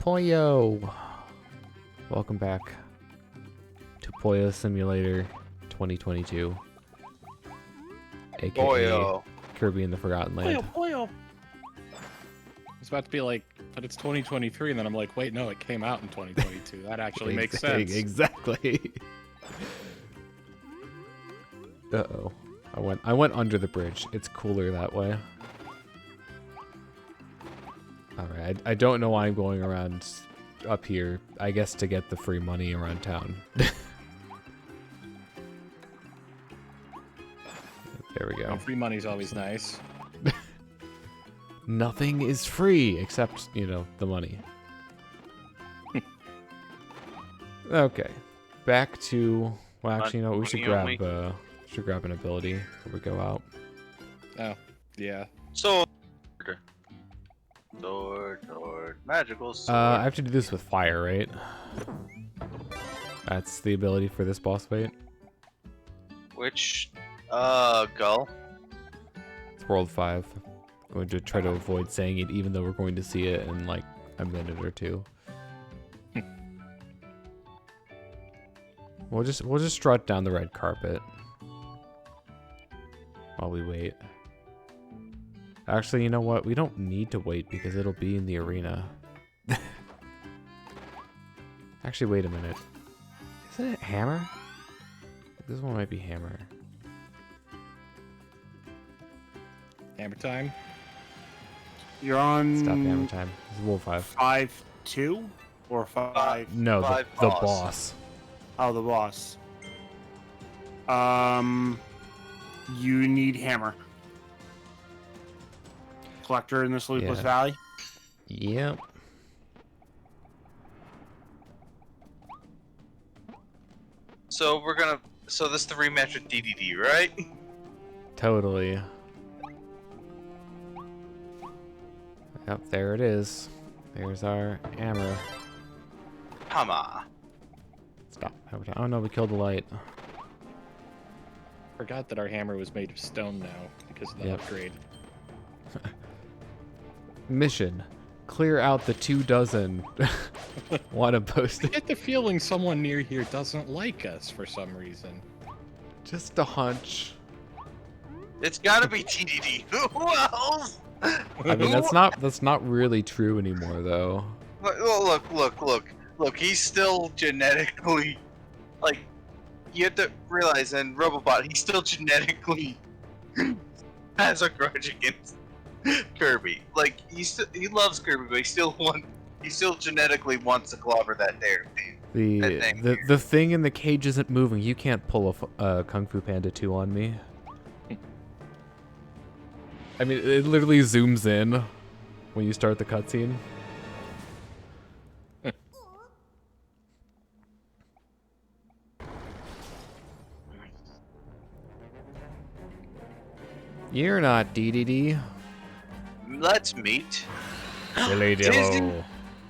Poyo! Welcome back to Poyo Simulator 2022, aka Poyo. Kirby in the Forgotten Land. Poyo. It's about to be like, but it's 2023, and then I'm like, wait, no, it came out in 2022. That actually makes sense. Exactly. Uh-oh. I went under the bridge. It's cooler that way. Alright, I don't know why I'm going around up here. I guess to get the free money around town. There we go. Oh, free money's always nice. Nothing is free except, you know, the money. Okay. Back to... Well, actually, you know, we should grab an ability before we go out. Oh, yeah. Sword, magical sword. I have to do this with fire, right? That's the ability for this boss fight. Which, go. It's World 5. I'm going to try to avoid saying it, even though we're going to see it in like a minute or two. We'll just strut down the red carpet while we wait. Actually, you know what? We don't need to wait because it'll be in the arena. Actually, wait a minute. Isn't it Hammer? This one might be Hammer. Hammer time. You're on. Stop Hammer time. This is World 5. 5-2 or 5? No, the boss. Oh, the boss. You need Hammer. Collector in the Sleepless Valley. Yep. So so this is the rematch with DDD, right? Totally. Yep, there it is. There's our hammer. Hammer. Stop. Oh no, we killed the light. Forgot that our hammer was made of stone now because of the upgrade. Mission. Clear out the 24 want to post I it. get the feeling someone near here doesn't like us for some reason. Just a hunch. It's gotta be TDD. Who else? I mean, that's not really true anymore, though. Look. He's still genetically, like, you have to realize, in Robobot, he still genetically has a grudge against Kirby. Like, he loves Kirby, but he still genetically wants to clobber that there. The thing in the cage isn't moving. You can't pull a Kung Fu Panda 2 on me. I mean, it literally zooms in when you start the cutscene. You're not DDD. Let's meet. Dilly-dillo.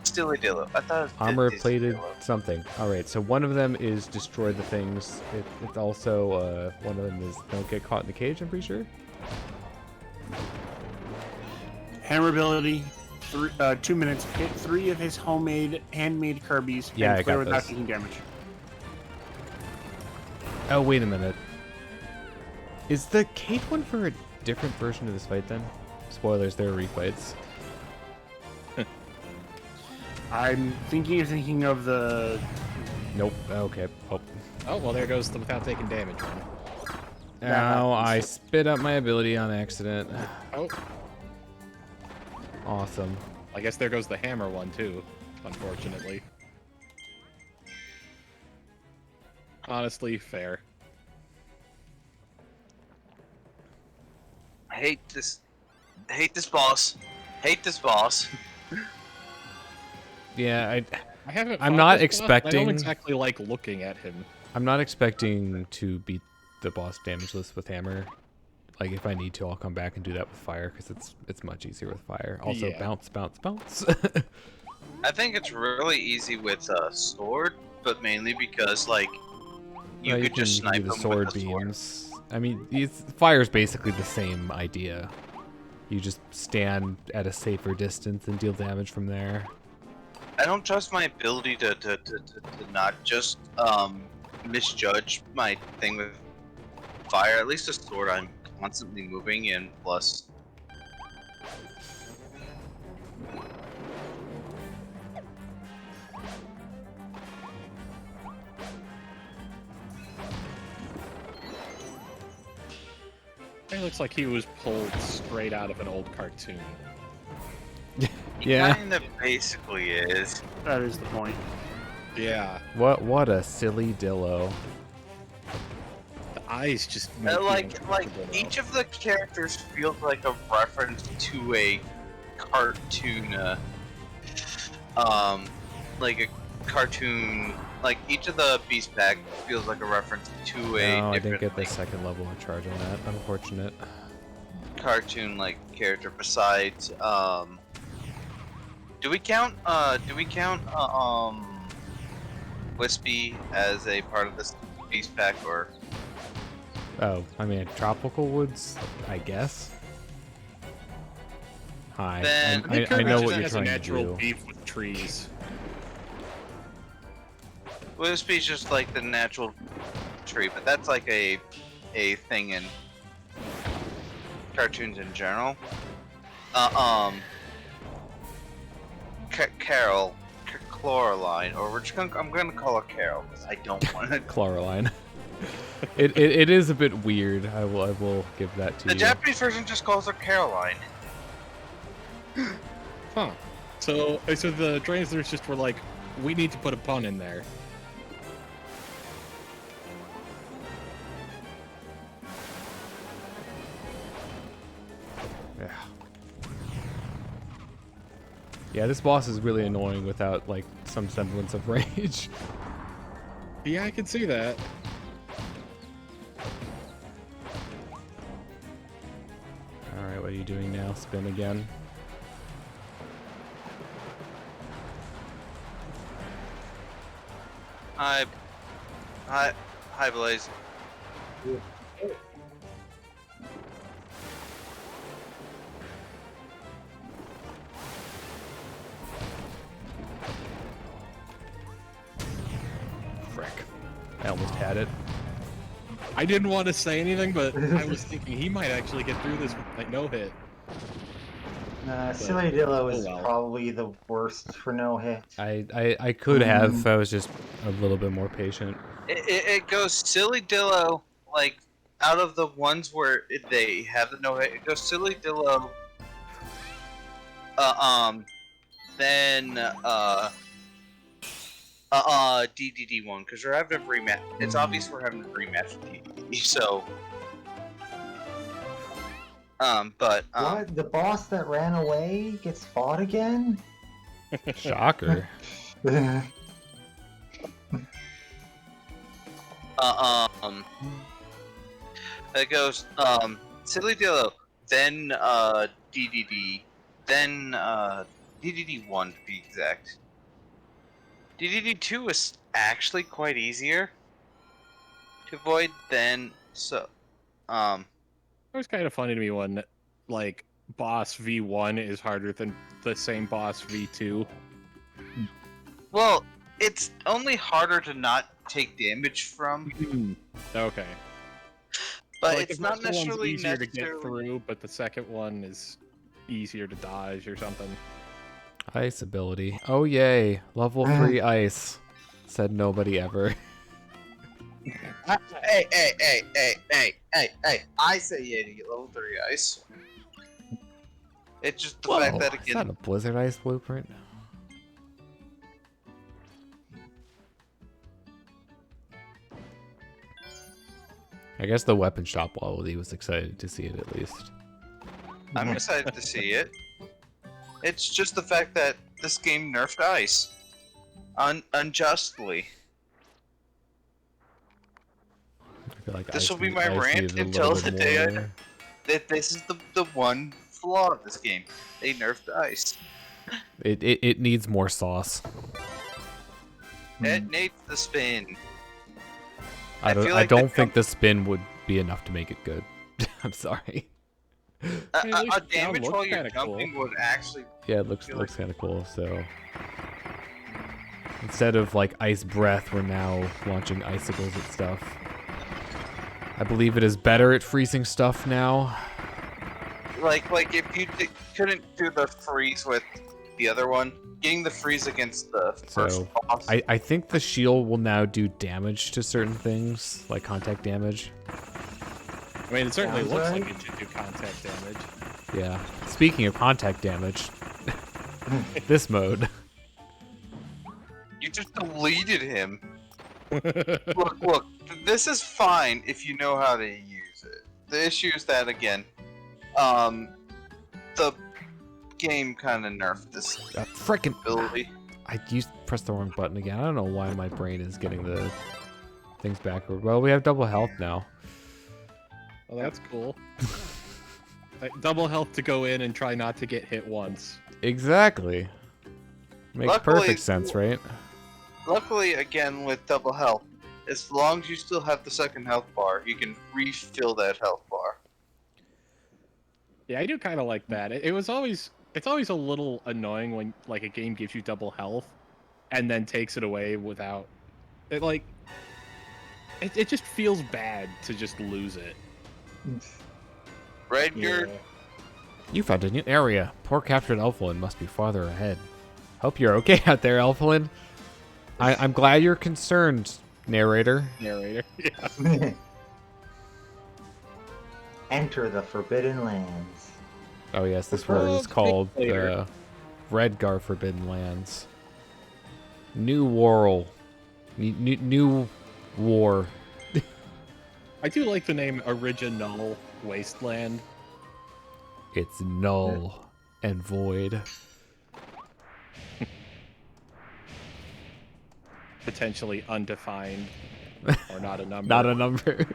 Stilly-dillo. I thought it was Armor-plated Dilly-dillo. something. Alright, so one of them is destroy the things. It's also, one of them is don't get caught in the cage, I'm pretty sure. Hammer ability. 2 minutes. Hit 3 of his handmade Kirbys. Yeah, and I clear got without this. taking damage. Oh, wait a minute. Is the cage one for a different version of this fight then? Spoilers, there are refights. I'm thinking of the. Nope. Okay. Oh. Oh, well, there goes the without taking damage one. Ow, I spit up my ability on accident. Oh, Awesome. I guess there goes the hammer one, too, unfortunately. Honestly, fair. I hate this boss. Yeah, I haven't. I'm fought not this boss, but expecting- I don't exactly like looking at him. I'm not expecting to beat the boss damageless with hammer. Like, if I need to, I'll come back and do that with fire, because it's much easier with fire. Also, Yeah. bounce, bounce, bounce. I think it's really easy with sword, but mainly because, like, you could just can do snipe the them sword with the sword. beams. I mean, fire's basically the same idea. You just stand at a safer distance and deal damage from there. I don't trust my ability to not just misjudge my thing with fire. At least a sword I'm constantly moving in, plus It looks like he was pulled straight out of an old cartoon. Yeah. kind of basically is. That is the point. Yeah, What a silly dillo. the eyes just make you Like uncomfortable. each of the characters feels like a reference to a cartoon, like a cartoon. Like each of the beast pack feels like a reference to a No, I didn't different get the like, second level of charge on that. Unfortunate. cartoon like character. Besides, do we count Wispy as a part of this beast pack, or Oh, I mean, tropical woods, I guess. Hi. Then- I know what you're has a trying to natural do. beef with trees. Wispy's just like the natural tree, but that's like a thing in cartoons in general. Carol, Coraline, or I'm gonna call her Carol because I don't want to. Chloraline. It is a bit weird. I will give that to The you. Japanese version just calls her Caroline. Huh. So the Drainers just were like, we need to put a pun in there. Yeah. Yeah, this boss is really annoying without like some semblance of rage. Yeah, I can see that. All right, what are you doing now? Spin again. Hi, Blaze. Frick. I almost had it. I didn't want to say anything, but I was thinking he might actually get through this with like no hit. Silly Dillo is well. probably the worst for no hit. I could have if I was just a little bit more patient. It goes Silly Dillo, like, out of the ones where they have the no hit, it goes Silly Dillo, then, DDD one, because we're having a rematch. It's obvious we're having a rematch with DDD, so, What? The boss that ran away gets fought again? Shocker. it goes, Silly Dillo, then, DDD, then, DDD 1 to be exact. DDD 2 is actually quite easier to avoid than, so, It was kind of funny to me when, like, boss V1 is harder than the same boss V2. well, it's only harder to not take damage from, Okay. but Like, it's the not first one's necessarily easier to get necessarily... through, but the second one is easier to dodge or something. Ice ability. Oh yay, level 3 ice. Said nobody ever. Hey, I say yeah to get level 3 ice. It's just the fact that, Is that a blizzard ice blueprint? I guess the weapon shop Wallaby was excited to see it at least. I'm excited to see it. It's just the fact that this game nerfed ice. Unjustly. I feel like This ice will be need- my ice rant needed a until little the bit day more. That this is the one flaw of this game. They nerfed ice. It needs more sauce. It needs the spin. I feel don't like don't think the spin would be enough to make it good. I'm sorry. At least A the sound damage looks while you're kinda cool. jumping would actually... Yeah, it looks feel looks kind of cool. So Instead of like ice breath, we're now launching icicles at stuff. I believe it is better at freezing stuff now. Like if you couldn't do the freeze with the other one, getting the freeze against the first boss. I think the shield will now do damage to certain things, like contact damage. I mean, it certainly looks like it should do contact damage. Yeah. Speaking of contact damage, this mode. You just deleted him. Look, this is fine if you know how to use it. The issue is that, again, the game kind of nerfed this Frickin' ability. I pressed the wrong button again. I don't know why my brain is getting the things backward. Well, we have double health now. Well, that's cool. Double health to go in and try not to get hit once. Exactly. Makes perfect sense, right? Luckily, again, with double health, as long as you still have the second health bar, you can refill that health bar. Yeah, I do kind of like that. It's always a little annoying when like a game gives you double health and then takes it away without it. It just feels bad to just lose it. Redgar, You found a new area. Poor captured Elfilin must be farther ahead. Hope you're okay out there, Elfilin. I'm glad you're concerned, narrator. Yeah. Enter the Forbidden Lands. Oh yes, this world is called the Redgar Forbidden Lands. New World. New War. I do like the name Originull Wasteland. It's null and void. Potentially undefined, or not a number. Not a number.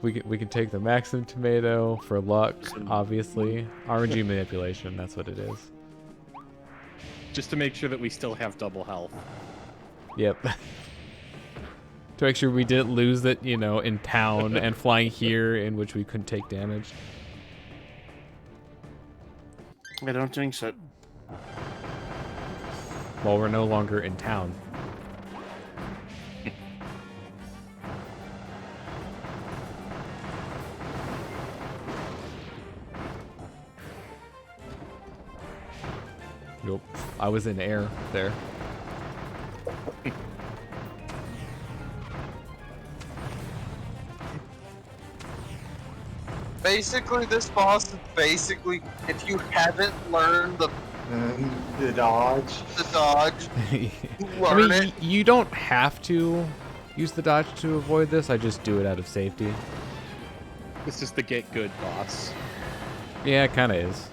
We can take the maximum tomato for luck, obviously. RNG manipulation, that's what it is. Just to make sure that we still have double health. Yep. To make sure we didn't lose it, in town and flying here in which we couldn't take damage. I don't think so. Well, we're no longer in town. Nope. I was in air there. basically, this boss is basically, if you haven't learned the dodge, learn it. You don't have to use the dodge to avoid this. I just do it out of safety. This is the get good boss. Yeah, it kind of is.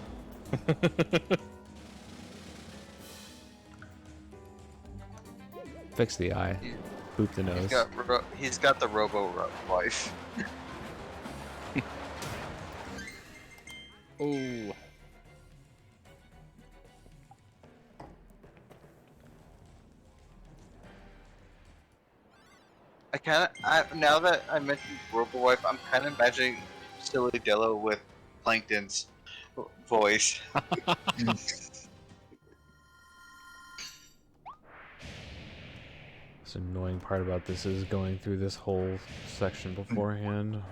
Fix the eye. Boop the nose. He's got the Robo wife. Oh. Now that I mentioned Robo wife, I'm kind of imagining Silly Dillo with Plankton's voice. The annoying part about this is going through this whole section beforehand.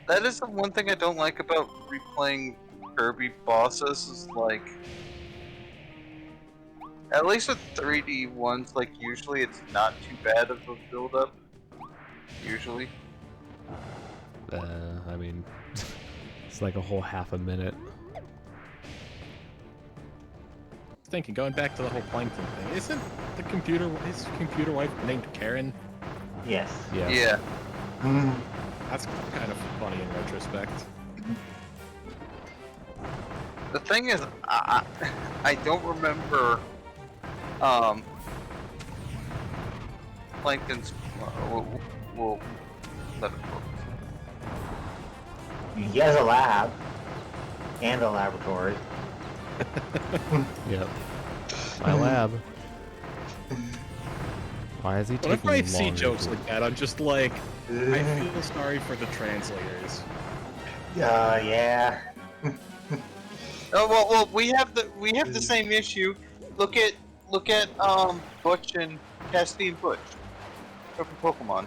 That is the one thing I don't like about replaying Kirby bosses, is like, at least with 3D ones, like usually it's not too bad of a build-up. Usually. I mean, it's like a whole half a minute. Thinking, going back to the whole Plankton thing, isn't his computer wife named Karen? Yes. Yeah. That's kind of funny in retrospect. The thing is, I don't remember Plankton's. We'll let it go. He has a lab and a laboratory. Yep. My lab. Why is he taking Whenever I longer see jokes to- like that, I'm just like, I feel sorry for the translators. Yeah. Oh well, we have the same issue. Look at look at Butch and Cassidy and Butch from Pokemon.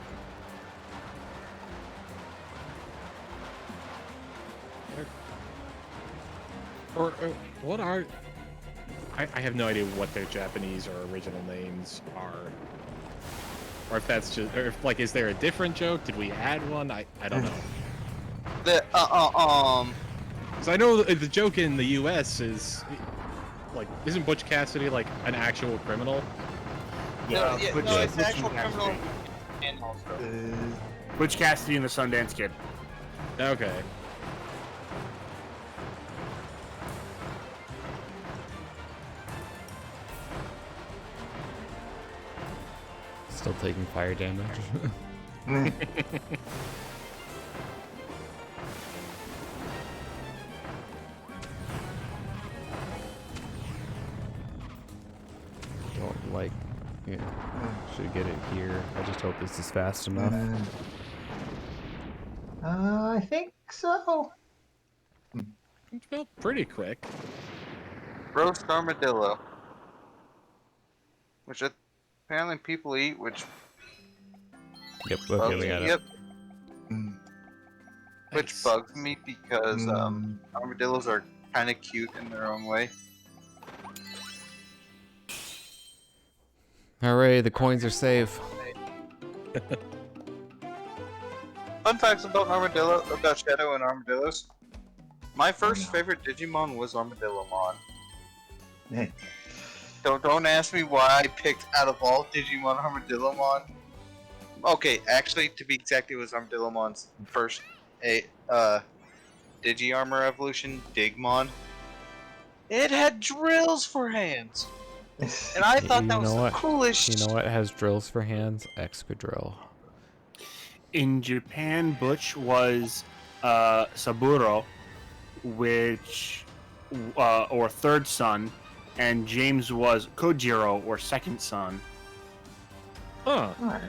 Or what are... I have no idea what their Japanese or original names are. Or if that's just... Or if, like, is there a different joke? Did we add one? I don't know. The, Because I know the joke in the U.S. is... Like, isn't Butch Cassidy, like, an actual criminal? no, Butch- no, it's Butch actual and criminal Cassidy. and also. Butch Cassidy and the Sundance Kid. Okay. Still taking fire damage. Don't like. Yeah, should get it here. I just hope this is fast enough. I think so. It felt pretty quick. Roast armadillo. Which apparently people eat, which... Yep, okay, we got it. Yep. Which bugs me because armadillos are kind of cute in their own way. Hooray, the coins are safe. Fun facts about Shadow and armadillos. My first favorite Digimon was Armadillomon. Don't ask me why I picked out of all Digimon Armadillomon. Okay, actually, to be exact, it was Armadillomon's first Digi-Armor evolution, Digmon. It had drills for hands! And I thought that was the coolest. You know what has drills for hands? Excadrill. In Japan, Butch was Saburo, which or third son, and James was Kojiro, or second son. Huh. Alright.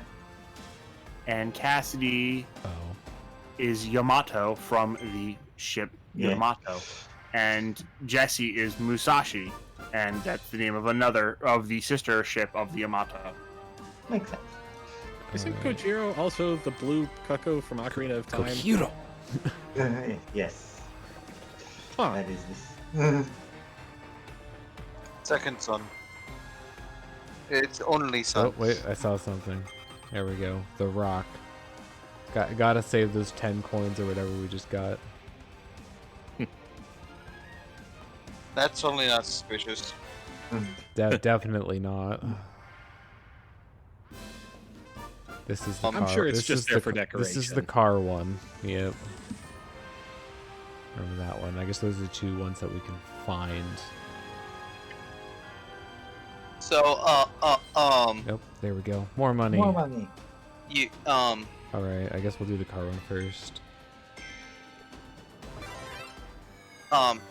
And Cassidy is Yamato from the ship Yamato. And Jesse is Musashi, and that's the name of another of the sister ship of the Yamato. Makes sense. Isn't Kojiro also the blue cuckoo from Ocarina of Time? Kojiro! Yes. Huh. That is this. Second son. It's only son. Oh, wait, I saw something. There we go. The rock. Gotta save those 10 coins or whatever we just got. That's totally not suspicious. Definitely not. This is the I'm car. sure it's this just is there the, for This is the decoration. car one. Yep. Remember that one. I guess those are the two ones that we can find. So, Nope, there we go. More money. More money. you, Alright, I guess we'll do the car one first.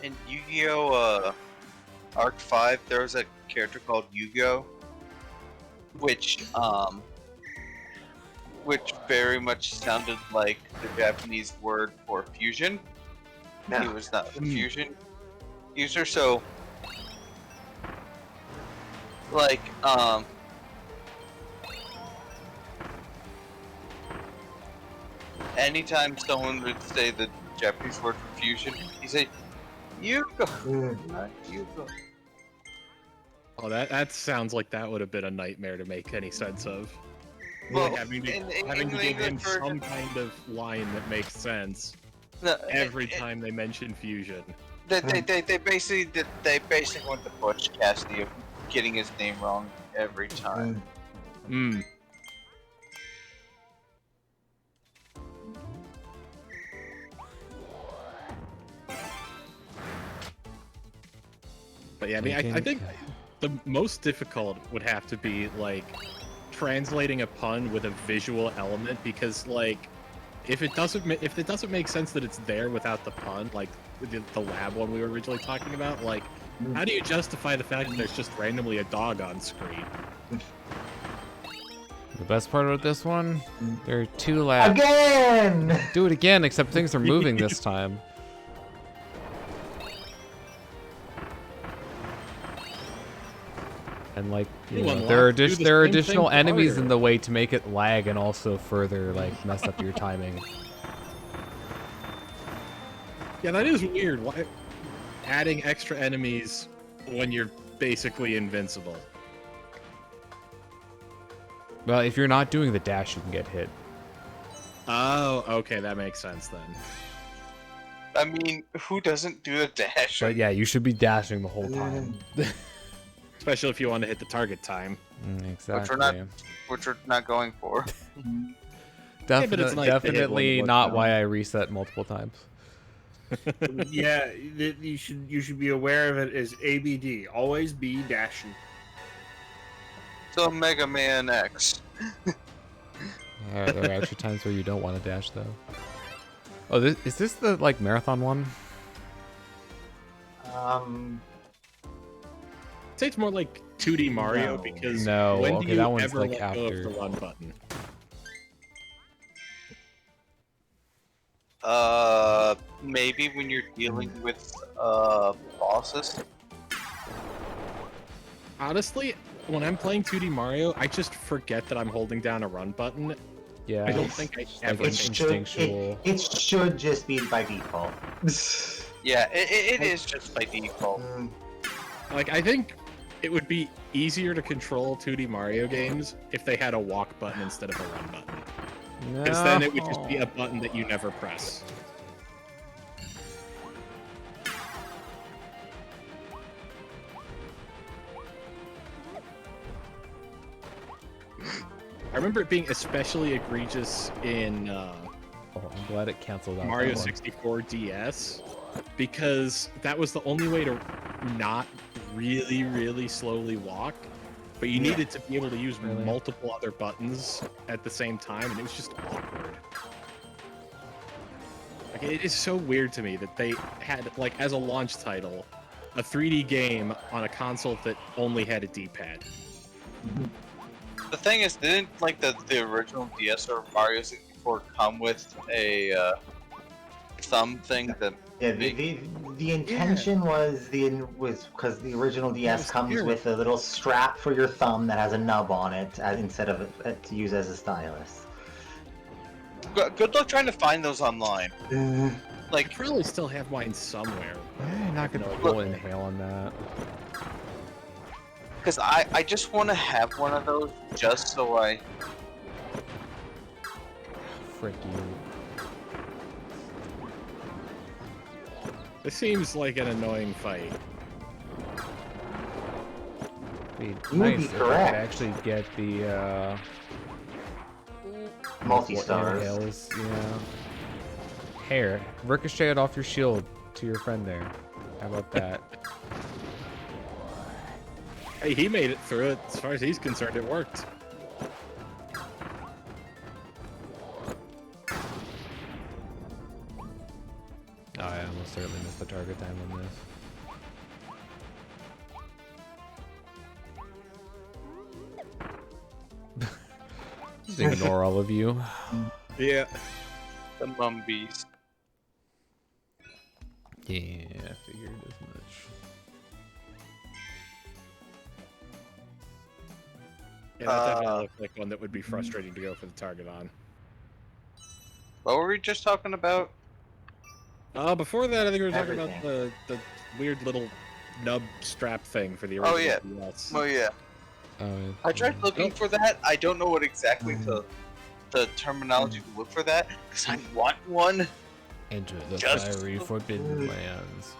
in Yu-Gi-Oh! Arc 5, there was a character called Yu-Gi-Oh! Which very much sounded like the Japanese word for fusion. He was not a fusion user, so like anytime someone would say the Japanese word for fusion, he say Yugo, not Yugo. Oh, that sounds like that would have been a nightmare to make any sense of. Well, Like having to, in having to the give him English version- some kind of line that makes sense No, every time they mention fusion. They basically went the Butch Cassidy of getting his name wrong every time. Hmm. But yeah, I mean, I think the most difficult would have to be like translating a pun with a visual element, because like if it doesn't make sense that it's there without the pun, like the lab one we were originally talking about, like how do you justify the fact that there's just randomly a dog on screen? The best part about this one, there are 2 labs. Again! Do it again, except things are moving this time. And like, You you know, unlock- there are do the there are same thing additional for enemies harder. in the way to make it lag and also further like mess up your timing. Yeah, that is weird. Why adding extra enemies when you're basically invincible? Well, if you're not doing the dash, you can get hit. Oh, okay, that makes sense then. I mean, who doesn't do the dash? But yeah, you should be dashing the whole time. Especially if you want to hit the target time. Exactly. Which we're not going for. Yeah, but it's nice to hit Definitely one not time. why I reset multiple times. Yeah, you should be aware of it as ABD. Always be dashing. So Mega Man X. Yeah, there are actually times where you don't want to dash though. Oh, is this the like marathon one? Um, I'd say it's more like 2D Mario No. because No, when okay, do you that one's ever like let go of after. the run button? Maybe when you're dealing with bosses. Honestly, when I'm playing 2D Mario, I just forget that I'm holding down a run button. Yeah. I don't It's- think I like ever. an it should instinctual. it should just be by default. Yeah, it is just by default. Like, I think it would be easier to control 2D Mario games if they had a walk button instead of a run button. Because then it would just be a button that you never press. I remember it being especially egregious in Oh, I'm glad it canceled out. Mario that one. 64 DS because that was the only way to not really slowly walk, but you needed to be able to use Really? multiple other buttons at the same time, and it was just awkward. Like, it is so weird to me that they had, like, as a launch title, a 3D game on a console that only had a D-pad. The thing is, didn't like the original DS or Mario 64 come with a thumb thing that? Yeah, the intention was because the original DS was comes terrible. with a little strap for your thumb that has a nub on it instead of it to use as a stylus. Good luck trying to find those online. I Like, probably still have mine somewhere. Yeah, not gonna No, pull inhale on that. because I just want to have one of those just so I. Frick you. This seems like an annoying fight. Be You would be nice if I could correct. actually get the Multi-stars. inhales, yeah. Hair. Ricochet it off your shield to your friend there. How about that? Hey, he made it through it. As far as he's concerned, it worked. Oh, I almost certainly missed the target time on this. Just ignore all of you. Yeah. The Mumbies. Yeah, I figured as much. Yeah, that definitely looked like one that would be frustrating to go for the target on. What were we just talking about? Before that, I think we were talking about Everything. the weird little nub strap thing for the Oh, original yeah. DS. Oh yeah, Oh, I tried looking for that. I don't know what exactly the terminology to look for that because I want one. enter the Just- fiery forbidden lands.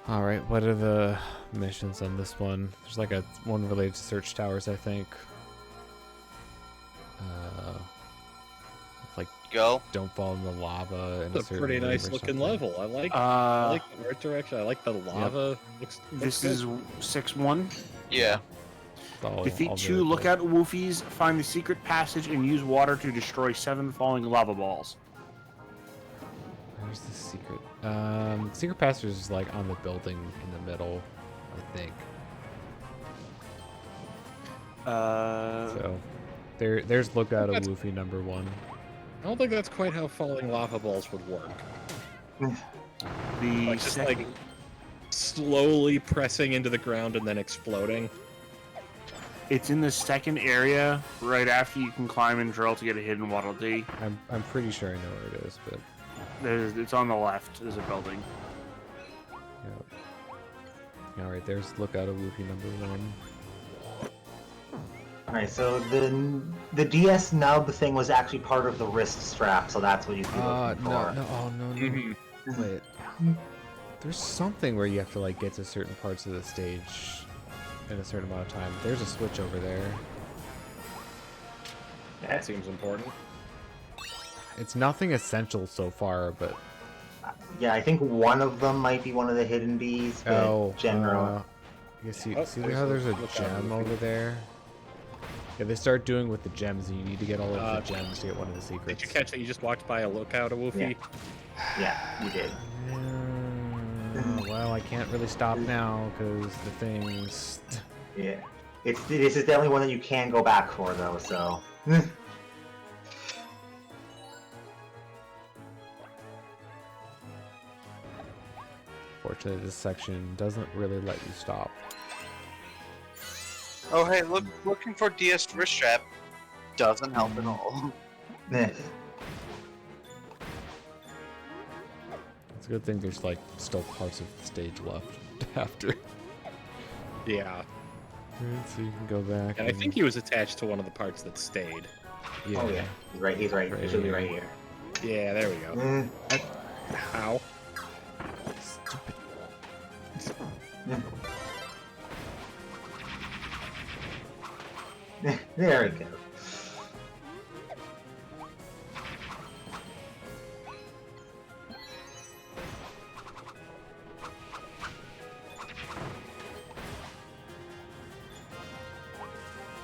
Alright, what are the missions on this one? There's like one related to search towers, I think. Like, Go. don't fall in the lava in a It's a certain pretty room nice or looking something. level. I like the art direction. I like the lava. Looks This good. is 6-1. Yeah. It's all Defeat really 2 cool. lookout woofies, find the secret passage, and use water to destroy 7 falling lava balls. Where's the secret? Secret passage is like on the building in the middle, I think. So there's lookout a That's- Woofy number 1. I don't think that's quite how falling lava balls would work. The Like, just second, like slowly pressing into the ground and then exploding. It's in the second area, right after you can climb and drill to get a hidden Waddle Dee. I'm pretty sure I know where it is, but It's on the left. There's a building. yeah. All right, there's lookout of Luffy #1. Alright, so the DS nub thing was actually part of the wrist strap, so that's what you'd be looking for. No. Wait. There's something where you have to like get to certain parts of the stage in a certain amount of time. There's a switch over there. That seems important. It's nothing essential so far, but Yeah, I think one of them might be one of the hidden bees, but general. you see Oh, how there's a lookout gem Luffy. over there? Yeah, they start doing with the gems, and you need to get all of the gems to get one of the secrets. Did you catch that you just walked by a lookout of Woofy? Yeah, you did. Well, I can't really stop now because the things. Yeah. This is definitely one that you can go back for, though, so... Fortunately, this section doesn't really let you stop. Oh hey, looking for DS wrist strap doesn't help at all. Eh. It's a good thing there's like still parts of the stage left after. Yeah. Alright, so you can go back. And I think he was attached to one of the parts that stayed. Yeah. Oh yeah, he's right. He should be right here. Yeah, there we go. How? Stupid. There we go.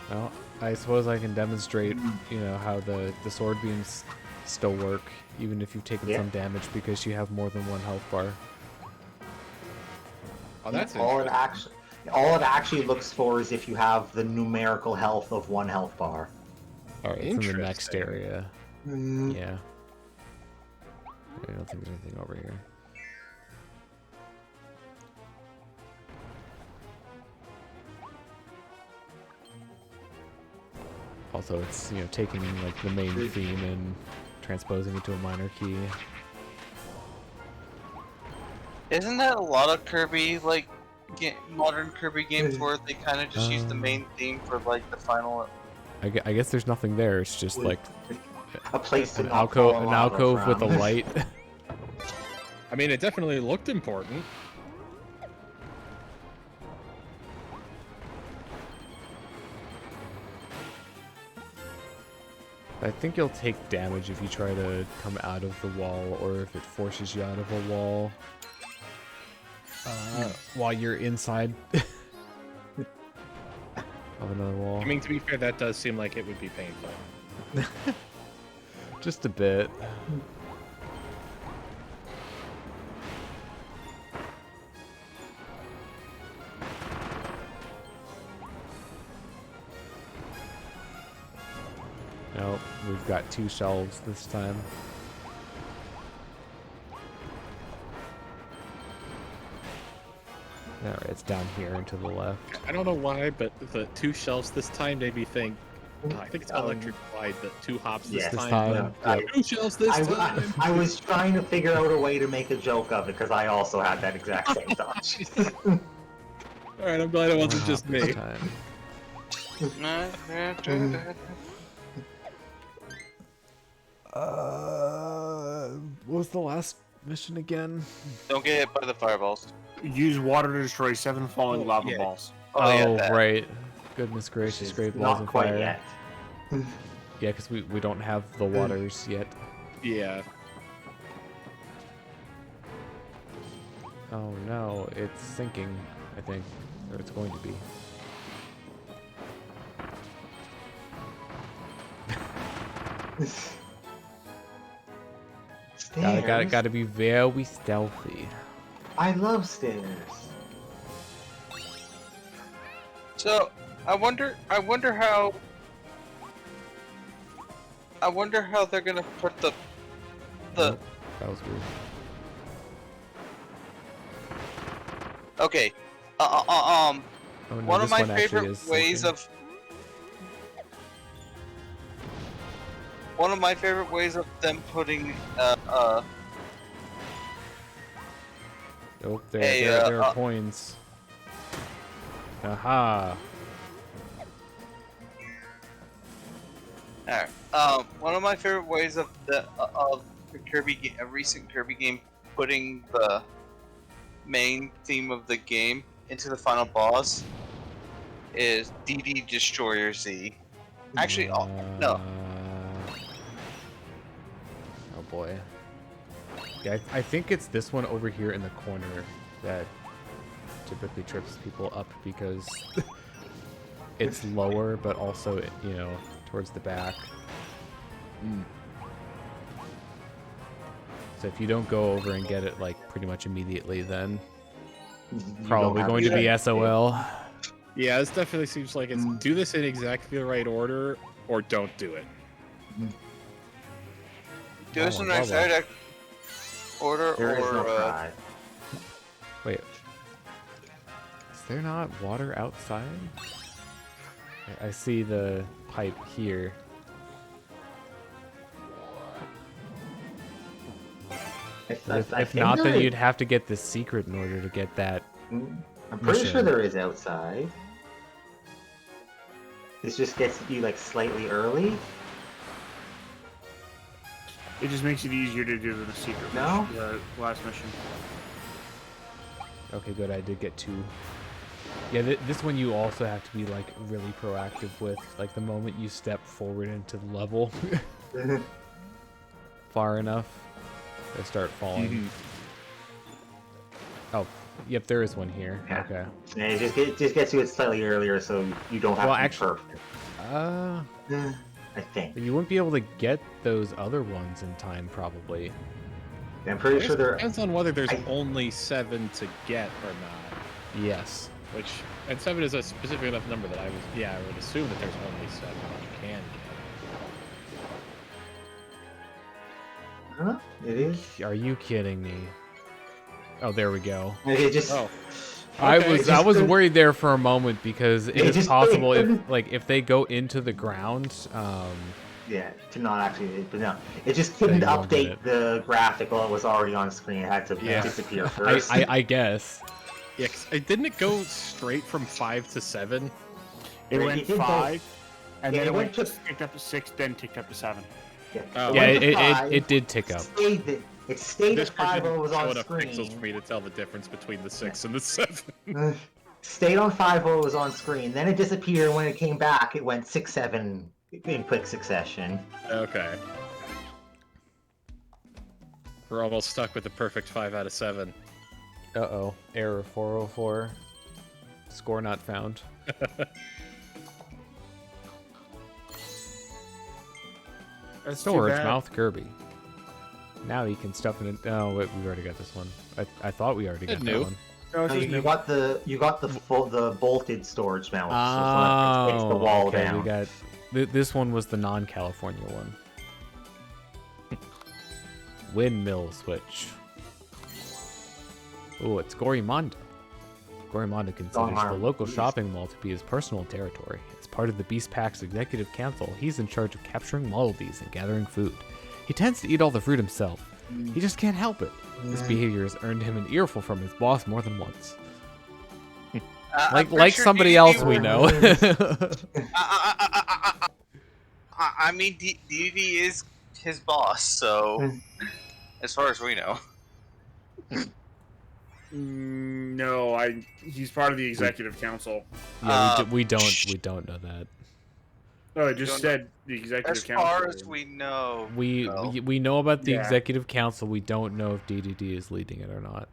Well, I suppose I can demonstrate, you know, how the sword beams still work, even if you've taken some damage because you have more than one health bar. Oh, that's all it actually looks for is if you have the numerical health of one health bar. Alright, it's in the next Interesting. area. Yeah. I don't think there's anything over here. Also, it's, you know, taking like the main theme and transposing it to a minor key. Isn't that a lot of Kirby, like, modern Kirby games where they kind of just use the main theme for, like, the final... I guess there's nothing there. It's just like A place to an not fall in lava alcove with a from. light. I mean, it definitely looked important. I think you'll take damage if you try to come out of the wall, or if it forces you out of a wall while you're inside of another wall. I mean, to be fair, that does seem like it would be painful. Just a bit. Nope, we've got 2 shelves this time. Alright, it's down here and to the left. I don't know why, but the 2 shelves this time made me think. I think it's Electric Glide, the 2 hops this Yes. time. Yeah. 2 shelves this time. I was trying to figure out a way to make a joke of it because I also had that exact same thought. Alright, I'm glad it wasn't One just hop this me. time. What was the last mission again? Don't get hit by the fireballs. Use water to destroy 7 falling lava yeah. balls. Oh, yeah, that. Right. Goodness gracious, great balls Not of quite fire. yet. Yeah, because we don't have the waters yet. Yeah. Oh no, it's sinking, I think. Or it's going to be. Stairs. Gotta be very stealthy. I love stairs. So, I wonder how they're gonna put the Oh, that was weird. okay. Oh, no, One of this my one actually favorite is ways sinking. one of my favorite ways of them putting Oh, there are coins. Aha. Alright. One of my favorite ways of the Kirby, a recent Kirby game, putting the main theme of the game into the final boss is Dedede Destroyer Z. Actually, no. Oh boy. Yeah, I think it's this one over here in the corner that typically trips people up because it's lower, but also, you know, towards the back. So if you don't go over and get it like pretty much immediately, then probably going to be SOL. Yeah, this definitely seems like it's do this in exactly the right order or don't do it. Do this in the right order There is no or cry. Wait. Is there not water outside? I see the pipe here. If not, then you'd have to get the secret in order to get that. I'm pretty sure there is outside. This just gets you like slightly early. It just makes it easier to do the secret No? mission, the last mission. Okay, good. I did get 2. Yeah, this one you also have to be like really proactive with. Like the moment you step forward into the level far enough, they start falling. Oh, yep, there is one here. Yeah. Okay. And it just gets you it slightly earlier, so you don't have to be perfect. I think. You wouldn't be able to get those other ones in time, probably. I'm pretty sure It there. depends on whether there's only 7 to get or not. Yes. Which, and 7 is a specific enough number that I would assume that there's only 7 that you can get. Huh? It is. Are you kidding me? Oh, there we go. It just. Oh. I Okay. was worried there for a moment because it is just- possible if they go into the ground. Yeah, to not actually, but no, it just couldn't you won't get update it. the graphic while it was already on screen. It had to Yeah. disappear first. I guess. Yeah, 'cause didn't it go straight from 5 to 7? It Yeah, went it did 5, and Yeah, then it it went went ticked up to 6, then ticked up to 7. Oh. Yeah, went to five, it did tick up. It stayed This at card 5 while it didn't was show on enough pixels for screen. me to tell the difference between the 6 and the 7. Stayed on 5 while it was on screen. Then it disappeared. When it came back, it went 6, 7 in quick succession. Okay. We're almost stuck with the perfect 5 out of 7. Uh-oh. Error 404. Score not found. That's Storage too bad. mouth Kirby. Now you can stuff it in. Oh, wait, we already got this one. I thought we already got that new. one. No, it's So just you got the bolted storage mount. Oh, so it's the wall okay, down. we got. This one was the non-California one. Windmill switch. Oh, it's Gorimonda. Gorimonda considers the local shopping mall to be his personal territory. As part of the Beast Pack's executive council, he's in charge of capturing wallabies and gathering food. He tends to eat all the fruit himself. He just can't help it. This behavior has earned him an earful from his boss more than once. I'm pretty Like sure somebody Dedede else we will- know. I mean, Dedede is his boss, so as far as we know. No, he's part of the executive council. Yeah, we don't know that. No, it just Don't- said the executive As council. far as we know, We know about the Yeah. executive council. We don't know if DDD is leading it or not.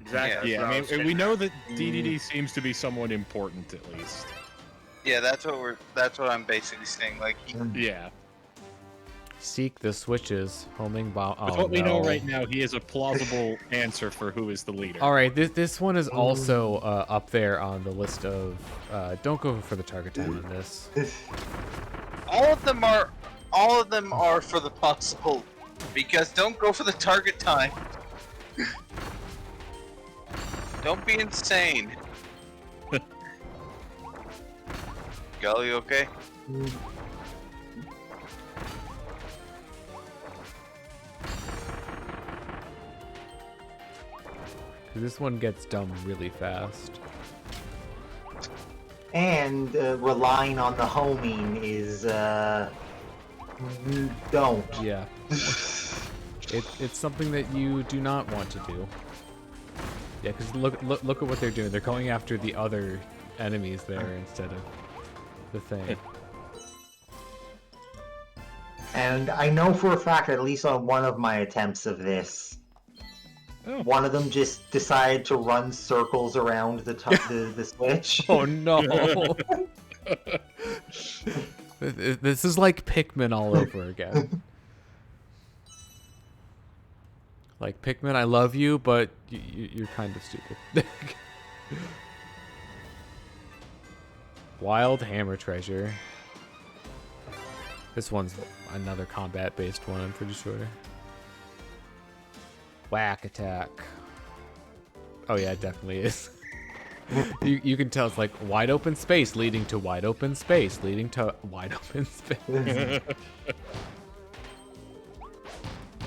Exactly. Yeah, that's what I was mean, we getting know at. that DDD seems to be someone important at least. yeah, that's what I'm basically saying. Like, Yeah. Seek the switches, homing bomb. With Oh, what we know no. right now, he is a plausible answer for who is the leader. All right, this one is also up there on the list of. Don't go for the target time on this. all of them are for the possible, because don't go for the target time. Don't be insane. Mm. Gull, you okay? This one gets dumb really fast. And relying on the homing is don't. Yeah. It's something that you do not want to do. Yeah, because look at what they're doing. They're going after the other enemies there instead of the thing. And I know for a fact, at least on one of my attempts of this, one of them just decided to run circles around the switch. Oh no! This is like Pikmin all over again. Like, Pikmin, I love you, but you're kind of stupid. Wild Hammer Treasure. This one's another combat-based one, I'm pretty sure. Whack attack. Oh yeah, it definitely is. You can tell it's like wide open space leading to wide open space leading to wide open space.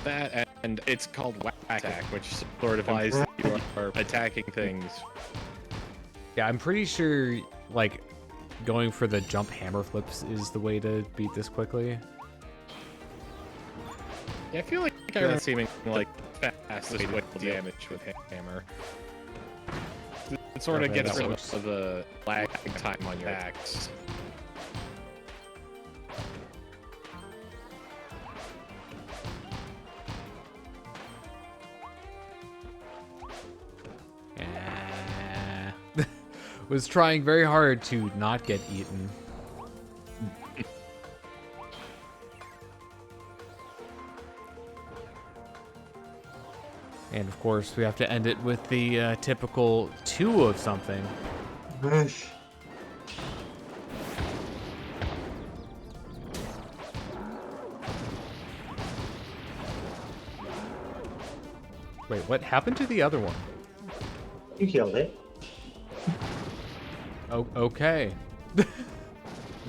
That, and it's called whack attack, which sort of implies that you are attacking things. Yeah, I'm pretty sure like going for the jump hammer flips is the way to beat this quickly. Yeah, I feel like I remember seeming like fastest way to damage with hammer. It sort of gets rid of the lag time on your attacks. Was trying very hard to not get eaten. And of course, we have to end it with the typical 2 of something. Wait, what happened to the other one? You killed it. Oh, okay. I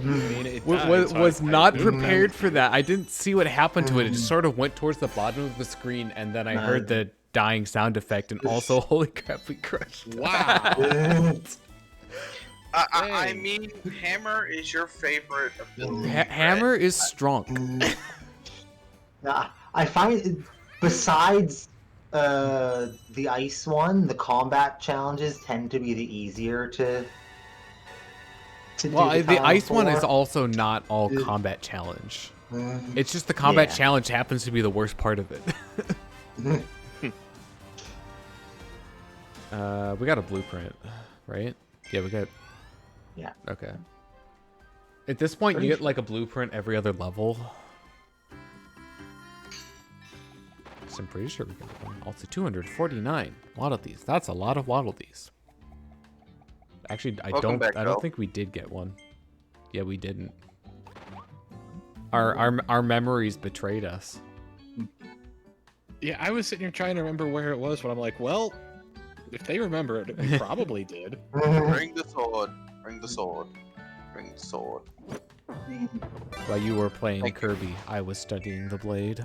mean, it Was not prepared for that. I didn't see what happened to it. It just sort of went towards the bottom of the screen, and then I heard the dying sound effect, and also, holy crap, we crushed. Wow. I mean, hammer is your favorite ability. Hammer is strong. I find, besides the ice one, the combat challenges tend to be the easier to Well, do the ice for. one is also not all combat challenge. It's just the combat challenge happens to be the worst part of it. We got a blueprint, right? Yeah, we got... Yeah. Okay. At this point, you get like a blueprint every other level. So I'm pretty sure we got one. Also, 249 Waddle Dees. That's a lot of Waddle Dees. Actually, I don't think we did get one. Yeah, we didn't. Our memories betrayed us. Yeah, I was sitting here trying to remember where it was, but I'm like, well, if they remember it, we probably did. Bring the sword. Bring the sword. Bring the sword. While you were playing Kirby, I was studying the blade.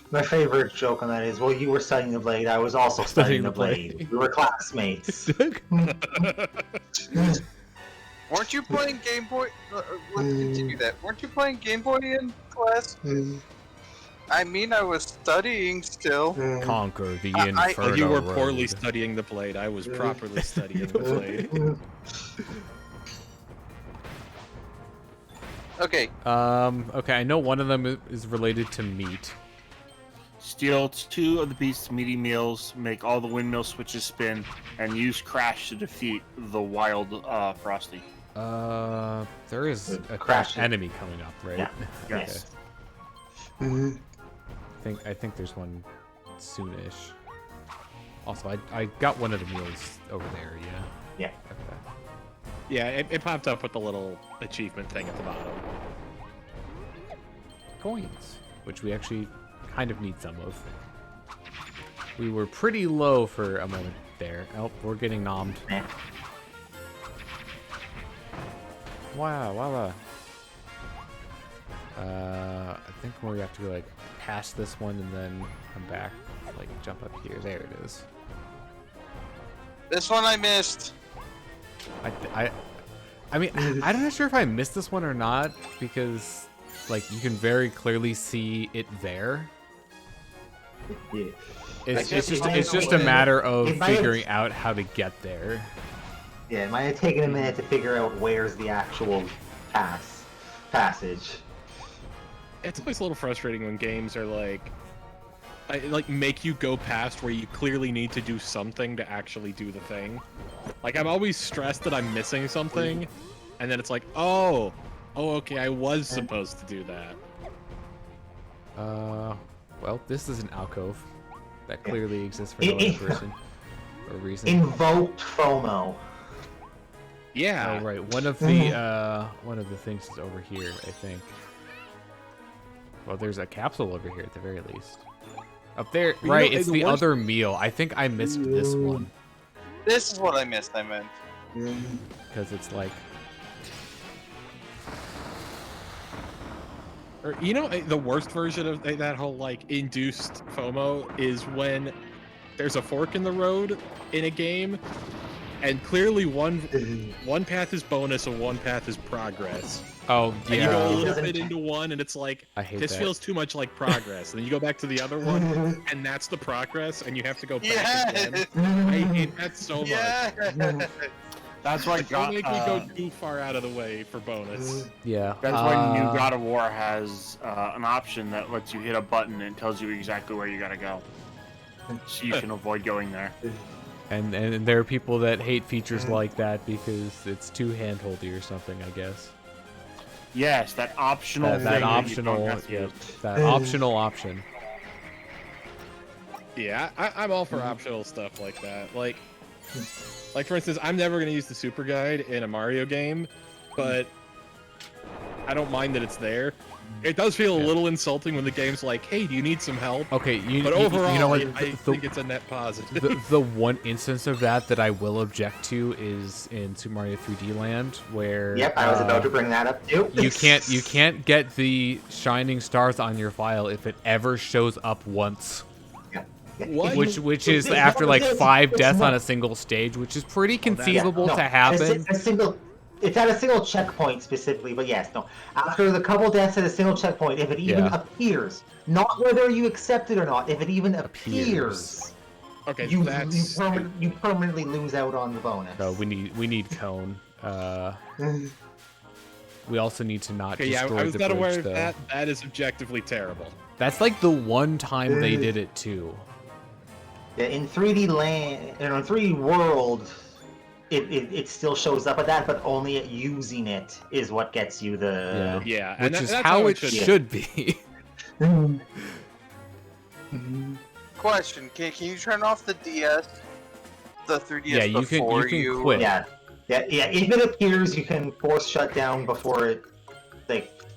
My favorite joke on that is, well, you were studying the blade, I was also studying the blade. We were classmates. Weren't you playing Game Boy? Let's continue that. Weren't you playing Game Boy in class? I mean, I was studying still. Conquer the I- Inferno You were Road. poorly studying the blade. I was properly studying the blade. Okay. Okay, I know one of them is related to meat. Steal 2 of the beast's meaty meals, make all the windmill switches spin, and use Crash to defeat the wild Frosty. There is a Crash enemy coming up, right? Yeah. Okay. Yes. I think there's one soonish. Also, I got one of the meals over there. Yeah. Yeah. Okay. Yeah, it popped up with the little achievement thing at the bottom. Coins, which we actually kind of need some of. We were pretty low for a moment there. Oh, we're getting nommed. Yeah. Wow, wow. I think we have to like past this one and then come back, like jump up here. There it is. This one I missed. I mean, I'm not sure if I missed this one or not because, like, you can very clearly see it there. Yeah. It's just a matter of figuring out how to get there. Yeah, it might have taken a minute to figure out where's the actual passage. It's always a little frustrating when games are like make you go past where you clearly need to do something to actually do the thing. Like, I'm always stressed that I'm missing something, and then it's like, oh, okay, I was supposed to do that. Well, this is an alcove that clearly exists for no other person or reason. Invoked FOMO. Yeah. Oh, right. One of the things is over here, I think. Well, there's a capsule over here at the very least. Up there, You right? know, It's the other meal. I think I missed this one This is what I missed. I meant. because it's like. Or, you know, the worst version of that whole, like, induced FOMO is when there's a fork in the road in a game, and clearly one path is bonus and one path is progress. Oh And you go yeah. a little bit into one, and it's like, I hate this that. feels too much like progress. And then you go back to the other one, and that's the progress, and you have to go back again. I hate that so much. Yeah. That's why Don't make me go too far out of the way for bonus. Yeah. That's why new God of War has an option that lets you hit a button and tells you exactly where you gotta go, so you can avoid going there. And there are people that hate features like that because it's too handholdy or something, I guess. Yes, that optional thing. That you optional, don't have to yeah, use. that optional option. Yeah, I'm all for optional stuff like that. Like for instance, I'm never gonna use the super guide in a Mario game, but I don't mind that it's there. It does feel a little insulting when the game's like, "Hey, do you need some help?" Okay, But overall, you know what? I think it's a net positive. The one instance of that I will object to is in Super Mario 3D Land, where Yep, I was about to bring that up too. you can't get the shining stars on your file if it ever shows up once. What? Which is after like 5 deaths on a single stage, which is pretty conceivable to happen. It's at a single checkpoint specifically, but yes, no. After the couple deaths at a single checkpoint, if it even appears, not whether you accept it or not, if it even appears, Okay, you that's permanently lose out on the bonus. So we need cone. We also need to not okay. Yeah, destroy I was the not bridge, aware of though. that. That is objectively terrible. That's like the one time they did it too. Yeah, in 3D land, in 3D world, it still shows up at that, but only at using it is what gets you the. Yeah, and which is that's how it be. should be. Question: Can you turn off the DS, the 3DS Yeah, you can before quit. Yeah. If it appears, you can force shut down before it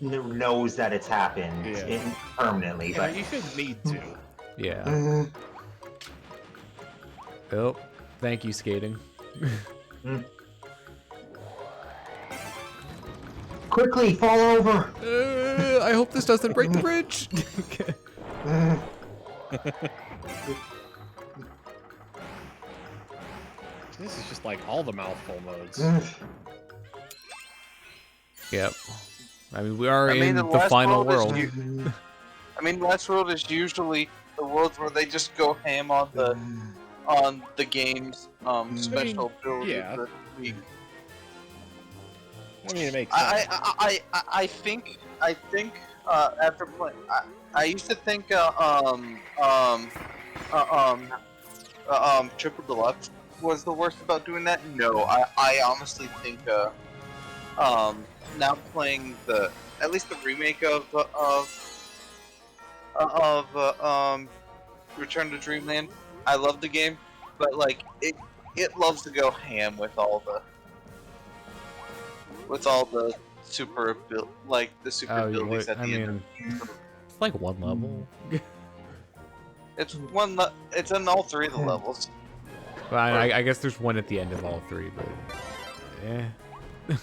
knows that it's happened permanently. Yeah, But you shouldn't need to. Yeah. Oh, thank you, skating. Quickly, fall over. I hope this doesn't break the bridge. This is just like all the mouthful modes. Yep. I mean, we are I mean, in the last final world is world. I mean, last world is usually the worlds where they just go ham on the game's special ability. yeah. for the week. I mean, it makes sense. I think after playing, I used to think Triple Deluxe was the worst about doing that. No, I honestly think now playing at least the remake of Return to Dreamland, I love the game, but like it loves to go ham with all the super abilities at the end. It's like one level. It's in all 3 of the levels. Well, I guess there's one at the end of all 3, but I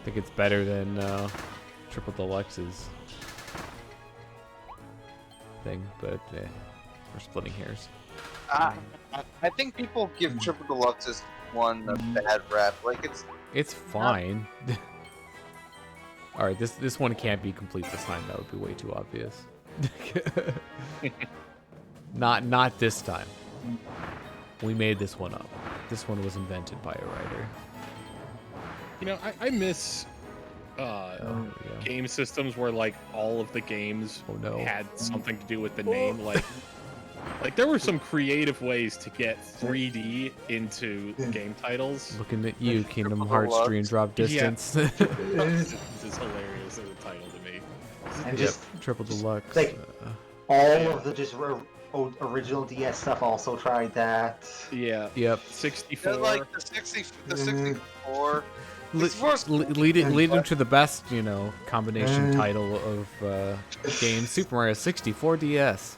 think it's better than Triple Deluxe's. thing, but we're splitting hairs. I think people give Triple Deluxe's one a bad rap. Like It's fine. All right, this one can't be complete this time. That would be way too obvious. Not this time. We made this one up. This one was invented by a writer. You know, I miss game systems where like all of the games had something to do with the name. Like there were some creative ways to get 3D into game titles. Looking at you, Kingdom Hearts Dream Drop Distance. Yeah. This is hilarious as a title to me. And just Triple Deluxe. like all of the just original DS stuff also tried that. Yeah. Yep. 64. like the 64. Leading to the best, combination title of games, Super Mario 64 DS.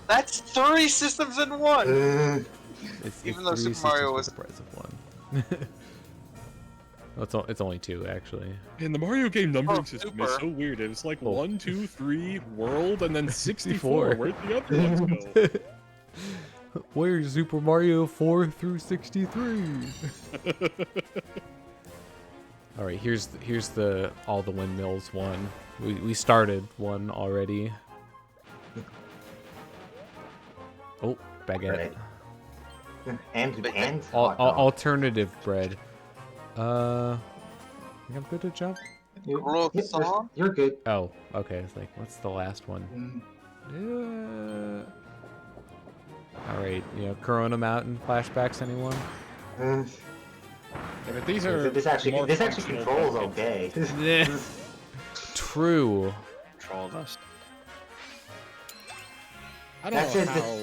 That's 3 systems in one. Even though three Super Mario systems for the price of one. It's only 2 actually. And the Mario game numbering system is super. so weird. It's like 1, 2, 3, world, and then 64. Where'd the other ones go? Where's Super Mario 4 through 63? All right, here's the all the windmills one. We started one already. Oh, baguette. Right. And Alternative bread. I think I'm good to jump. You're good. Oh, okay. It's like, what's the last one? All right, Corona Mountain flashbacks. Anyone? Yeah, but these are This actually functional controls buckets. okay. True. Control us. I don't That's know it, how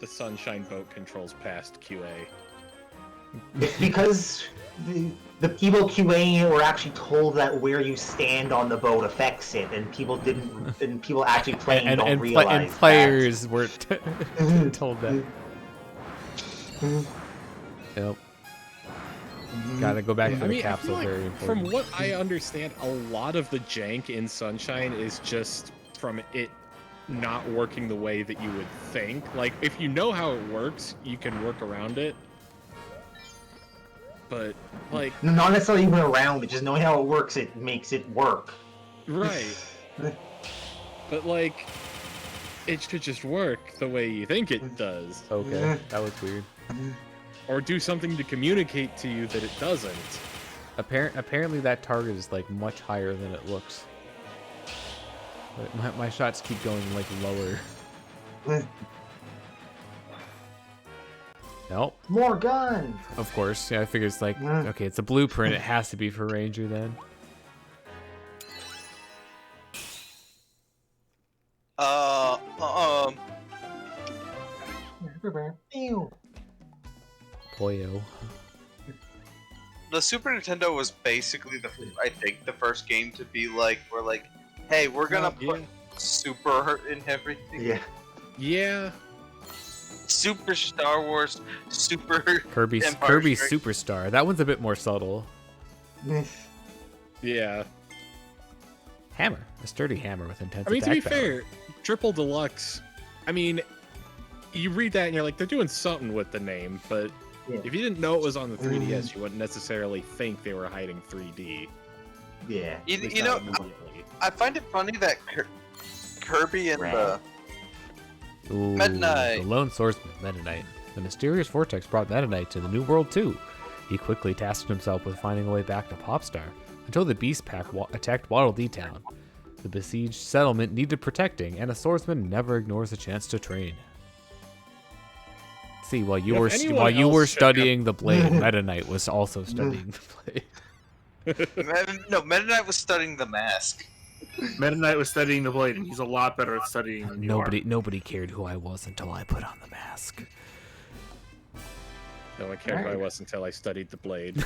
the Sunshine Boat controls past QA. It's because the people QAing it were actually told that where you stand on the boat affects it, and people didn't. And people actually playing don't realize and players were told that. Yep. Gotta go back to the capsule. I feel Very like, important. from what I understand, a lot of the jank in Sunshine is just from it not working the way that you would think. Like, if you know how it works, you can work around it. But, like... Not necessarily even around it, just knowing how it works, it makes it work. Right. But, like, it should just work the way you think it does. Okay, that was weird. Or do something to communicate to you that it doesn't. Apparently that target is like much higher than it looks. But my shots keep going like lower. Nope. More guns! Of course, yeah, I figure it's like, okay, it's a blueprint, it has to be for Ranger then. Poyo. The Super Nintendo was basically I think the first game to be like, we're like, hey, we're gonna put Super in everything. Yeah. Yeah. Super Star Wars, Super Kirby Superstar. That one's a bit more subtle. Yeah. Hammer. A sturdy hammer with intense I mean, to be attack power. fair, Triple Deluxe, I mean, you read that and you're like, they're doing something with the name, but if you didn't know it was on the 3DS, you wouldn't necessarily think they were hiding 3D. Yeah. You know, I find it funny that Kirby and the Meta Knight. The lone swordsman, Meta Knight. The mysterious vortex brought Meta Knight to the New World too. He quickly tasked himself with finding a way back to Popstar, until the Beast Pack attacked Waddle Dee Town. The besieged settlement needed protecting, and a swordsman never ignores a chance to train. See, while you were studying the blade, Meta Knight was also studying the blade. Meta Knight was studying the mask. Meta Knight was studying the blade, and he's a lot better at studying than you are. Nobody cared who I was until I put on the mask. No one cared who I was until I studied the blade.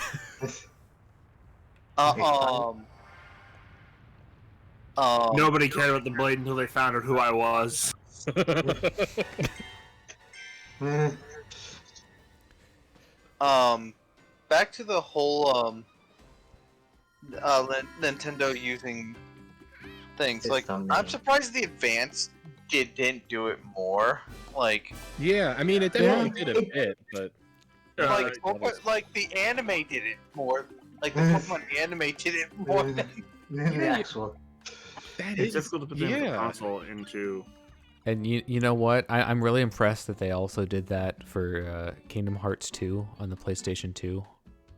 Nobody cared about the blade until they found out who I was. Back to the whole Nintendo using things. His Like, thumbnail. I'm surprised the Advance didn't do it more. Like, Yeah, I mean, it definitely did a bit, but like the anime did it more. Like the Pokemon anime did it more than. The actual. that It's is difficult to put the info console into. And you know what? I'm really impressed that they also did that for Kingdom Hearts 2 on the PlayStation 2.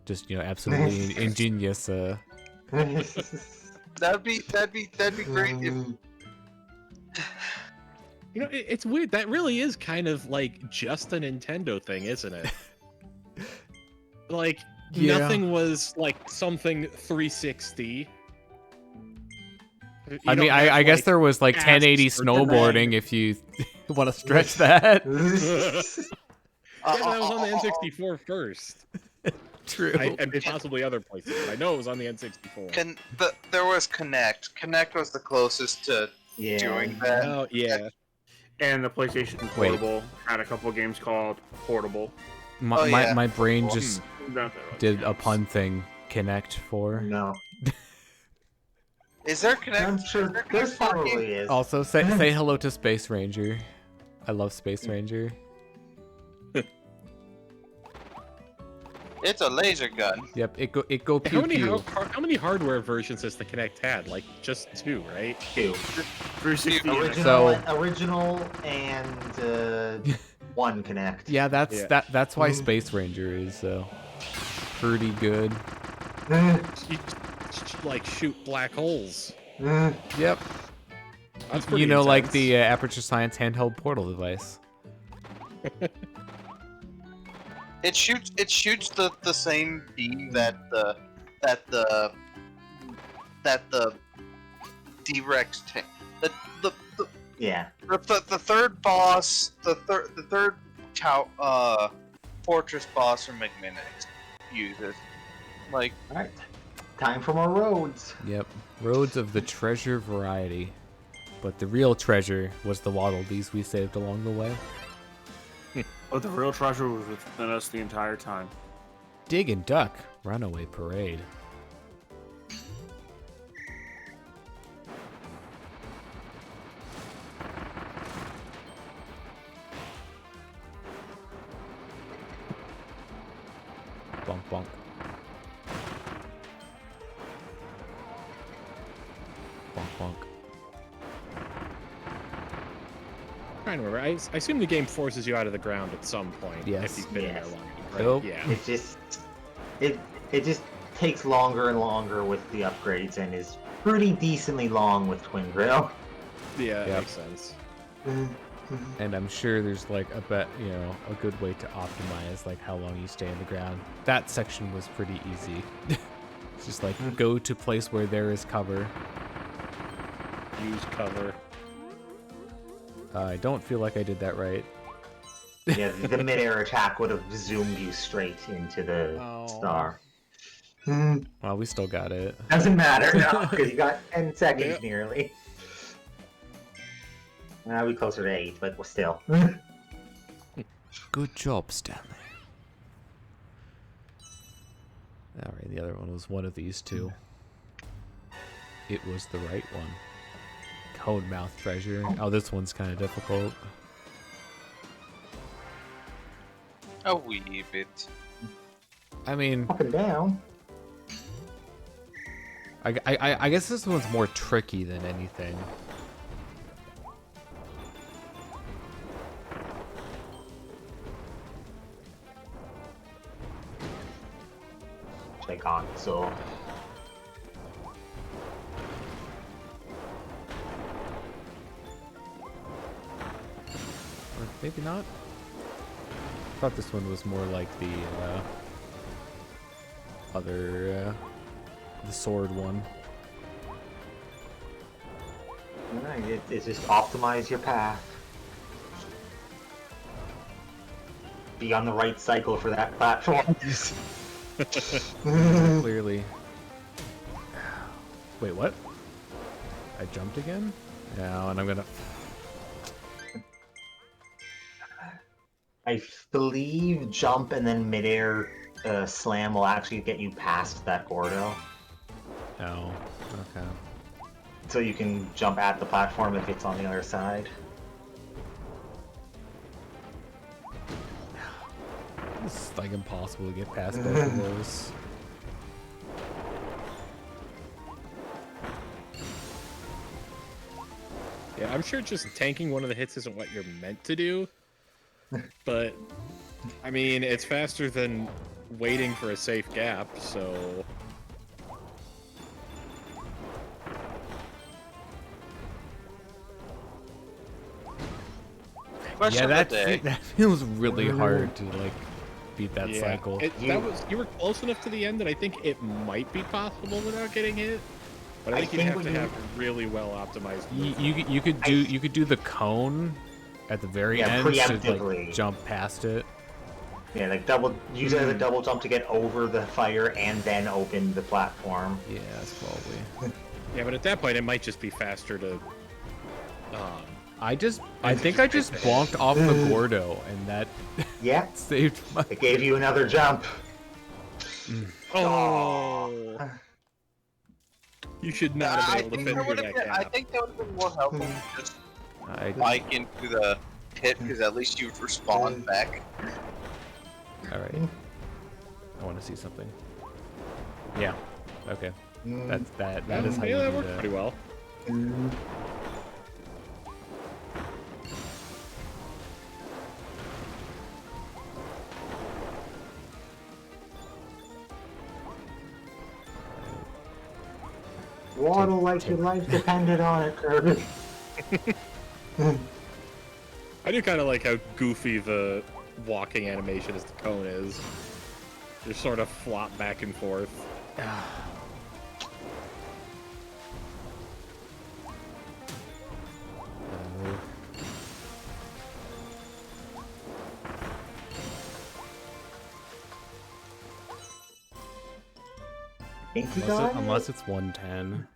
Just absolutely ingenious. That'd be great if. It's weird. That really is kind of like just a Nintendo thing, isn't it? Like nothing was like something 360. I mean, I guess there was like 1080 snowboarding if you want to stretch that. Yeah, but that was on the N64 first. True. And possibly other places, but I know it was on the N64. There was Connect. Connect was the closest to doing that. Oh, yeah. And the PlayStation Portable had a couple games called Portable. My brain just Not that did a pun thing. Connect 4. No. Is there Connect? I'm sure there probably is. Also, say hello to Space Ranger. I love Space Ranger. It's a laser gun. Yep, it go pew pew. How many hardware versions has the Kinect had? Like just 2, right? 2. 360. Original and 1 Connect. Yeah, that's why Space Ranger is pretty good. You like shoot black holes. Yep. That's pretty like intense. the Aperture Science handheld portal device. It shoots the same beam that the D-Rex tank. Yeah. The third boss, the third fortress boss from McMinix uses. Like, Alright. Time for more roads. Yep. Roads of the treasure variety. But the real treasure was the Waddle Dees we saved along the way. But the real treasure was within us the entire time. Dig and Duck, Runaway Parade. Bonk bonk. Bonk bonk. I'm trying to remember. I assume the game forces you out of the ground at some point. Yes. If you've been in there Yes. long enough, right? Nope. Yeah. It just takes longer and longer with the upgrades and is pretty decently long with Twin Grill. Yeah, that Yep. makes sense. And I'm sure there's like a good way to optimize like how long you stay in the ground. That section was pretty easy. It's just like go to place where there is cover. Use cover. I don't feel like I did that right. Yeah, the mid-air attack would have zoomed you straight into the star. Well, we still got it. Doesn't matter now, because you got 10 seconds nearly. Now we're closer to 8, but still. Good job, Stanley. Alright, the other one was one of these two. It was the right one. Cone Mouth Treasure. Oh, this one's kind of difficult. a wee bit. I mean, Up and down. I guess this one's more tricky than anything. Take on, so. Or maybe not. I thought this one was more like the other, the sword one. Alright, it's just optimize your path. Be on the right cycle for that platform. Clearly. Wait, what? I jumped again? No, and I'm gonna... I believe jump and then midair slam will actually get you past that Gordo. Oh, okay. so you can jump at the platform if it's on the other side. It's like impossible to get past both of those. Yeah, I'm sure just tanking one of the hits isn't what you're meant to do. But, I mean, it's faster than waiting for a safe gap, so... Question Yeah, of the day. that feels really hard to like beat that Yeah, cycle. you were close enough to the end that I think it might be possible without getting hit. But I think you'd have to have a really well optimized movement. You could do the cone at the very end to preemptively. like jump past it. Yeah, like use it as a double jump to get over the fire and then open the platform. Yeah, that's probably. Yeah, but at that point it might just be faster to... I think I just bonked off the Gordo, and that Yeah, saved my. it gave you another jump. Oh! You should not have been able to fit through that I gap. think that would have been more helpful to just I, bike into the pit, because at least you'd respawn back. all right. I want to see something. Yeah. Okay. That is how you Yeah, that do worked that. pretty well. Waddle like your life depended on it, Kirby. I do kind of like how goofy the walking animation as the cone is. Just sort of flop back and forth. Think you got it? Unless it's 110.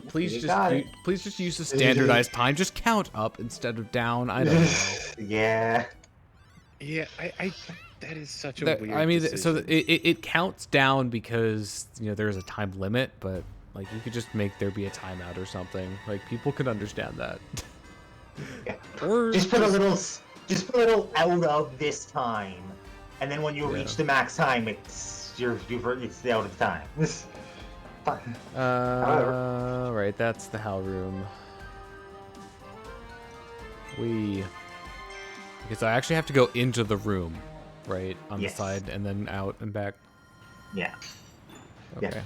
Please You just got it. please just use the standardized time. Just count up instead of down. I don't know. Yeah. Yeah, I that is such a That- weird I mean, decision. so it counts down because there's a time limit, but like you could just make there be a timeout or something. Like people could understand that. Or Just put a little out of this time, and then when you reach the max time, it's the out of time. Right, that's the Hell Room. Okay, so I actually have to go into the room, right, on Yes. the side, and then out and back. Yeah. Okay.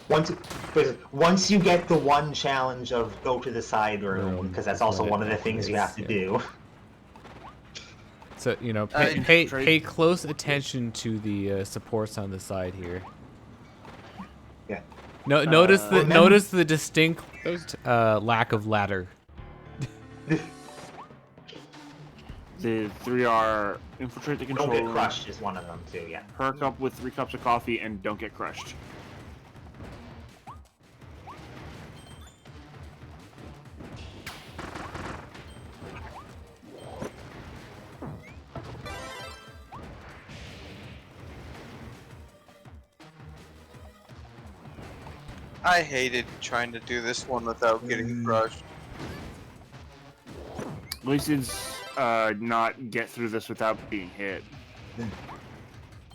Once you get the one challenge of go to the side room, because that's also what one it of the things you have to activates, do. So infiltrate. pay close attention to the supports on the side here. Yeah. No, notice the distinct Those- lack of ladder. The three are infiltrate the control Don't get room, crushed is one of them too. Yeah. perk up with 3 cups of coffee, and don't get crushed. I hated trying to do this one without getting crushed. At least it's not get through this without being hit.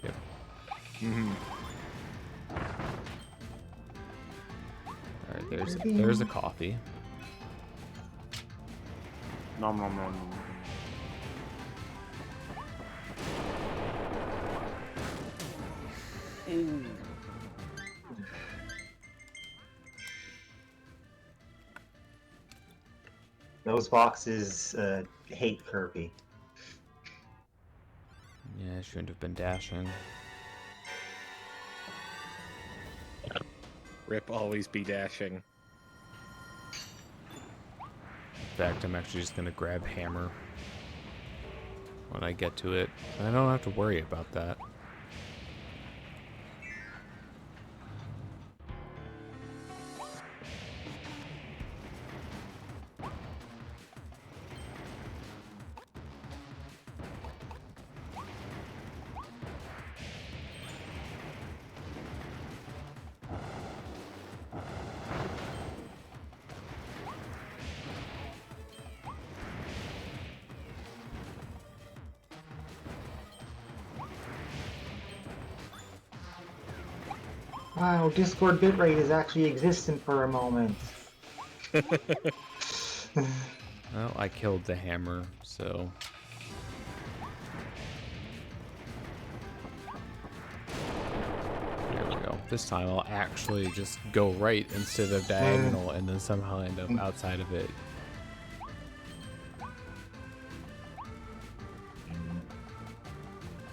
Yep. All right, there's a coffee. Nom nom nom. Those boxes hate Kirby. Yeah, I shouldn't have been dashing. Rip always be dashing. In fact, I'm actually just gonna grab hammer when I get to it. I don't have to worry about that. Wow, Discord bitrate is actually existent for a moment. Well, I killed the hammer, so... There we go. This time I'll actually just go right instead of diagonal and then somehow end up outside of it.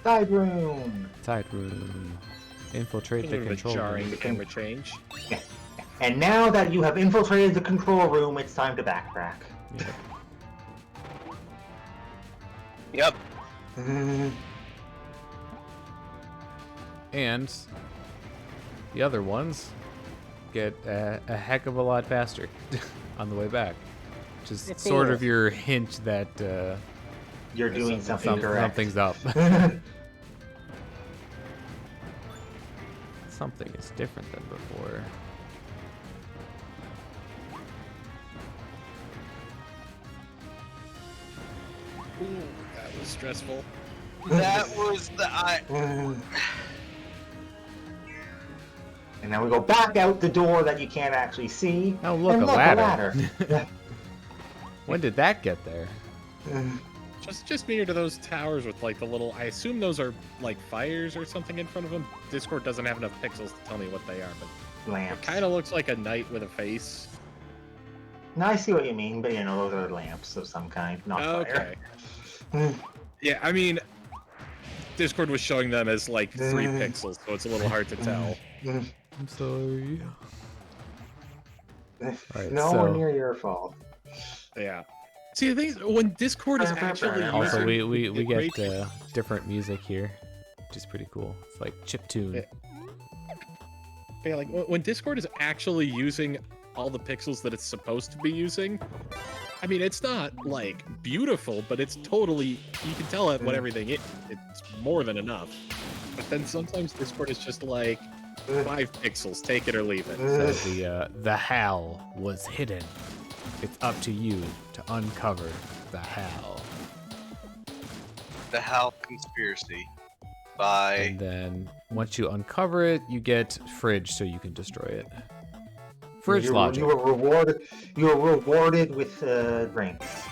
Side room! Side room. Infiltrate the control jarring room. camera change. And now that you have infiltrated the control room, it's time to backtrack. Yep. Yep. And the other ones get a heck of a lot faster on the way back. Which is sort of your hint that you're doing something correct. Something's up. Something is different than before. Ooh, that was stressful. That was the And now we go back out the door that you can't actually see. Oh, look, and a look, ladder. When did that get there? Just near to those towers with like the little. I assume those are like fires or something in front of them. Discord doesn't have enough pixels to tell me what they are, but Lamps. it kind of looks like a knight with a face. No, I see what you mean, but you know, those are lamps of some kind, not Okay. fire. Yeah, I mean, Discord was showing them as like 3 pixels, so it's a little hard to tell. I'm sorry. Alright, Nowhere near your fault. Yeah. See, the thing is, when Discord is actually Also, using we great- get different music here, which is pretty cool. It's like chiptune. Yeah. Yeah, like when Discord is actually using all the pixels that it's supposed to be using, I mean, it's not like beautiful, but it's totally, you can tell it what everything is. It's more than enough. But then sometimes Discord is just like 5 pixels, take it or leave it. So the HAL was hidden. It's up to you to uncover the HAL. The HAL conspiracy. By And then once you uncover it, you get fridge so you can destroy it. Fridge logic. You were rewarded with drinks.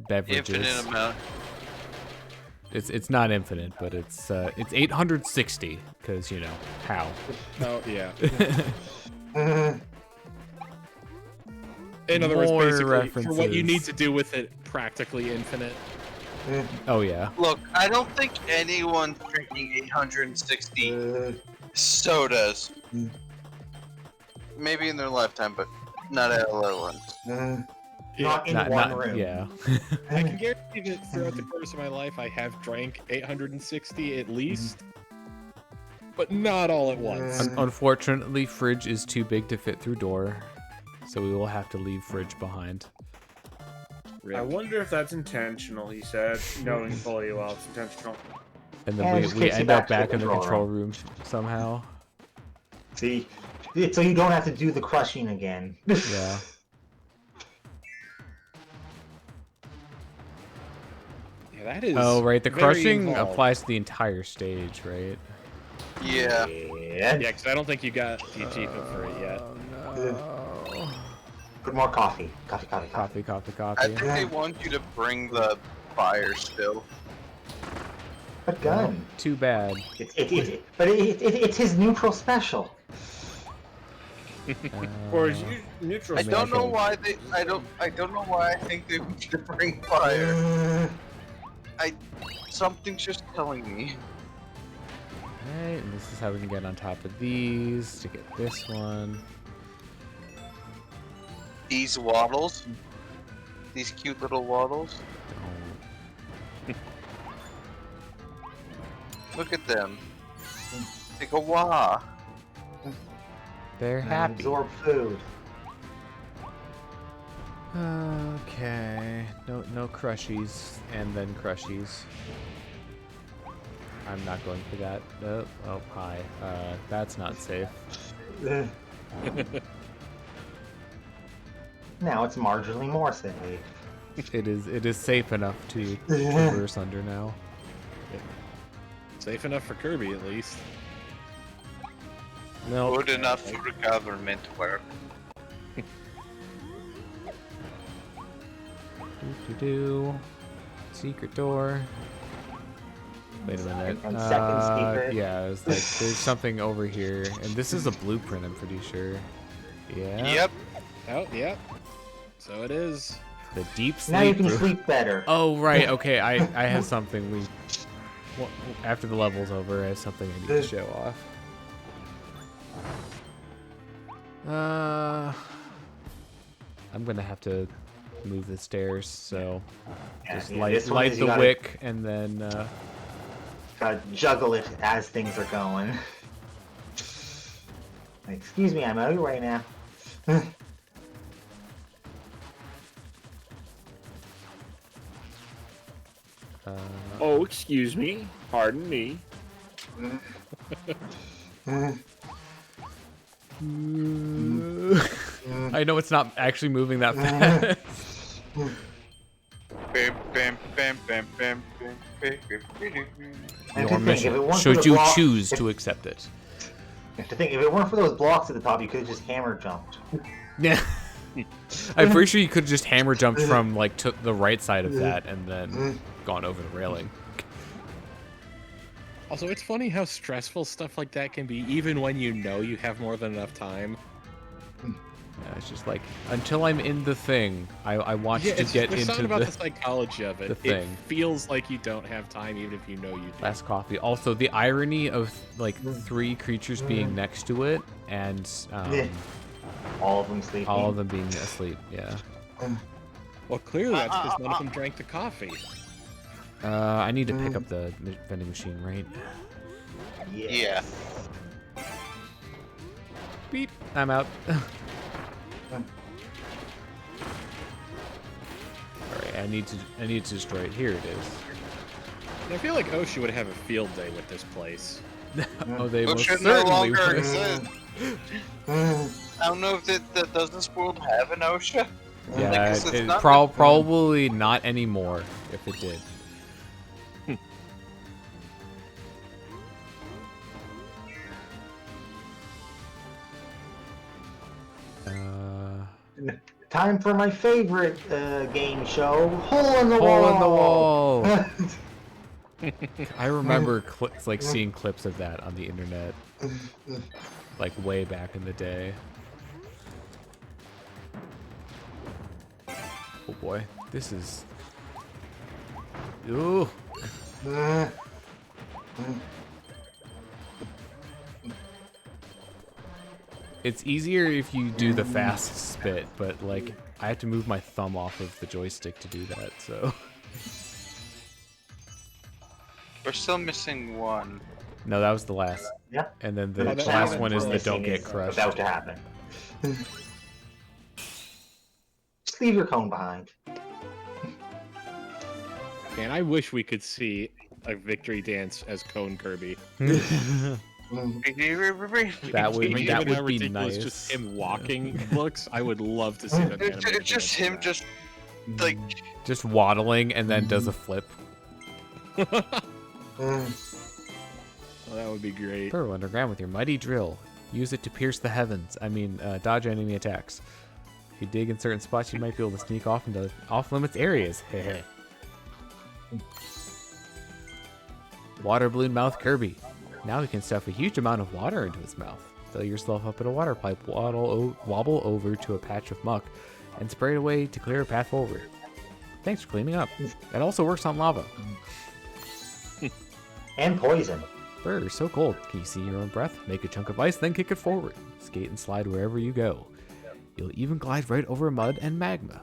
Beverages. infinite amount. It's not infinite, but it's 860 because you know how. Oh yeah. In other words, More basically, for what you references. need to do with it, practically infinite. Oh yeah. Look, I don't think anyone's drinking 860 sodas. Maybe in their lifetime, but not at LO ones. Not in one room. Yeah. I can guarantee that throughout the course of my life, I have drank 860 at least, but not all at once. Unfortunately, fridge is too big to fit through door, so we will have to leave fridge behind. Rip. I wonder if that's intentional, he said, knowing fully well it's intentional. And Yeah, then just we kicks you end back up to the back in the control control room somehow. See, so you don't have to do the crushing again. Yeah. Yeah, that is. Oh, right. The very crushing involved. applies to the entire stage, right? Yeah. Yeah, because I don't think you got the achievement for it yet. No. Put more coffee. Coffee. Coffee, coffee, I coffee. think they want you to bring the fire still. But gun. Too bad. It's his neutral special. Or is neutral? I don't know why they. I don't know why I think they want you to bring fire. Something's just telling me. Alright, and this is how we can get on top of these to get this one. These waddles. These cute little waddles. Don't. Look at them. They go wah. They're happy. Absorb food. Okay. No crushies and then crushies. I'm not going for that. Oh, hi. That's not safe. Now it's marginally more safe. It is safe enough to traverse under now. Safe enough for Kirby, at least. No. Good enough for the government work. Secret door. Wait a minute. And second secret. Yeah, it's like there's something over here, and this is a blueprint. I'm pretty sure. Yeah. Yep. Oh, yep. So it is. The deep sleep. Now you can room. sleep better. Oh right. Okay. I have something. Well, after the level's over, I have something I need to show off. I'm gonna have to move the stairs, so just light the wick and then gotta juggle it as things are going. Like, excuse me, I'm out right now. Oh, excuse me. Pardon me. I know it's not actually moving that fast. Bam, bam, bam, bam, bam, bam, Your mission, should you choose to accept it. To think, if it weren't for those blocks at the top, you could have just hammer jumped. Yeah. I'm pretty sure you could have just hammer jumped from like to the right side of that and then gone over the railing. Also, it's funny how stressful stuff like that can be, even when you know you have more than enough time. Yeah, it's just like, until I'm in the thing, I want you to get there's into something about the psychology of it. the thing. It feels like you don't have time, even if you know you do. Last coffee. Also, the irony of like 3 creatures being next to it and All of them sleeping. all of them being asleep. Yeah. Well, clearly that's because none of them drank the coffee. I need to pick up the vending machine, right? Yeah. Beep. I'm out. Alright, I need to destroy it. Here it is. I feel like Oshi would have a field day with this place. Oh, they most Ocean no certainly longer would. exists. I don't know if does this world have an OSHA? Yeah, Like, it's it not probably not anymore if it did. Time for my favorite game show, Hole in the Hole Wall. in the Wall. I remember like seeing clips of that on the internet, like way back in the day. Oh boy, this is. Ooh. It's easier if you do the fast spit, but like I have to move my thumb off of the joystick to do that, so. We're still missing one. No, that was the last. Yeah. And then The the last one is the missing don't get is crushed. About to happen. Just leave your cone behind. Man, I wish we could see a victory dance as Cone Kirby. That would Even that how would be ridiculous nice. just him walking looks. I would love to see that. It's just him, just like Just waddling and then does a flip. Oh, that would be great. Burrow underground with your mighty drill. Use it to pierce the heavens. Dodge enemy attacks. If you dig in certain spots, you might be able to sneak off into off-limits areas. Water balloon mouth Kirby. Now he can stuff a huge amount of water into his mouth. Fill yourself up in a water pipe, wobble over to a patch of muck, and spray it away to clear a path forward. Thanks for cleaning up. It also works on lava. And poison. Brr, so cold. Can you see your own breath? Make a chunk of ice, then kick it forward. Skate and slide wherever you go. You'll even glide right over mud and magma.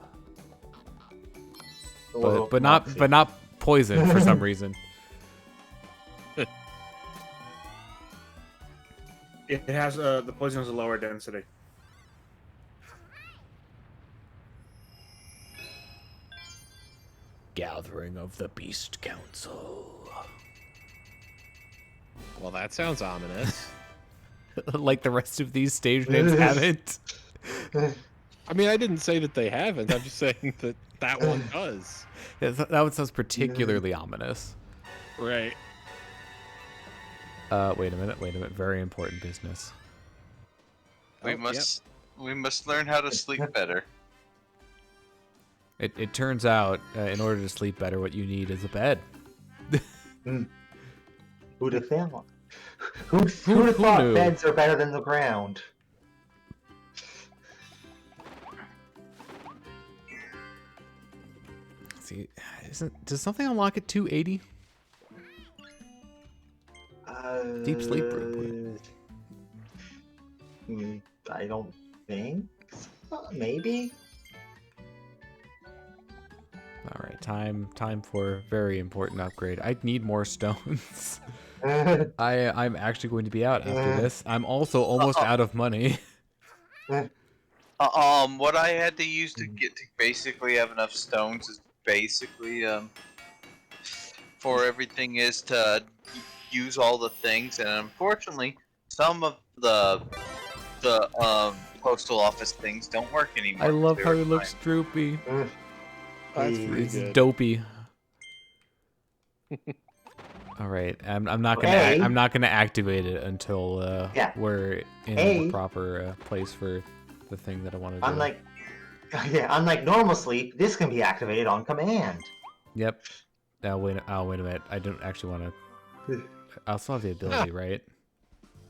But not poison for some reason. It has the poison has a lower density. Gathering of the Beast Council. Well, that sounds ominous. Like the rest of these stage names haven't. I mean, I didn't say that they haven't. I'm just saying that that one does. Yeah, that one sounds particularly ominous. Right. Wait a minute. Very important business. We must learn how to sleep better. It turns out, in order to sleep better, what you need is a bed. Who'd have thought? Who'd have thought knew? beds are better than the ground? See, does something unlock at 280? Deep sleep brew. I don't think so. Maybe. All right, time for a very important upgrade. I need more stones. I'm actually going to be out after this. I'm also almost out of money. What I had to use to get to basically have enough stones is basically for everything is to use all the things, and unfortunately, some of the postal office things don't work anymore. I love how he looks droopy. That's pretty It's good. dopey. All right, I'm not gonna activate it until we're in the proper place for the thing that I want to do. Unlike normal sleep, this can be activated on command. Yep. Now wait a minute. I don't actually want to. I also have the ability, right?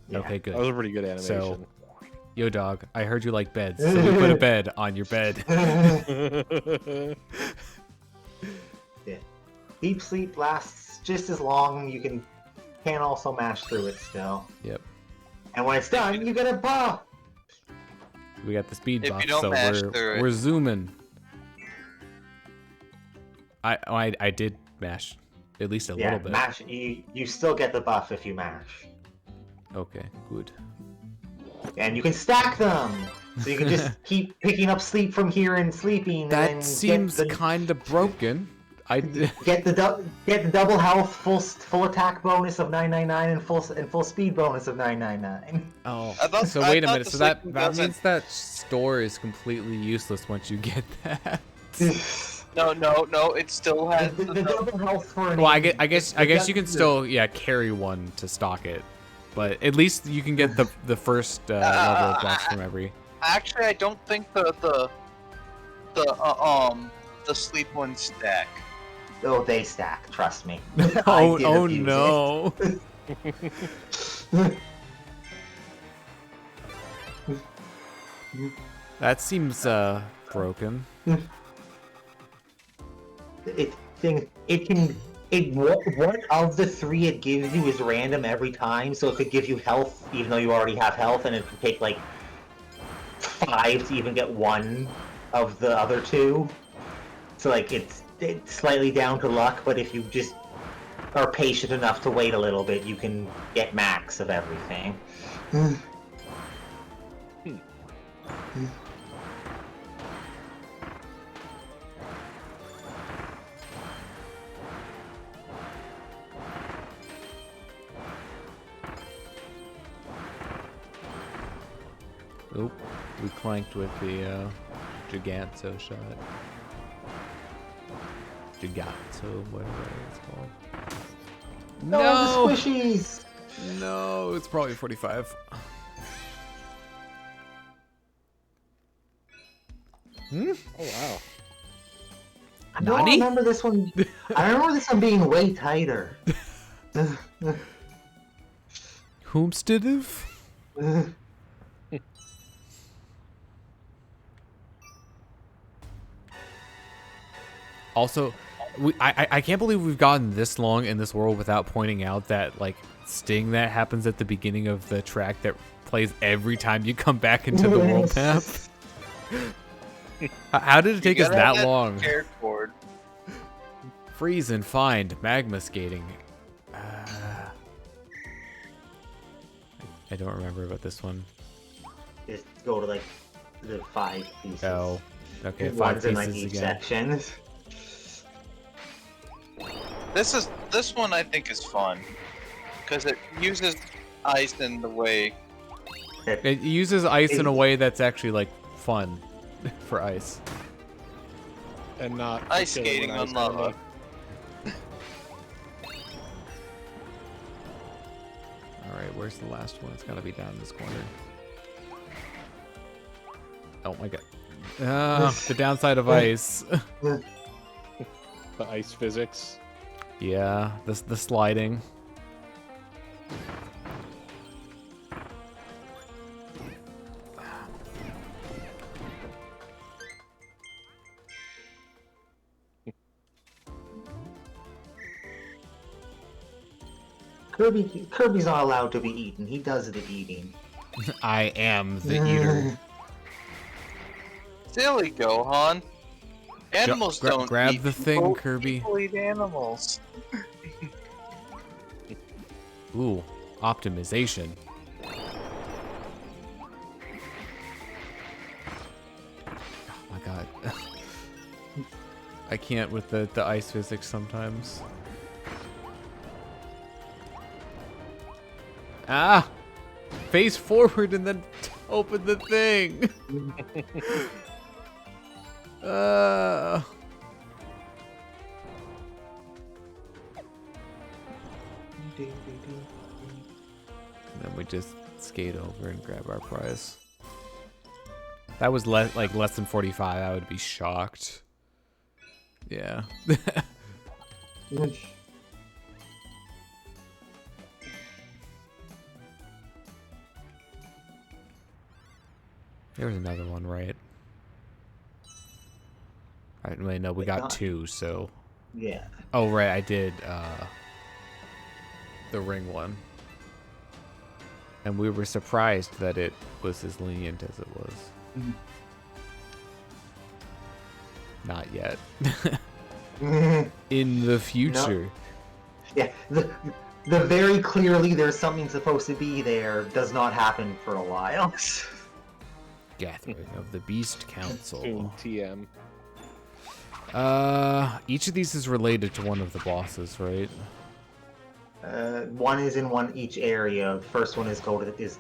Yeah. Okay, good. That was a pretty good animation. So, yo, dog, I heard you like beds, so we put a bed on your bed. Yeah. Deep sleep lasts just as long. You can also mash through it still. Yep. And when it's done, you get a buff. We got the speed If buff, you don't so mash through we're it. zooming. I did mash at least a little bit. Mash. You still get the buff if you mash. Okay, good. And you can stack them, so you can just keep picking up sleep from here and sleeping. And That then seems kind of broken. get the double health, full attack bonus of 999, and full speed bonus of 999. Oh, I so thought wait a minute. the So that sleeping doesn't- means that store is completely useless once you get that. No, it still has the double health for Well, I guess you can still carry one to stock it, but at least you can get the first level of buffs from every. Actually, I don't think the sleep ones stack. Oh, they stack. Trust me. Oh no! That seems broken. One of the three it gives you is random every time, so it could give you health even though you already have health, and it could take like 5 to even get one of the other two. So like it's slightly down to luck, but if you just are patient enough to wait a little bit, you can get max of everything. Oop, we clanked with the Giganto shot. Giganto, whatever it's called. No, the squishies! No, it's probably 45. Oh wow. I don't Nani? remember this one. I remember this one being way tighter. Whomstidiv? Also, I can't believe we've gotten this long in this world without pointing out that like sting that happens at the beginning of the track that plays every time you come back into the world map. How did it take us that long? Cord. Freeze and find magma skating. I don't remember about this one. Just go to like the 5 pieces. Oh, okay, 5 One's pieces in like each again. section. This one I think is fun because it uses ice in the way. It uses ice in a way that's actually like fun for ice. And not Ice kill it skating when on ice lava. enemy. All right, where's the last one? It's gotta be down this corner. Oh my god. The downside of ice. The ice physics. Yeah, the sliding. Kirby's not allowed to be eaten. He does the eating. I am the eater. Silly Gohan. Animals don't grab eat the thing, people. Kirby. People eat animals. Ooh, optimization. Oh my god. I can't with the ice physics sometimes. Ah! Face forward and then open the thing. And then we just skate over and grab our prize. That was less than 45. I would be shocked. Yeah. There was another one, right? Wait, no, we got 2, so... Yeah. Oh, right, I did, the ring one. And we were surprised that it was as lenient as it was. Mhm. Not yet. In the future. No. Yeah, the very clearly there's something supposed to be there does not happen for a while. Gathering of the Beast Council. Soon TM. Each of these is related to one of the bosses, right? One is in each area. The first one is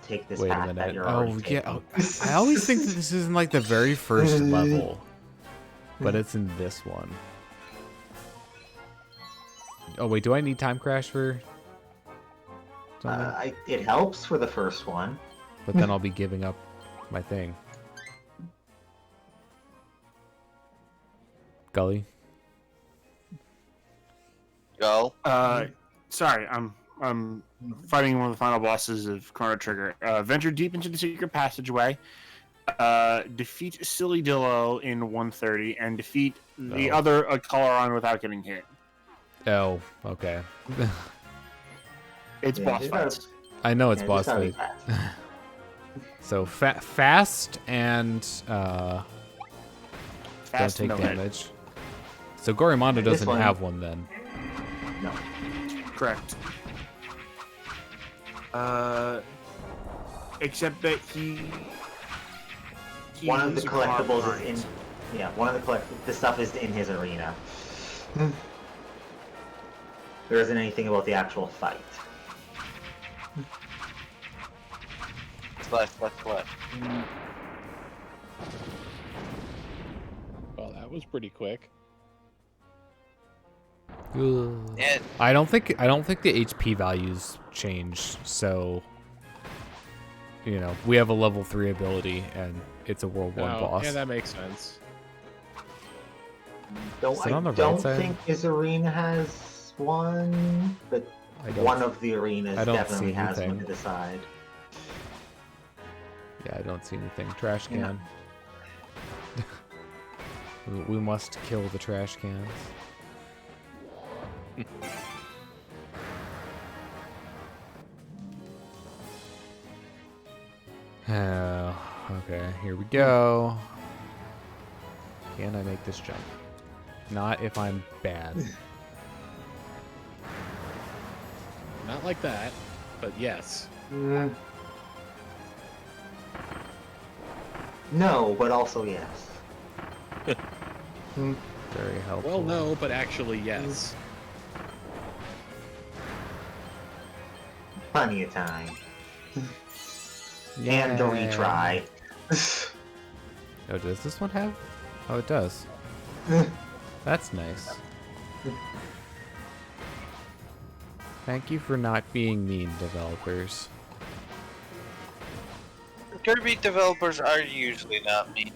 take this Wait a path that minute. you're Oh, already yeah. taking. Oh, I always think that this is in like the very first level, but it's in this one. Oh wait, do I need time crash for something? It helps for the first one. But then I'll be giving up my thing. Gully. Go. Sorry, I'm fighting one of the final bosses of Chrono Trigger. Venture deep into the secret passageway. Defeat Silly Dillo in 130 and defeat the other Coloron without getting hit. Oh, okay. It's boss just fights. I know it's Yeah, boss just gotta be fight. fast. So fast and don't Fast take no hit. damage. So Gorimondo This doesn't one- have one then. No. Correct. Except that One of the is a collectibles carved is in. bronze. Yeah, one of the stuff is in his arena. There isn't anything about the actual fight. Left. Well, that was pretty quick. And I don't think the HP values change, so you know, we have a level 3 ability and it's a World 1 boss. Yeah, that makes sense. Is it on the I right don't side? think his arena has one, but I don't- one of the arenas I don't definitely see has one anything. to the side. Yeah, I don't see anything. Trash Yeah. can. We must kill the trash cans. Oh, okay, here we go. Can I make this jump? Not if I'm bad. Not like that, but yes. No, but also yes. Very helpful. Well, no, but actually yes. Plenty of time. And the retry. Oh, does this one have? Oh, it does. That's nice. Thank you for not being mean, developers. Kirby developers are usually not mean.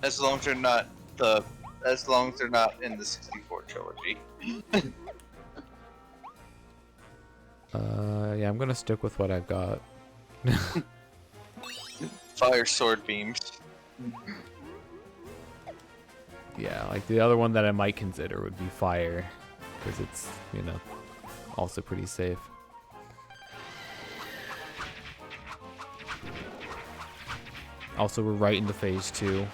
As long as they're not in the 64 trilogy. Yeah, I'm gonna stick with what I've got. Fire sword beams. Yeah, like the other one that I might consider would be fire, because it's, you know, also pretty safe. Also, we're right into phase 2.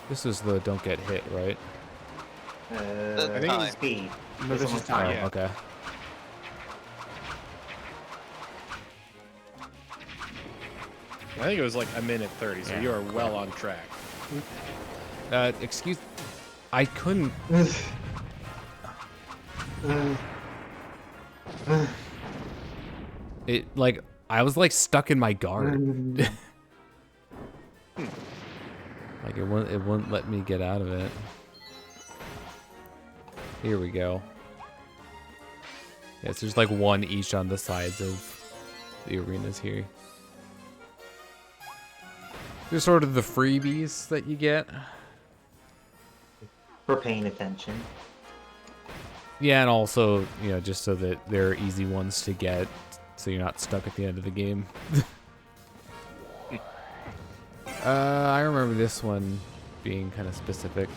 This is the don't get hit, right? I think it's speed. No, this is time. Yeah. Okay. I think it was like 1:30, so Yeah, you are well on track. Excuse... I couldn't... It, like, I was, like, stuck in my guard. Like, it wouldn't let me get out of it. Here we go. Yes, there's, like, one each on the sides of the arenas here. They're sort of the freebies that you get. For paying attention. Yeah, and also, you know, just so that they're easy ones to get, so you're not stuck at the end of the game. I remember this one being kind of specific.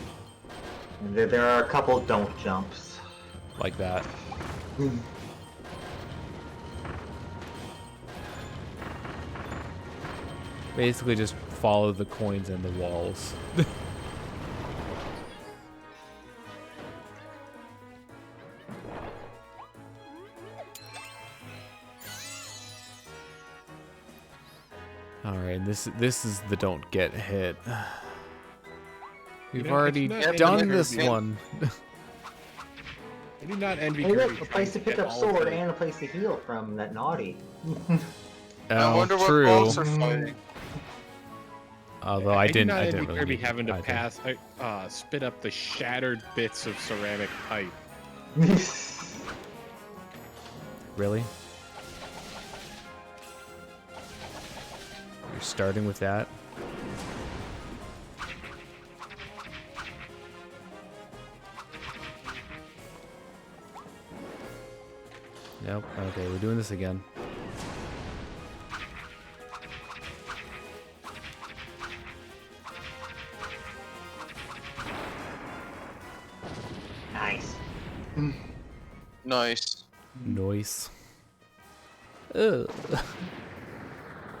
There are a couple don't jumps. Like that. Basically just follow the coins and the walls. Alright, this is the don't get hit. We've know, already it's not done envy this Kirby. one. I do not envy Hey, Kirby. look, a place to trying pick get up all sword the- and a place to heal from that naughty. I wonder what true. balls are fighting. Although I do didn't not really envy Kirby need having to either. pass, spit up the shattered bits of ceramic pipe. Really? You're starting with that? Nope. Okay, we're doing this again. Nice. Nice. Noise. Ugh.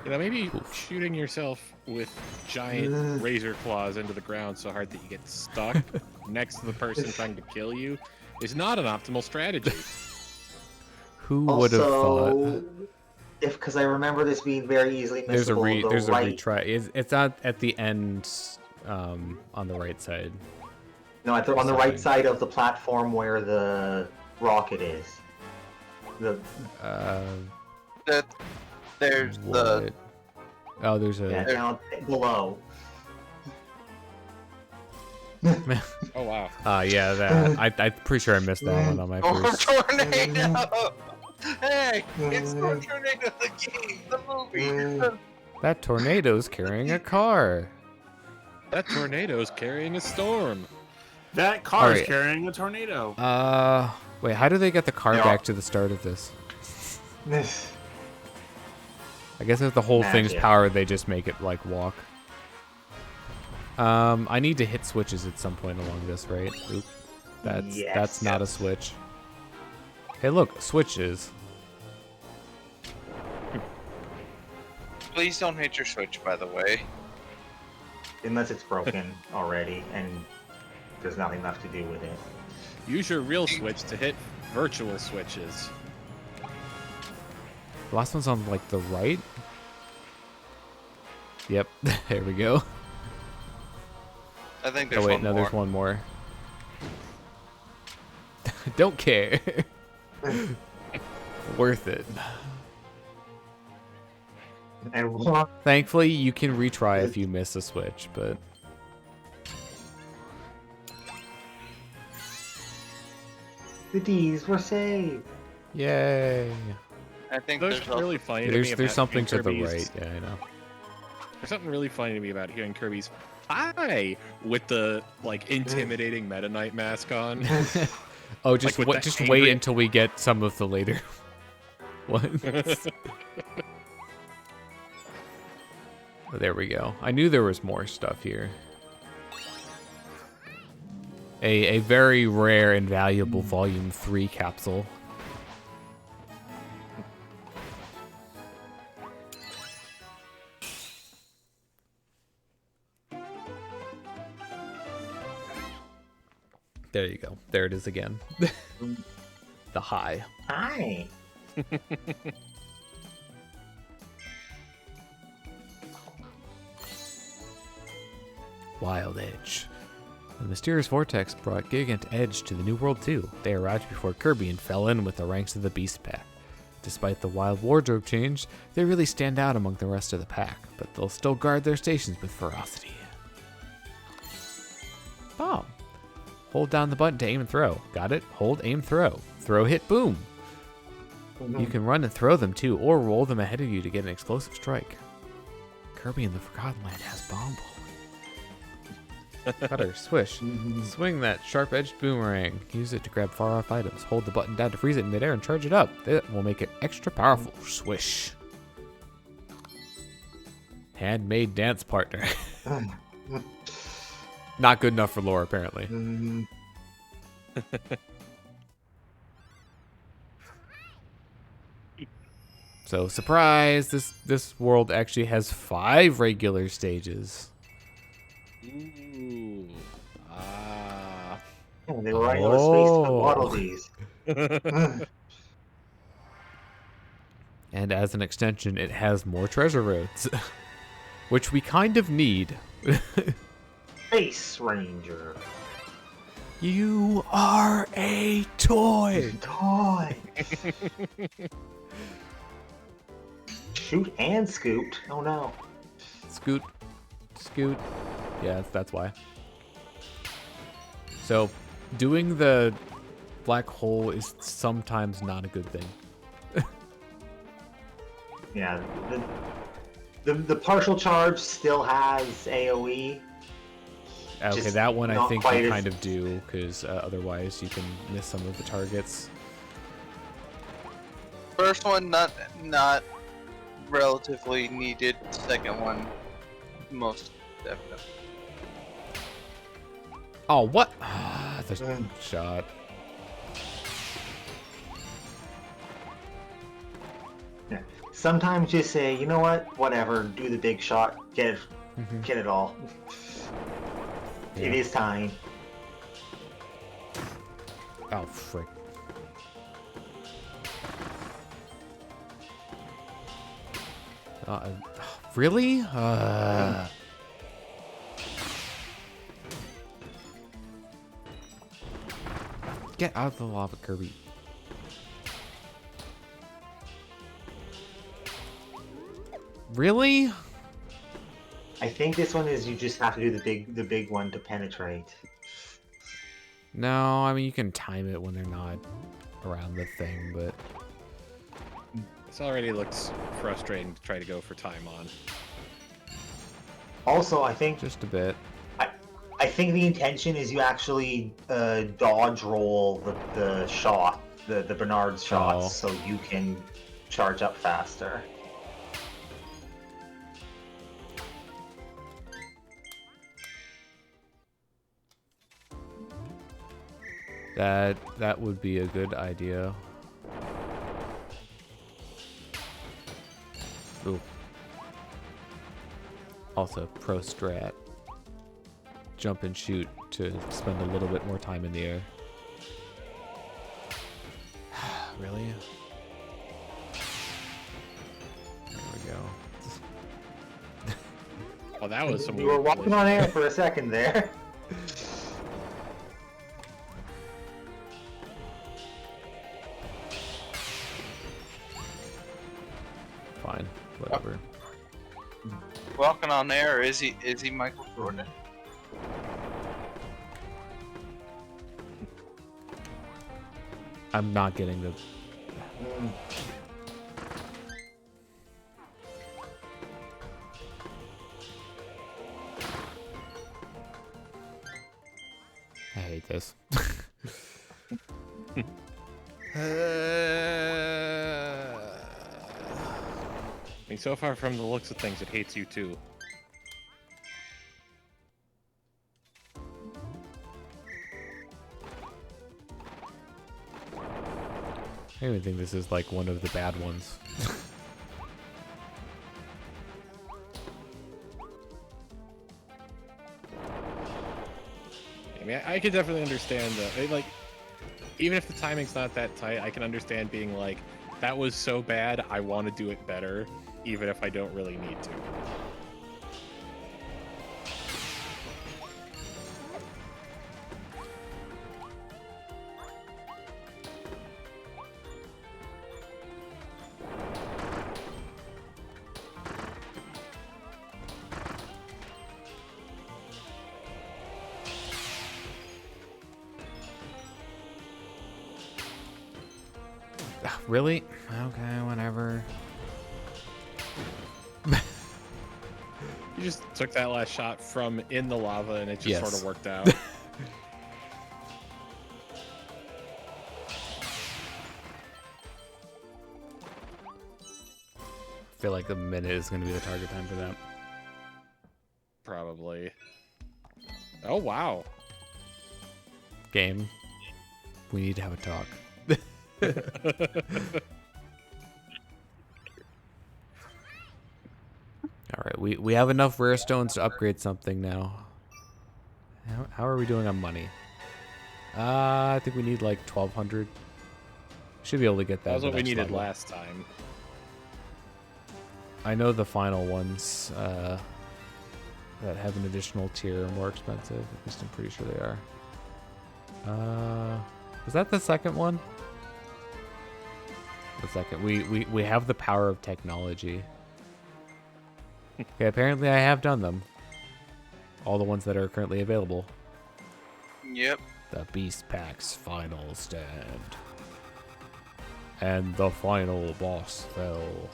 You know, maybe shooting yourself with giant razor claws into the ground so hard that you get stuck next to the person trying to kill you is not an optimal strategy. Who would have thought? Also, because I remember this being very easily There's a missable, there's a right... retry. It's not at the end, on the right side. No, on the Something. right side of the platform where the rocket is. There's the What? Oh, there's Yeah, a. down below. Oh wow. Yeah, that. I'm pretty sure I missed that one on my first. tornado. Hey, it's the tornado, the game, the movie. That tornado's carrying a car. That tornado's carrying a storm. That car is Alright. carrying a tornado. Wait, how do they get the car Yeah. back to the start of this? I guess if the whole thing's Magic. powered, they just make it, like, walk. I need to hit switches at some point along this, right? Oop. That's Yes. not a switch. Hey, look, switches. Please don't hit your switch, by the way. Unless it's broken already and there's nothing left to do with it. Use your real switch to hit virtual switches. The last one's on, like, the right? Yep, there we go. I think there's Oh, wait, one no, more. there's one more. Don't care. Worth it. And what? Thankfully, you can retry if you miss a switch, but... The D's were saved. Yay! I think There's there's really also... funny to me There's about something to hearing the Kirby's- right. Yeah, I know. There's something really funny to me about hearing Kirby's "Hi" with the like intimidating Meta Knight mask on. Oh, just Like, with the just angry- wait until we get some of the later ones. There we go. I knew there was more stuff here. A very rare and valuable Volume 3 capsule. There you go. There it is again. The high. Hi. Wild Edge. The mysterious vortex brought Gigant Edge to the New World too. They arrived before Kirby and fell in with the ranks of the Beast Pack. Despite the wild wardrobe change, they really stand out among the rest of the pack, but they'll still guard their stations with ferocity. Bomb. Hold down the button to aim and throw. Got it? Hold, aim, throw. Throw, hit, boom. You can run and throw them too, or roll them ahead of you to get an explosive strike. Kirby in the Forgotten Land has bomb bowling. Cutter, swish. Swing that sharp-edged boomerang. Use it to grab far-off items. Hold the button down to freeze it in midair and charge it up. That will make it extra powerful. Swish. Handmade dance partner. Not good enough for lore, apparently. So, surprise! This world actually has 5 regular stages. Ooh. Ah. Oh, they were running out of space to model these. And as an extension, it has more treasure roads. Which we kind of need. Space Ranger. You are a toy! Toy. Shoot and scoot. Oh no. Scoot. Scoot. Yeah, that's why. So, doing the black hole is sometimes not a good thing. Yeah. The partial charge still has AoE. Okay, Just that one I not think quite you as- kind of do, because otherwise you can miss some of the targets. First one, not relatively needed. Second one, most definitely. Oh, what? The shot. Yeah. Sometimes just say, you know what? Whatever. Do the big shot. Get it all. Yeah. It is time. Oh, frick. Really? Get out of the lava, Kirby. Really? I think this one is you just have to do the big one to penetrate. No, I mean you can time it when they're not around the thing, but This already looks frustrating to try to go for time on. Also, I think just a bit. I think the intention is you actually dodge roll the shot, the Bernard's shots, Oh. so you can charge up faster. That would be a good idea. Ooh. Also, pro strat. Jump and shoot to spend a little bit more time in the air. Really? There we go. Oh, that was some You were weird walking on air for a second there. Fine, whatever. Walking on air, is he Michael Jordan? I'm not getting the. hate this. I mean, so far from the looks of things, it hates you too. I even think this is like one of the bad ones. I mean, I could definitely understand that. Like, even if the timing's not that tight, I can understand being like, that was so bad, I want to do it better, even if I don't really need to. Really? Okay, whatever. You just took that last shot from in the lava, and it just Yes. sort of worked out. I feel like a minute is going to be the target time for that. Probably. Oh, wow. Game. We need to have a talk. Alright, we have enough rare stones to upgrade something now. How are we doing on money? I think we need like 1,200. Should be able to get that. That was at what the we next needed level. last time. I know the final ones that have an additional tier are more expensive. At least I'm pretty sure they are. Was that the second one? The second. We have the power of technology. Okay, apparently I have done them. All the ones that are currently available. Yep. The Beast Pack's final stand. And the final boss fell.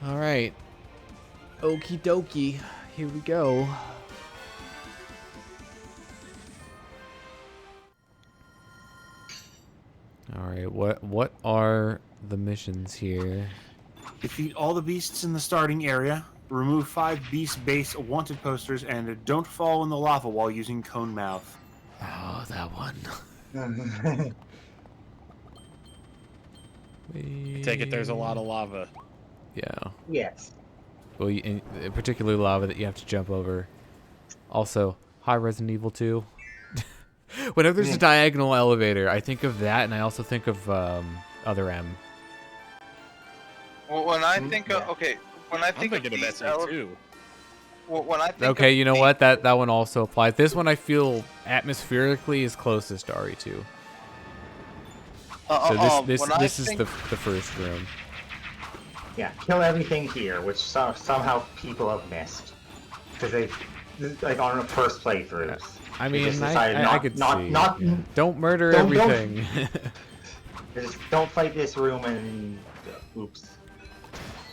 Alright. Okie dokie. Here we go. Alright, what are the missions here? Defeat all the beasts in the starting area. Remove 5 beast base wanted posters, and don't fall in the lava while using cone mouth. Oh, that one. I take it there's a lot of lava. Yeah. Yes. Well, and particularly lava that you have to jump over. Also, hi Resident Evil 2. Whenever there's a diagonal elevator, I think of that, and I also think of Other M. Well, when I think of when I I'm think of thinking of these SA2. when I think Okay, of you know the- what? That one also applies. This one I feel atmospherically is closest to RE2. So this is the first room. Yeah, kill everything here, which somehow people have missed. Because they've, like, on the first playthroughs. I They just mean, decided I not- could not- see. not- Yeah. Don't murder don't- everything. They just don't fight this room and... oops.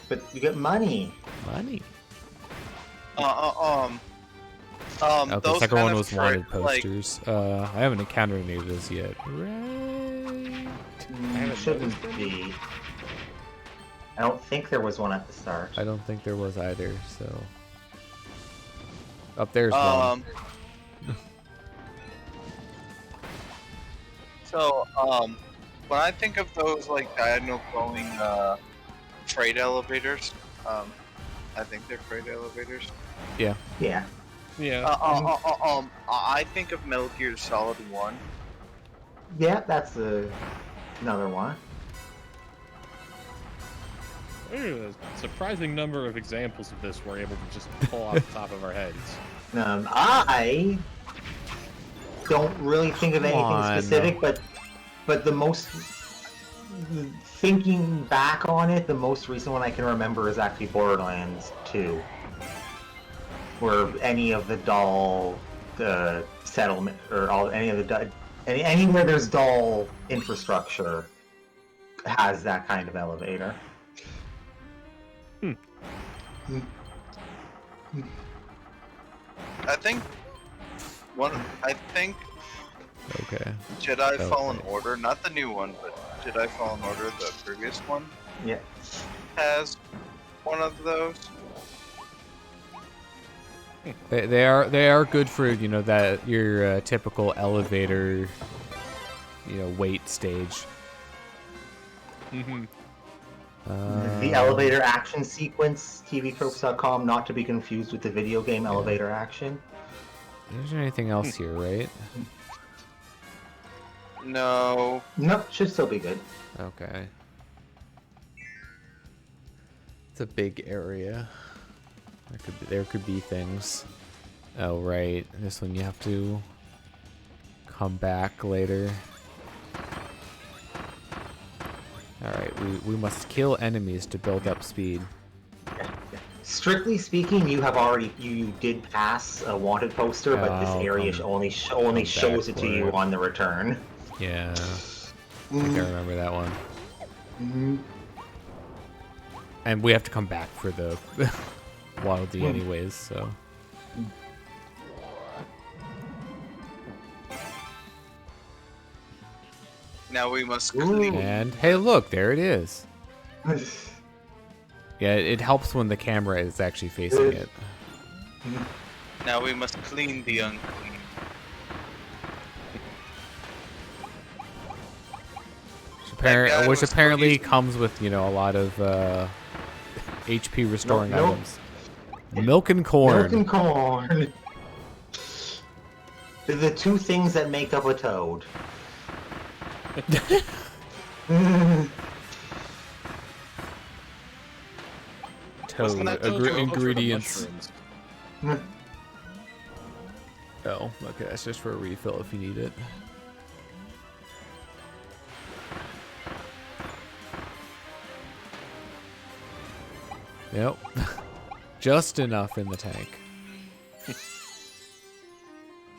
But you get money. Money. Okay, The second one was wanted like, posters. I haven't encountered any of those yet. Right. Shouldn't be. I don't think there was one at the start. I don't think there was either. So up there's one. So, when I think of those like diagonal going freight elevators, I think they're freight elevators. Yeah. Yeah. Yeah. I think of Metal Gear Solid 1. Yeah, that's another one. There's a surprising number of examples of this we're able to just pull off the top of our heads. I don't really think of anything on. specific, but the most thinking back on it, the most recent one I can remember is actually Borderlands 2, where any of the doll settlement or any of the anywhere there's doll infrastructure has that kind of elevator. I think I think Okay. Jedi Oh, Fallen right. Order, not the new one, but Jedi Fallen Order, the previous one, Yeah. has one of those. They are good for, you know, that your typical elevator, you know, wait stage. Mm-hmm. The elevator action sequence, tvtropes.com, not to be confused with the video game elevator action. There's anything else here, right? No. Nope, should still be good. Okay. It's a big area. There could be things. Oh right, this one you have to come back later. All right, we must kill enemies to build up speed. Strictly speaking, you did pass a wanted poster, but this Oh, area come only back shows it to for you it. on the return. Yeah, I think I remember that one. And we have to come back for the Wild D anyways, so. Now we must clean. And hey, look, there it is. Yeah, it helps when the camera is actually facing it. Now we must clean the unclean. Which apparently comes with, you know, a lot of HP restoring Nope. items. Milk and corn. Milk and corn. They're the two things that make up a toad. Toad that toad joke? ingredients. Mushrooms. Oh, okay, that's just for a refill if you need it. Yep. Just enough in the tank.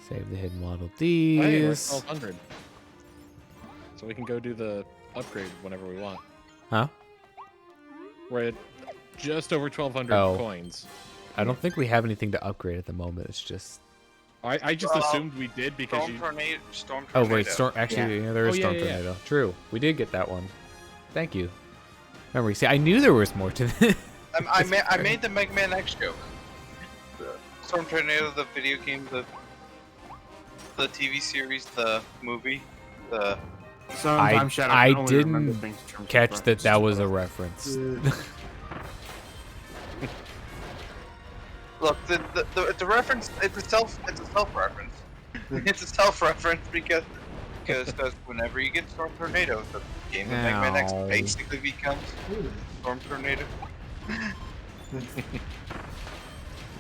Save the hidden Model Hey, we're at Ds. 1200. So we can go do the upgrade whenever we want. Huh? We're at just over 1200 Oh. coins. I don't think we have anything to upgrade at the moment. It's just. I just assumed we did because Storm you... tornado. Storm Oh tornado. wait, storm. Actually, yeah, there is Oh, yeah, storm yeah, yeah. tornado. True, we did get that one. Thank you. Remember, see, I knew there was more to this. I made the Mega Man X joke. Storm Tornado, the video game, the TV series, the movie, the. Sometimes Shadow I can only remember didn't things in terms of catch that references that to was a other- reference. Look, the reference. It's a self reference. It's a self reference because whenever you get Storm Tornado, the game of Mega Man X Ow. basically becomes Storm Tornado.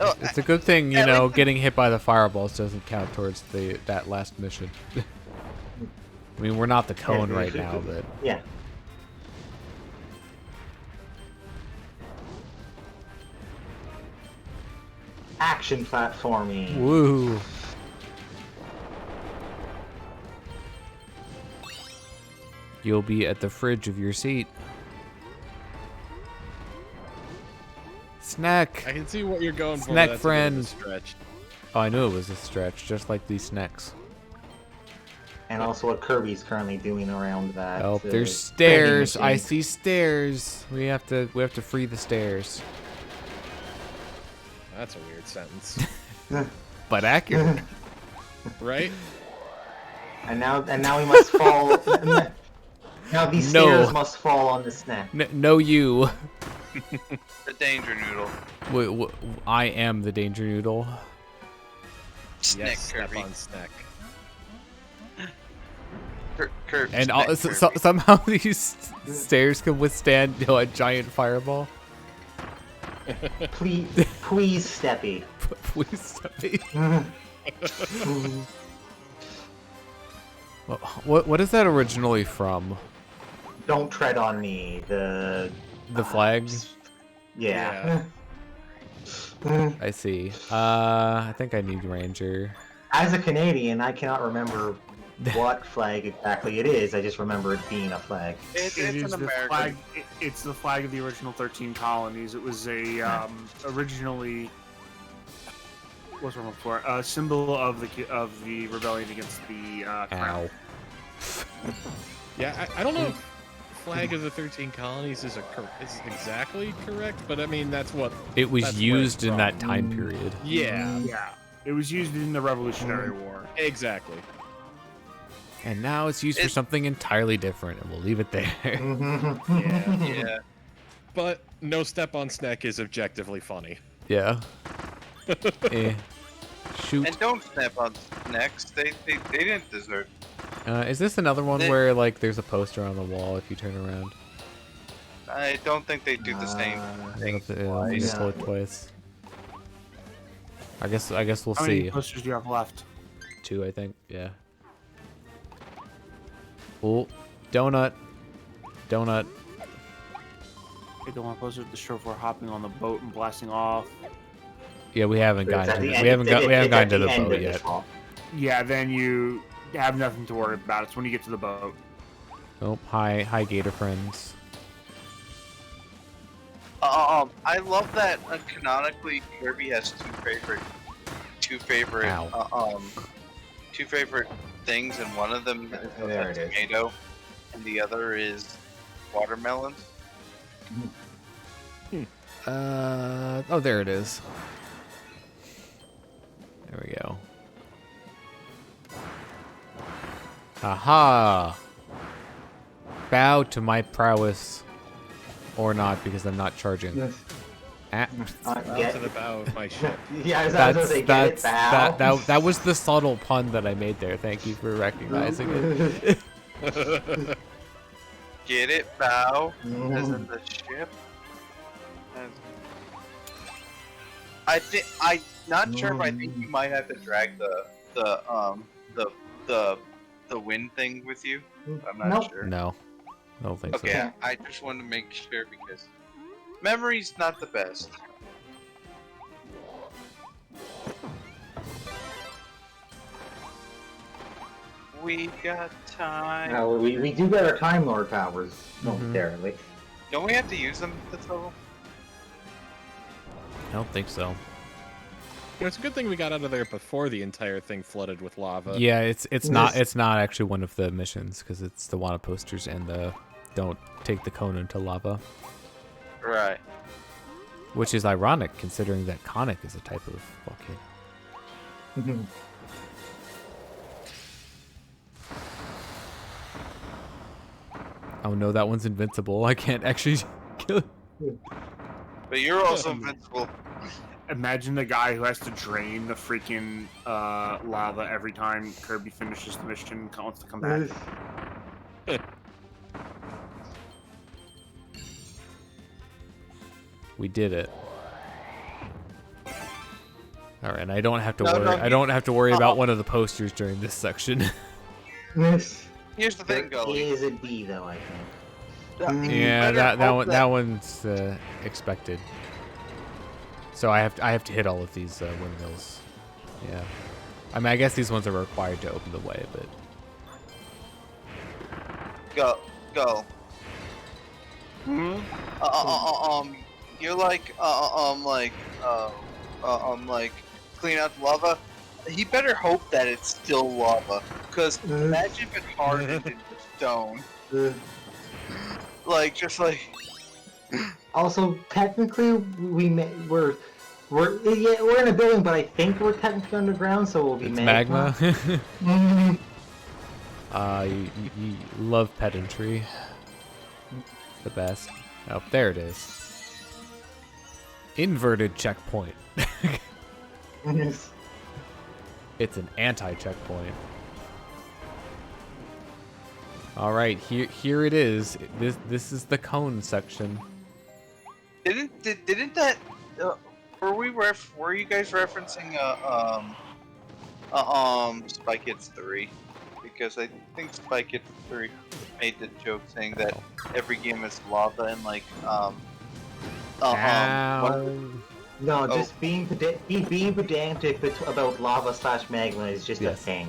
Oh, It's a good thing, you I know, like the- getting hit by the fireballs doesn't count towards that last mission. I mean, we're not the cone right now, but Yeah. Action platforming. woo. You'll be at the fridge of your seat. Snack. I can see what you're going for. Snack That's a bit of a friend. stretch. Oh, I knew it was a stretch, just like these snacks. And also what Kirby's currently doing around that. Oh, there's vending stairs. I machine. see stairs. We have to free the stairs. That's a weird sentence. But accurate. Right? And now we must fall. Now these No. stairs must fall on the snack. No, you. the Danger Noodle. I am the danger noodle. Snack Yes, step Kirby. on snack. Kirby. And snack Kirby. somehow these stairs can withstand, you know, a giant fireball. Please, Steppy. Please stop me. What is that originally from? Don't tread on me. The flag? Yeah. I see. I think I need Ranger. As a Canadian, I cannot remember what flag exactly it is. I just remember it being a flag. It's It is an the American. flag. It's the flag of the original 13 colonies. It was a originally what's wrong for? A symbol of the rebellion against the crown. Ow. Yeah, I don't know if Flag of the 13 Colonies is exactly correct, but I mean that's what It was that's where used it's in from. that time period. Yeah, Yeah, it was used in the Revolutionary War. exactly. And now it's used for something entirely different, and we'll leave it there. Yeah, Yeah. but no step on Sneck is objectively funny. Yeah. Shoot. And don't snap on next. They didn't deserve. Is this another one They- where like there's a poster on the wall if you turn around? I don't think they do the same thing twice. Pull it twice. I guess we'll How see. many posters do you have left? 2, I think. Yeah. Oh, donut. Donut. Okay, the one poster to show for hopping on the boat and blasting off. Yeah, we haven't It's gotten at to the the, end- we haven't it's- got we haven't it's gotten at to the the end boat of this yet. hall. Yeah, then you have nothing to worry about. It's when you get to the boat. Nope. Hi, Gator friends. I love that canonically Kirby has two favorite Ow. two favorite things, and one of them is There it is. tomato, and the other is watermelon. Oh, there it is. There we go. Aha! Bow to my prowess. Or not, because I'm not charging. Ah, Get- To the bow of my ship. Yeah, I was gonna say, get it, bow. that was the subtle pun that I made there. Thank you for recognizing it. Get it, bow, as in the ship. And I'm not sure, but I think you might have to drag the wind thing with you. I'm not Nope. sure. No. I don't think Okay, so. I just wanted to make sure because memory's not the best. We got time. No, we do get our Time Lord powers momentarily. Don't we have to use them at the total? I don't think so. It's a good thing we got out of there before the entire thing flooded with lava. Yeah, it's not actually one of the missions because it's the Wanna posters and the don't take the cone into lava, Right. which is ironic considering that conic is a type of volcano. Oh no, that one's invincible. I can't actually kill it. But you're also invincible. Imagine the guy who has to drain the freaking lava every time Kirby finishes the mission and wants to come back. We did it. All right, I don't have to No, worry. no, I don't have to worry about one of the posters during this section. This Here's the thing, Gully. is a B though, I think. You Yeah, better that hope one's expected. So I have to hit all of these windmills. Yeah, I mean I guess these ones are required to open the way, but Go. You're like clean out the lava. He better hope that it's still lava, because imagine if it hardened into stone. Also, technically, we're in a building, but I think we're technically underground, so we'll be it's magma. Mhm. You love pedantry. The best. Oh, there it is. Inverted checkpoint. Yes. It's an anti-checkpoint. All right, here it is. This is the cone section. Didn't that were you guys referencing Spy Kids 3? Because I think Spy Kids 3 made the joke saying that every game is lava and No, just being pedantic about lava / magma is just a Yes. thing.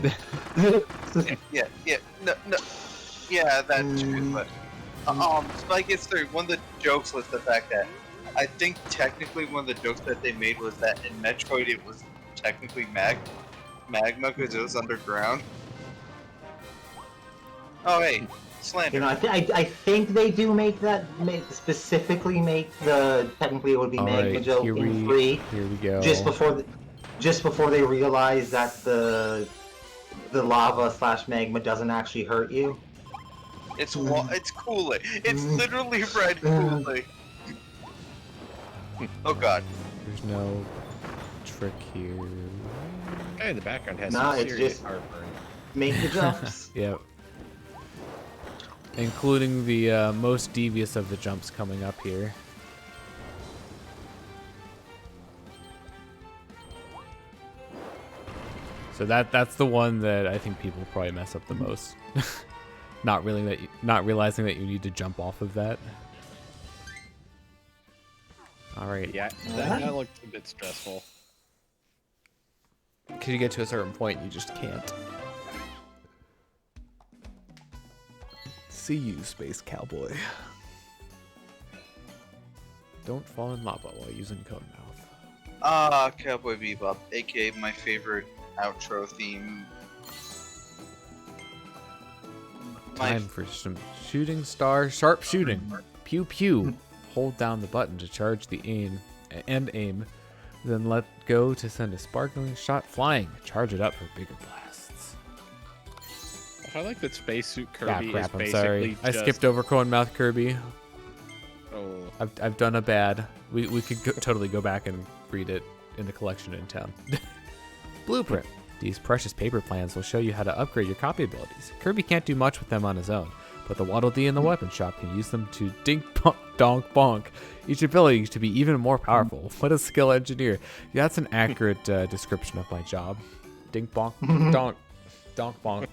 Yeah, that's true. But Spy Kids 3, one of the jokes was the fact that I think technically one of the jokes that they made was that in Metroid it was technically magma because it was underground. Oh hey, slander. You know, I think they do specifically make the technically it would be magma joke in 3. Here we go. Just before they realize that the lava / magma doesn't actually hurt you. It's Kool-Aid. It's literally red Kool-Aid. Oh god. There's no trick here. Guy in the background has Nah, some it's serious just- heartburn. Make the jumps. Yep. Including the most devious of the jumps coming up here. So that's the one that I think people probably mess up the most. Not realizing that you need to jump off of that. All right. Yeah, that looked a bit stressful. Because you get to a certain point, you just can't. See you, Space Cowboy. Don't fall in lava while using cone mouth. Cowboy Bebop, aka my favorite outro theme. Time for some shooting star sharp shooting. Pew pew. Hold down the button to charge the aim, then let go to send a sparkling shot flying. Charge it up for bigger blasts. I like that Spacesuit Kirby Crap, is I'm basically sorry. I just... skipped over cone mouth Kirby. Oh. I've done a bad. We could totally go back and read it in the collection in town. Blueprint. These precious paper plans will show you how to upgrade your copy abilities. Kirby can't do much with them on his own, but the Waddle Dee in the weapon shop can use them to dink donk bonk each ability to be even more powerful. What a skill engineer. Yeah, that's an accurate description of my job. Dink bonk donk bonk.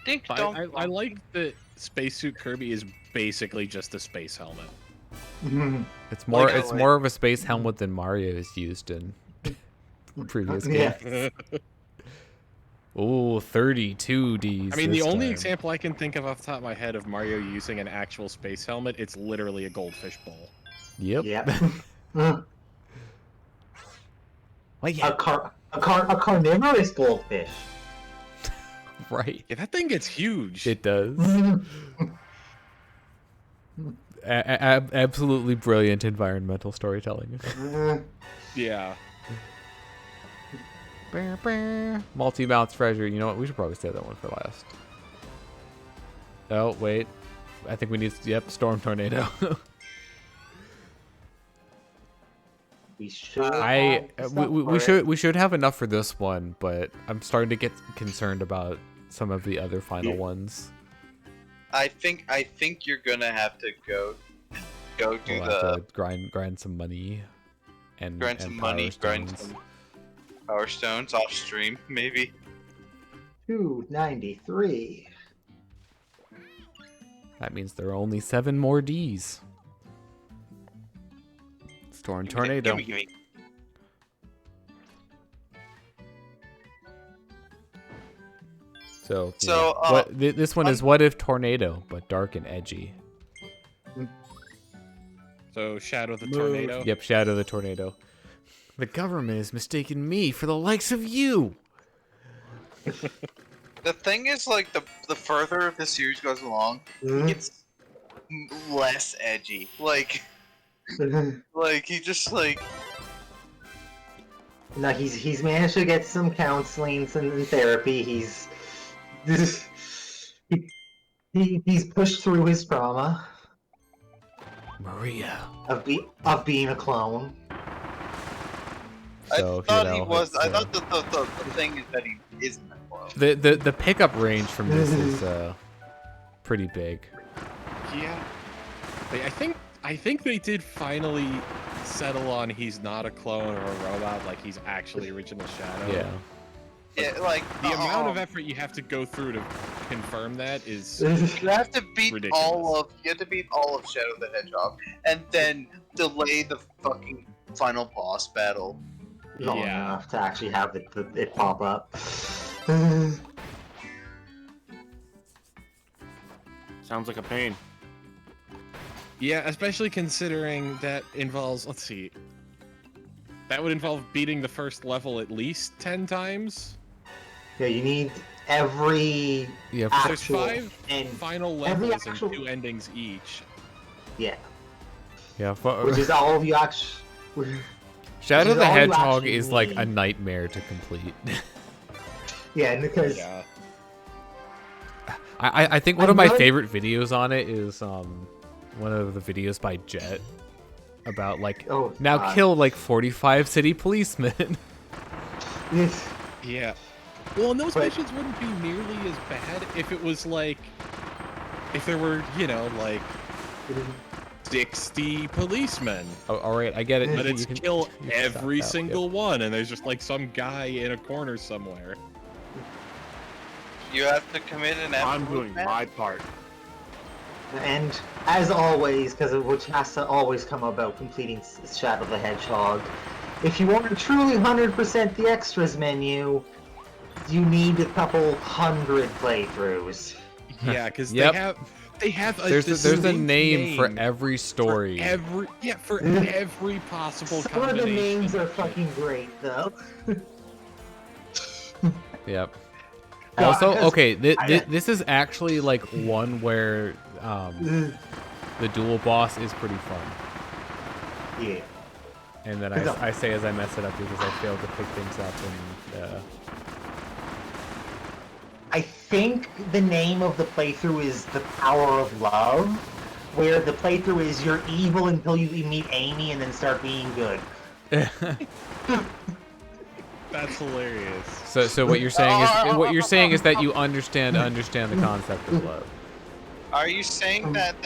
Dink donk. I like that Spacesuit Kirby is basically just a space helmet. It's more Like, more of a space helmet than Mario has used in previous games. Yeah. Oh, 32 Ds. I mean, the this only time. example I can think of off the top of my head of Mario using an actual space helmet, it's literally a goldfish bowl. Yep. Yep. Well, yeah, a carnivorous goldfish. right. Yeah, that thing gets huge. It does. Absolutely brilliant environmental storytelling. Yeah. Multi-mouth treasure. You know what? We should probably save that one for last. Oh, wait. I think we need... Yep, storm tornado. We should. We should have enough for this one, but I'm starting to get concerned about some of the other final ones. I think you're gonna have to go do We'll the have to grind some money and grind some power money, grind stones. some power stones off stream, maybe. 293. That means there are only 7 more Ds. Storm tornado. Give me. So this one is what if tornado, but dark and edgy. So, Shadow the Tornado. Yep, Shadow the Tornado. The government is mistaking me for the likes of you. The thing is, like, the further the series goes along, it's less edgy. Like he just like. No, he's managed to get some counseling and therapy. He's pushed through his trauma Maria. of being a clone. So, I thought you know, he was. it's, I thought the thing is that he isn't a clone. the pickup range from this is pretty big. Yeah. I think they did finally settle on he's not a clone or a robot, like he's actually Original Shadow. Yeah. Yeah, like The amount of effort you have to go through to confirm that is you have to beat ridiculous. all of Shadow the Hedgehog, and then delay the fucking final boss battle. Long Yeah. enough to actually have it pop up. Sounds like a pain. Yeah, especially considering that involves, let's see, That would involve beating the first level at least 10 times. Yeah, you need every Yeah, There's actual 5 and final every levels actual- and 2 endings each. yeah, yeah. which is all of you actually. Shadow is the all you Hedgehog actually is like a need. nightmare to complete. Yeah, because Yeah. I think one of my Another- favorite videos on it is one of the videos by Jet about like Oh, now God. kill like 45 city policemen. Yes. Yeah. Well, and those But- missions wouldn't be nearly as bad if it was like, if there were, you know, like 60 policemen. Oh, all right, I get it. But You it's can- kill you can stop every that, single one, and there's just like some guy in a corner somewhere. You have to commit an I'm absolute doing mass- my part. And as always, because which has to always come about completing Shadow the Hedgehog, if you want to truly 100% the extras menu, you need a couple hundred playthroughs. Yeah, because Yep. they have a There's a distinct name for every story. for every possible Some of the combination. names are of shit. fucking great, though. Yep. No, Also, because okay, I- this is actually like one where the dual boss is pretty fun. Yeah. And then No. I say as I mess it up because I failed to pick things up and I think the name of the playthrough is The Power of Love, where the playthrough is you're evil until you meet Amy and then start being good. That's hilarious. so what you're saying is that you understand the concept of love. Are you saying that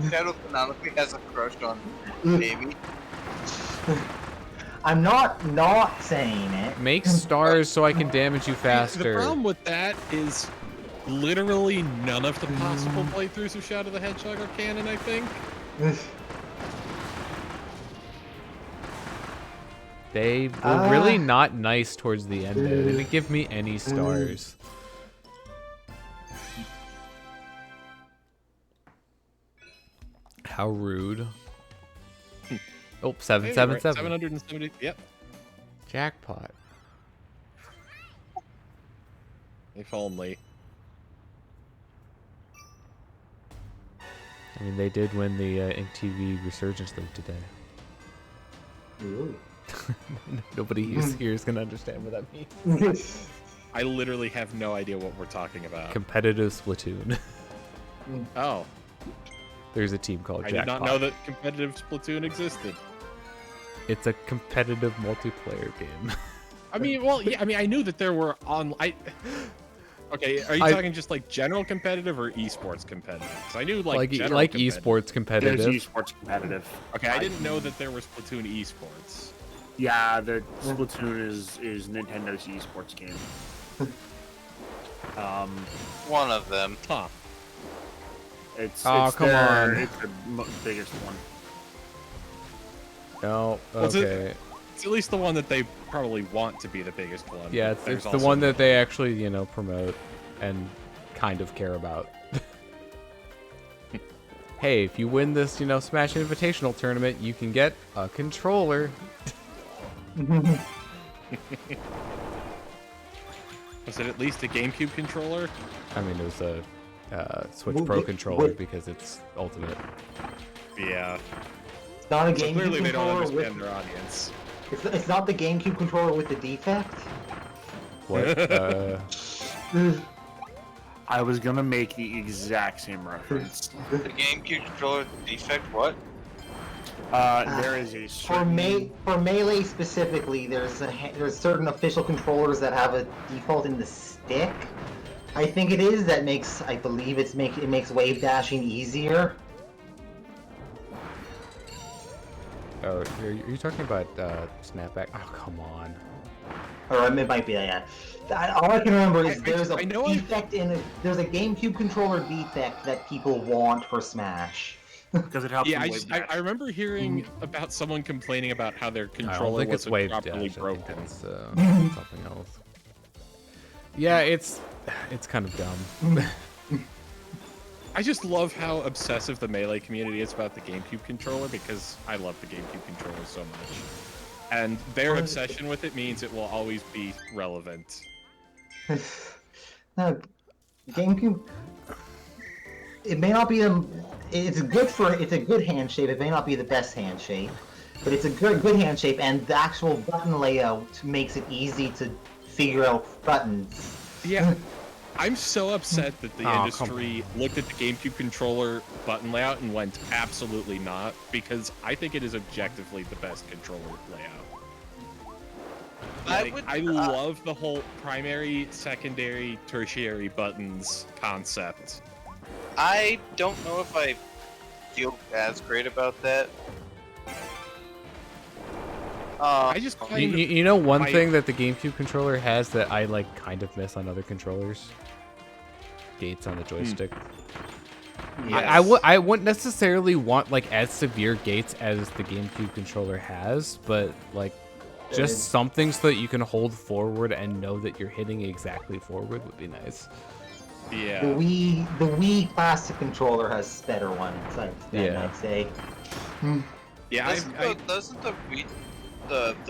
Shadow canonically has a crush on Amy? I'm not saying it. Make stars so I can damage you The faster. problem with that is literally none of the possible playthroughs of Shadow the Hedgehog are canon, I think. They were really not nice towards the end. They didn't give me any stars. How rude. Oh, Hey, 777. 770. Yep. Jackpot. If only. I mean, they did win the MTV Resurgence League today. Ooh. Nobody here is going to understand what that means. I literally have no idea what we're talking about. Competitive Splatoon. Oh, There's a team called I Jackpot. did not know that competitive Splatoon existed. It's a competitive multiplayer game. I mean, well, yeah, I mean, I knew that there were Okay, are you talking just like general competitive or esports competitive? 'Cause I knew like general like competitive. esports There's competitive. esports competitive. Okay, I didn't know that there was Splatoon esports. Yeah, the Splatoon is Nintendo's esports game. One of them. Huh. It's Oh, it's come on. It's the biggest one. No, Well, okay. It's at least the one that they probably want to be the biggest one. Yeah, but it's there's the also one that they actually, promote and kind of care about. Hey, if you win this, Smash Invitational tournament, you can get a controller. Was it at least a GameCube controller? I mean, it was a Switch Well, Pro what- controller what- because it's ultimate. Yeah. It's not a So GameCube clearly they don't controller understand their audience. It's not the GameCube controller with the defect. What? I was gonna make the exact same reference. The GameCube controller defect, what? There is a For certain... for Melee specifically, there's certain official controllers that have a default in the stick. I think it is that makes it makes wave dashing easier. Oh, are you talking about Snapback? Oh, come on. Or it might be that. All I can remember is there's a I know I- defect there's a GameCube controller defect that people want for Smash. Because it helps Yeah, them wave I remember hearing about someone complaining about how their I don't controller think it's wasn't wave properly dash. I broken. think it's something else. Yeah, it's kind of dumb. I just love how obsessive the Melee community is about the GameCube controller because I love the GameCube controller so much. And their obsession with it means it will always be relevant. No, GameCube. It may not be it's a good hand shape. It may not be the best hand shape, but it's a good hand shape, and the actual button layout makes it easy to figure out buttons. Yeah. I'm so upset that the industry looked at the GameCube controller button layout and went, absolutely not, because I think it is objectively the best controller layout. I love the whole primary, secondary, tertiary buttons concept. I don't know if I feel as great about that. I just kind of, you know one thing that the GameCube controller has that I like kind of miss on other controllers? Gates on the joystick. Yes. I wouldn't necessarily want like as severe gates as the GameCube controller has, but like just something so that you can hold forward and know that you're hitting exactly forward would be nice. Yeah. The Wii Classic controller has better ones, I'd say. Yeah, doesn't the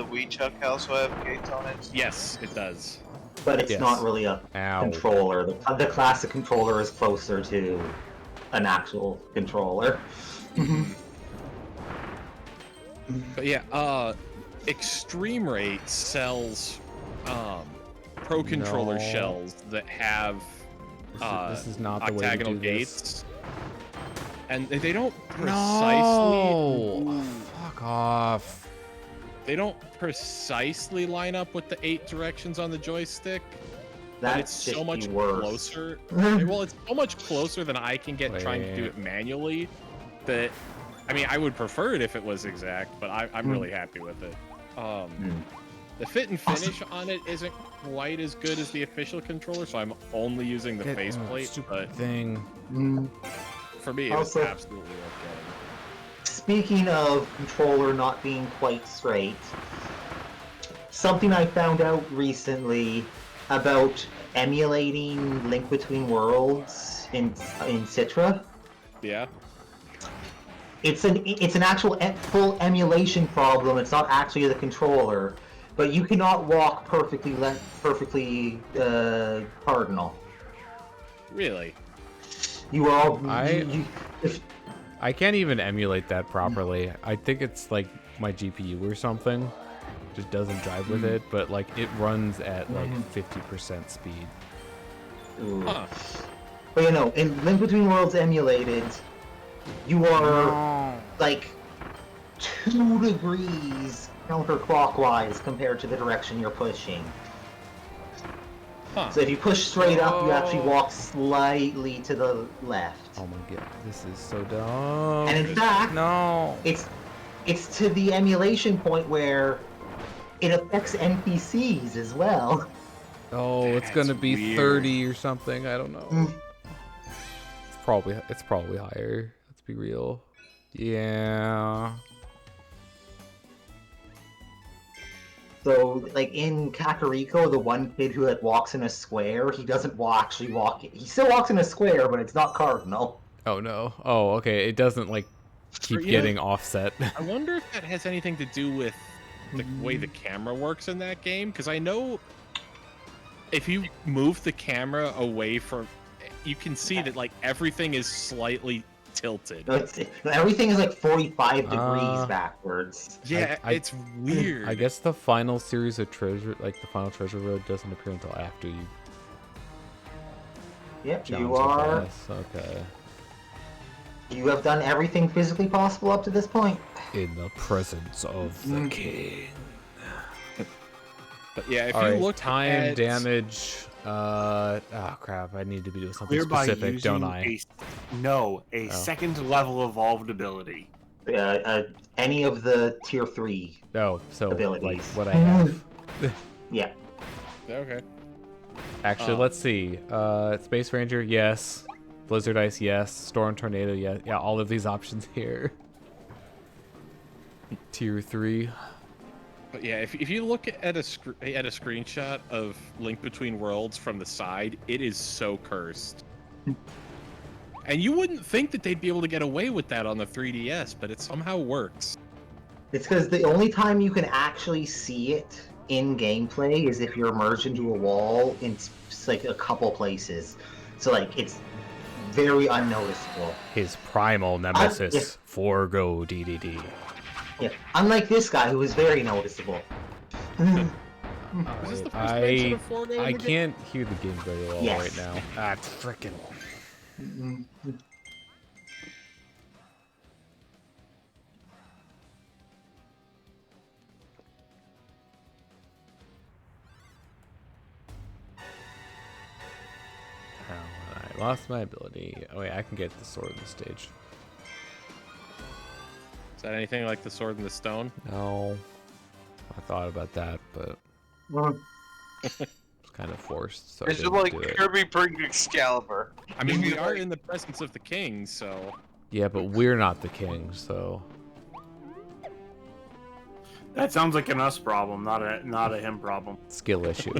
Wii Chuck also have gates on it? Yes, it does. But it's not really a controller. The classic controller is closer to an actual controller. But yeah, Extreme Rate sells Pro Controller shells that have this is not the octagonal way to do gates. this. And they don't precisely... No! Fuck off. They don't precisely line up with the 8 directions on the joystick, but it's so much closer. Well, it's so much closer than I can get trying to do it manually that, I mean, I would prefer it if it was exact, but I'm really happy with it. The fit and finish on it isn't quite as good as the official controller, so I'm only using the faceplate, but for me, it was absolutely okay. Speaking of controller not being quite straight, something I found out recently about emulating Link Between Worlds in Citra. Yeah. It's an actual full emulation problem. It's not actually the controller, but you cannot walk perfectly cardinal. Really? You are all I can't even emulate that properly. I think it's like my GPU or something. Just doesn't drive with it, but like it runs at like 50% speed. Huh. But you know, in Link Between Worlds emulated, you are like 2 degrees counterclockwise compared to the direction you're pushing. Huh. So if you push straight up, you actually walk slightly to the left. Oh my god, this is so dumb. And in fact, it's to the emulation point where it affects NPCs as well. Oh, it's gonna be weird. 30 or something. I don't know. It's probably higher. Let's be real. Yeah. So, like in Kakariko, the one kid who like walks in a square, he doesn't actually walk. He still walks in a square, but it's not cardinal. Oh no. Oh, okay. It doesn't like keep getting offset. I wonder if that has anything to do with the way the camera works in that game, because I know if you move the camera away from, you can see that like everything is slightly tilted. Everything is like 45 degrees backwards. Yeah, it's weird. I guess the final series of treasure, like the final treasure road, doesn't appear until after you. Yep, you are. Okay. You have done everything physically possible up to this point. In the presence of the king. But yeah, if you look time at damage. Oh crap! I need to be doing something specific, don't I? A second level evolved ability. Any of the tier 3 abilities. Like what I have. Yeah. Okay. Actually, let's see. Space Ranger, yes. Blizzard Ice, yes. Storm Tornado, yes. Yeah, all of these options here. Tier 3. But yeah, if you look at a screenshot of Link Between Worlds from the side, it is so cursed. And you wouldn't think that they'd be able to get away with that on the 3DS, but it somehow works. It's because the only time you can actually see it in gameplay is if you're merged into a wall in like a couple places. So like it's very unnoticeable. His primal nemesis, Forgo Dedede. Yeah, unlike this guy who is very noticeable. Is this the first mention of Forgo in I the game? can't hear the game very well Yes. right now. Ah, frickin'. I lost my ability. Oh wait, I can get the sword in the stage. Is that anything like the sword in the stone? No. I thought about that, but it's kind of forced, so I It's didn't like do it. Kirby bring Excalibur. I mean, we Like- are in the presence of the king, so... Yeah, but we're not the king, so... That sounds like an us problem, not a him problem. Skill issue.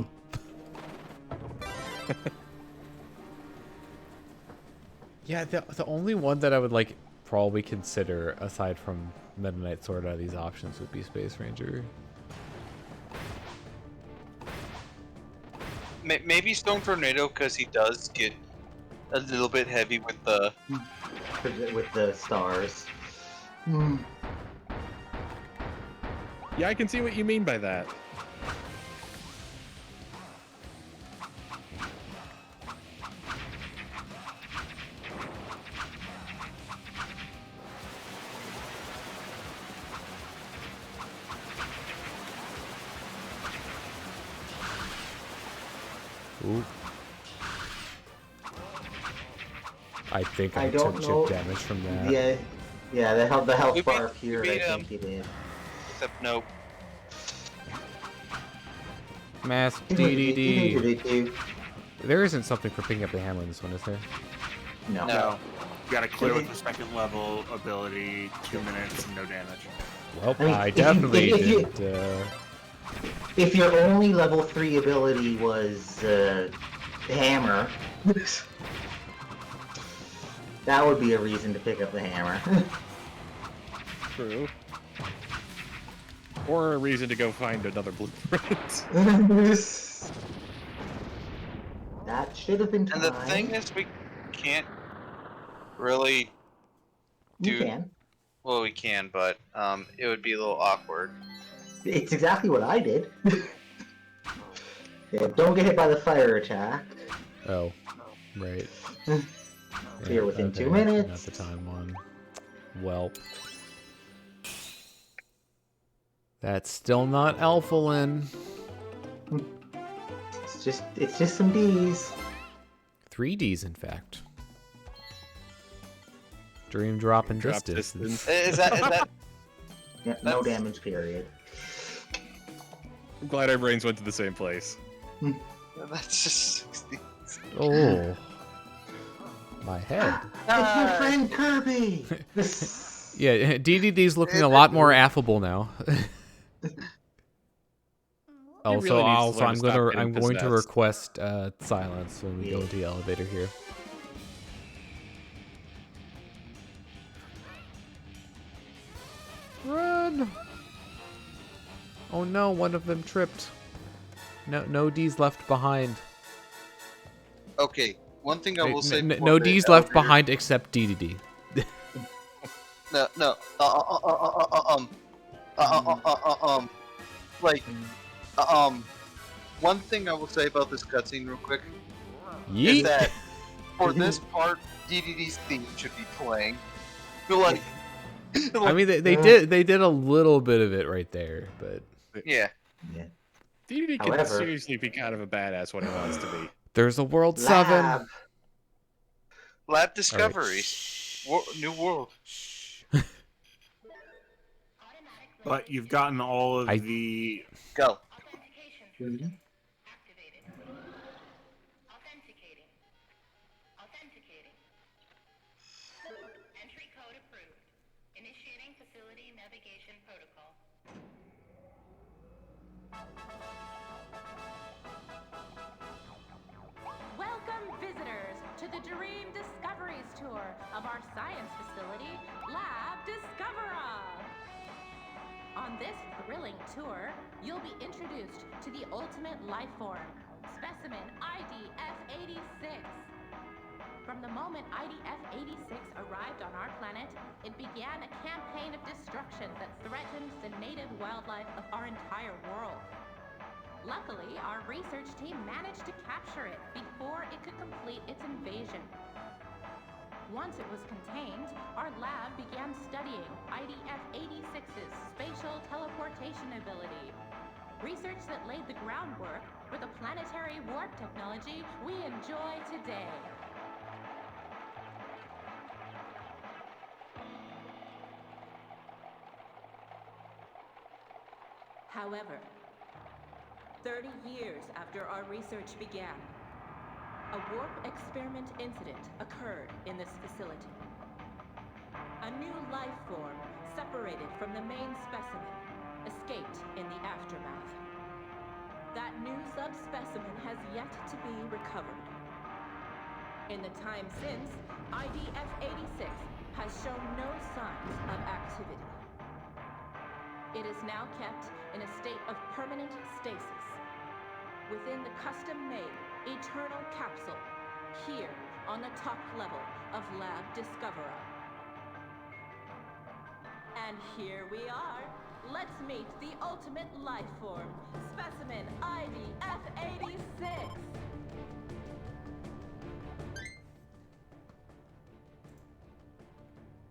Yeah, the only one that I would like probably consider aside from Meta Knight Sword out of these options would be Space Ranger. Maybe Stone Tornado because he does get a little bit heavy with the. With the stars. Yeah, I can see what you mean by that. Ooh. I think I don't took know. chip damage from that. Yeah, the health We bar beat- appeared, we I beat think he did. Except nope. Mass DDD. There isn't something for picking up the hammer in this one, is there? No. No. You gotta clear with the second level ability, 2 minutes, and no damage. Well, I mean, I if you- definitely if you- didn't. If your only level 3 ability was hammer, that would be a reason to pick up the hammer. True. Or a reason to go find another blueprint. That should have been time. And the thing is, we can't really You do. can. Well, we can, but it would be a little awkward. It's exactly what I did. Yeah, don't get hit by the fire attack. Oh, right. You're within 2 Not minutes. the time one. Well. That's still not Elfilin. It's just some D's. 3 Ds, in fact. Dream drop and Drop distance. Is that? Yeah, no damage period. I'm glad our brains went to the same place. That's just 60. Oh. My head. It's my friend Kirby! Yeah, DDD's looking a lot more affable now. Also, really needs to learn I'm to stop going getting to possessed. request silence when we go into the elevator here. Run! Oh no, one of them tripped. No D's left behind. Okay, one thing I will say. No before the D's left elevator- behind except DDD. No. One thing I will say about this cutscene real quick is Yeet! that for this part, DDD's theme should be playing. Feel like, I mean, they did a little bit of it right there, but yeah. DDD can However- seriously be kind of a badass when he wants to be. there's a World Lab. 7. Lab Discovery, new world. But you've gotten all of I- the... Go. Mhm. Authenticating. Entry code approved. Initiating facility navigation protocol. Welcome, visitors, to the Dream Discoveries tour of our science facility, Lab Discovera. On this thrilling tour, you'll be introduced to the ultimate life form, specimen IDF-86. From the moment IDF-86 arrived on our planet, it began a campaign of destruction that threatened the native wildlife of our entire world. Luckily, our research team managed to capture it before it could complete its invasion. Once it was contained, our lab began studying IDF-86's spatial teleportation ability. Research that laid the groundwork for the planetary warp technology we enjoy today. However, 30 years after our research began, a warp experiment incident occurred in this facility. A new life form, separated from the main specimen, escaped in the aftermath. That new subspecimen has yet to be recovered. In the time since, IDF-86 has shown no signs of activity. It is now kept in a state of permanent stasis within the custom-made Eternal Capsule here on the top level of Lab Discovera. And here we are. Let's meet the ultimate life form, specimen IDF-86.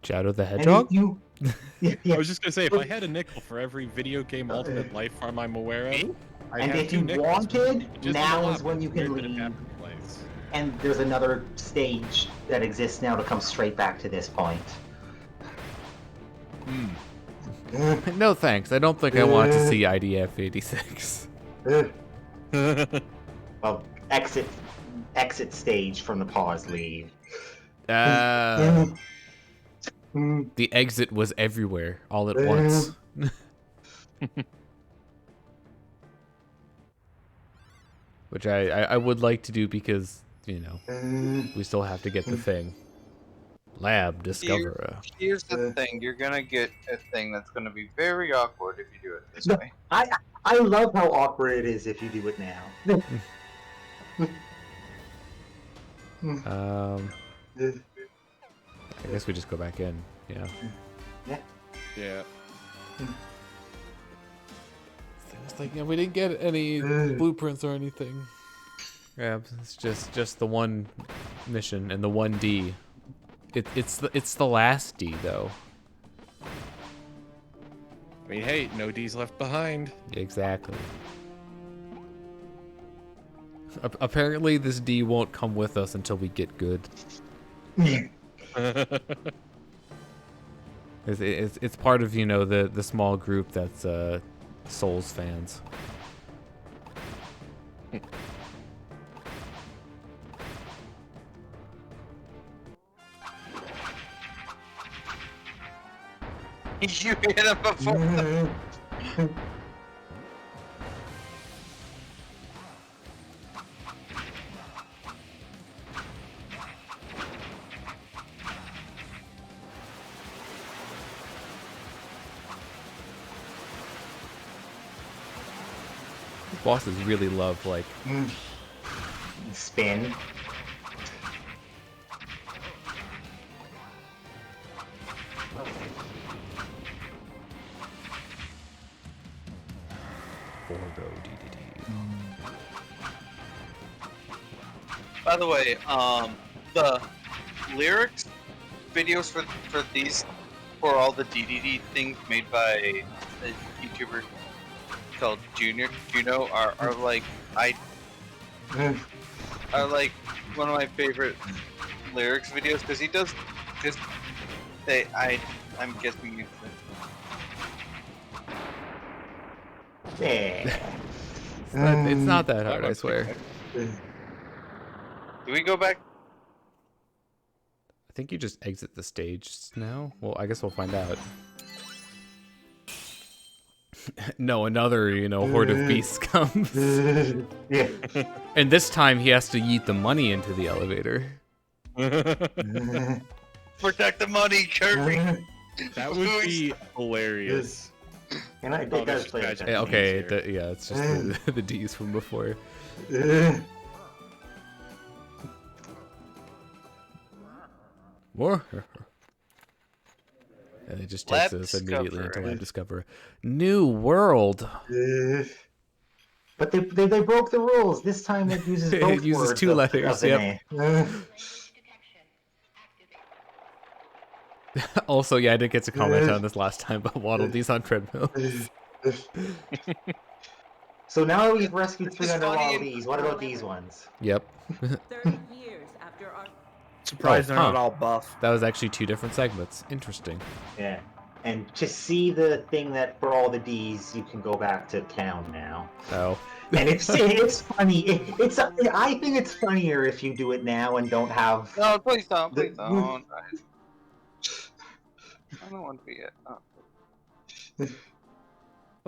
Shadow the Hedgehog? I was just gonna say, if I had a nickel for every video game ultimate life form I'm aware of, I'd And have if 2 you nickels. wanted, Just now in is the when lab. you can Weird bit of leave. happy place. And there's another stage that exists now to come straight back to this point. No thanks. I don't think I want to see IDF-86. Well, exit stage from the pause leave. The exit was everywhere, all at once. Which I would like to do because, you know, we still have to get the thing. Lab Discovera. Here's the thing: you're gonna get a thing that's gonna be very awkward if you do it this No, way. I love how awkward it is if you do it now. I guess we just go back in. Yeah. Yeah. It's like, yeah, we didn't get any blueprints or anything. Yeah, it's just the one mission and the one D. It's the last D though. I mean, hey, no D's left behind. Exactly. Apparently, this D won't come with us until we get good. It's part of, you know, the small group that's Souls fans. You hit him before. Bosses really love, like, Spin. Forgo Dedede. By the way, the lyrics videos for these, for all the DDD things made by a YouTuber called Juno are like are like one of my favorite lyrics videos because he does just I'm guessing it's Yeah. It's not that hard, I swear. Do we go back? I think you just exit the stage now. Well, I guess we'll find out. No, another, you know, horde of beasts comes. Yeah. And this time he has to yeet the money into the elevator. Protect the money, Kirby. That would be hilarious. And it Oh, does that's play just like magic. that. Okay, Easier. yeah, it's just the D's from before. More. And it just takes Lab us immediately into Discovera. Lab Discover. New world. But they broke the rules. This time it uses It both uses words two of letters, the yep. name. Detection. Activate. Also, yeah, I didn't get to comment on this last time, but Waddle Dee's on treadmill. So now we've rescued It's 300 funny Waddle and- Dees. What about these ones? Yep. 30 years after our Surprised they're not huh. all buff. That was actually 2 different segments. Interesting. Yeah. And to see the thing that for all the D's, you can go back to town now. Oh. And it's funny. I think it's funnier if you do it now and don't have. No, please don't. Please The- don't. I don't want to be it. Oh.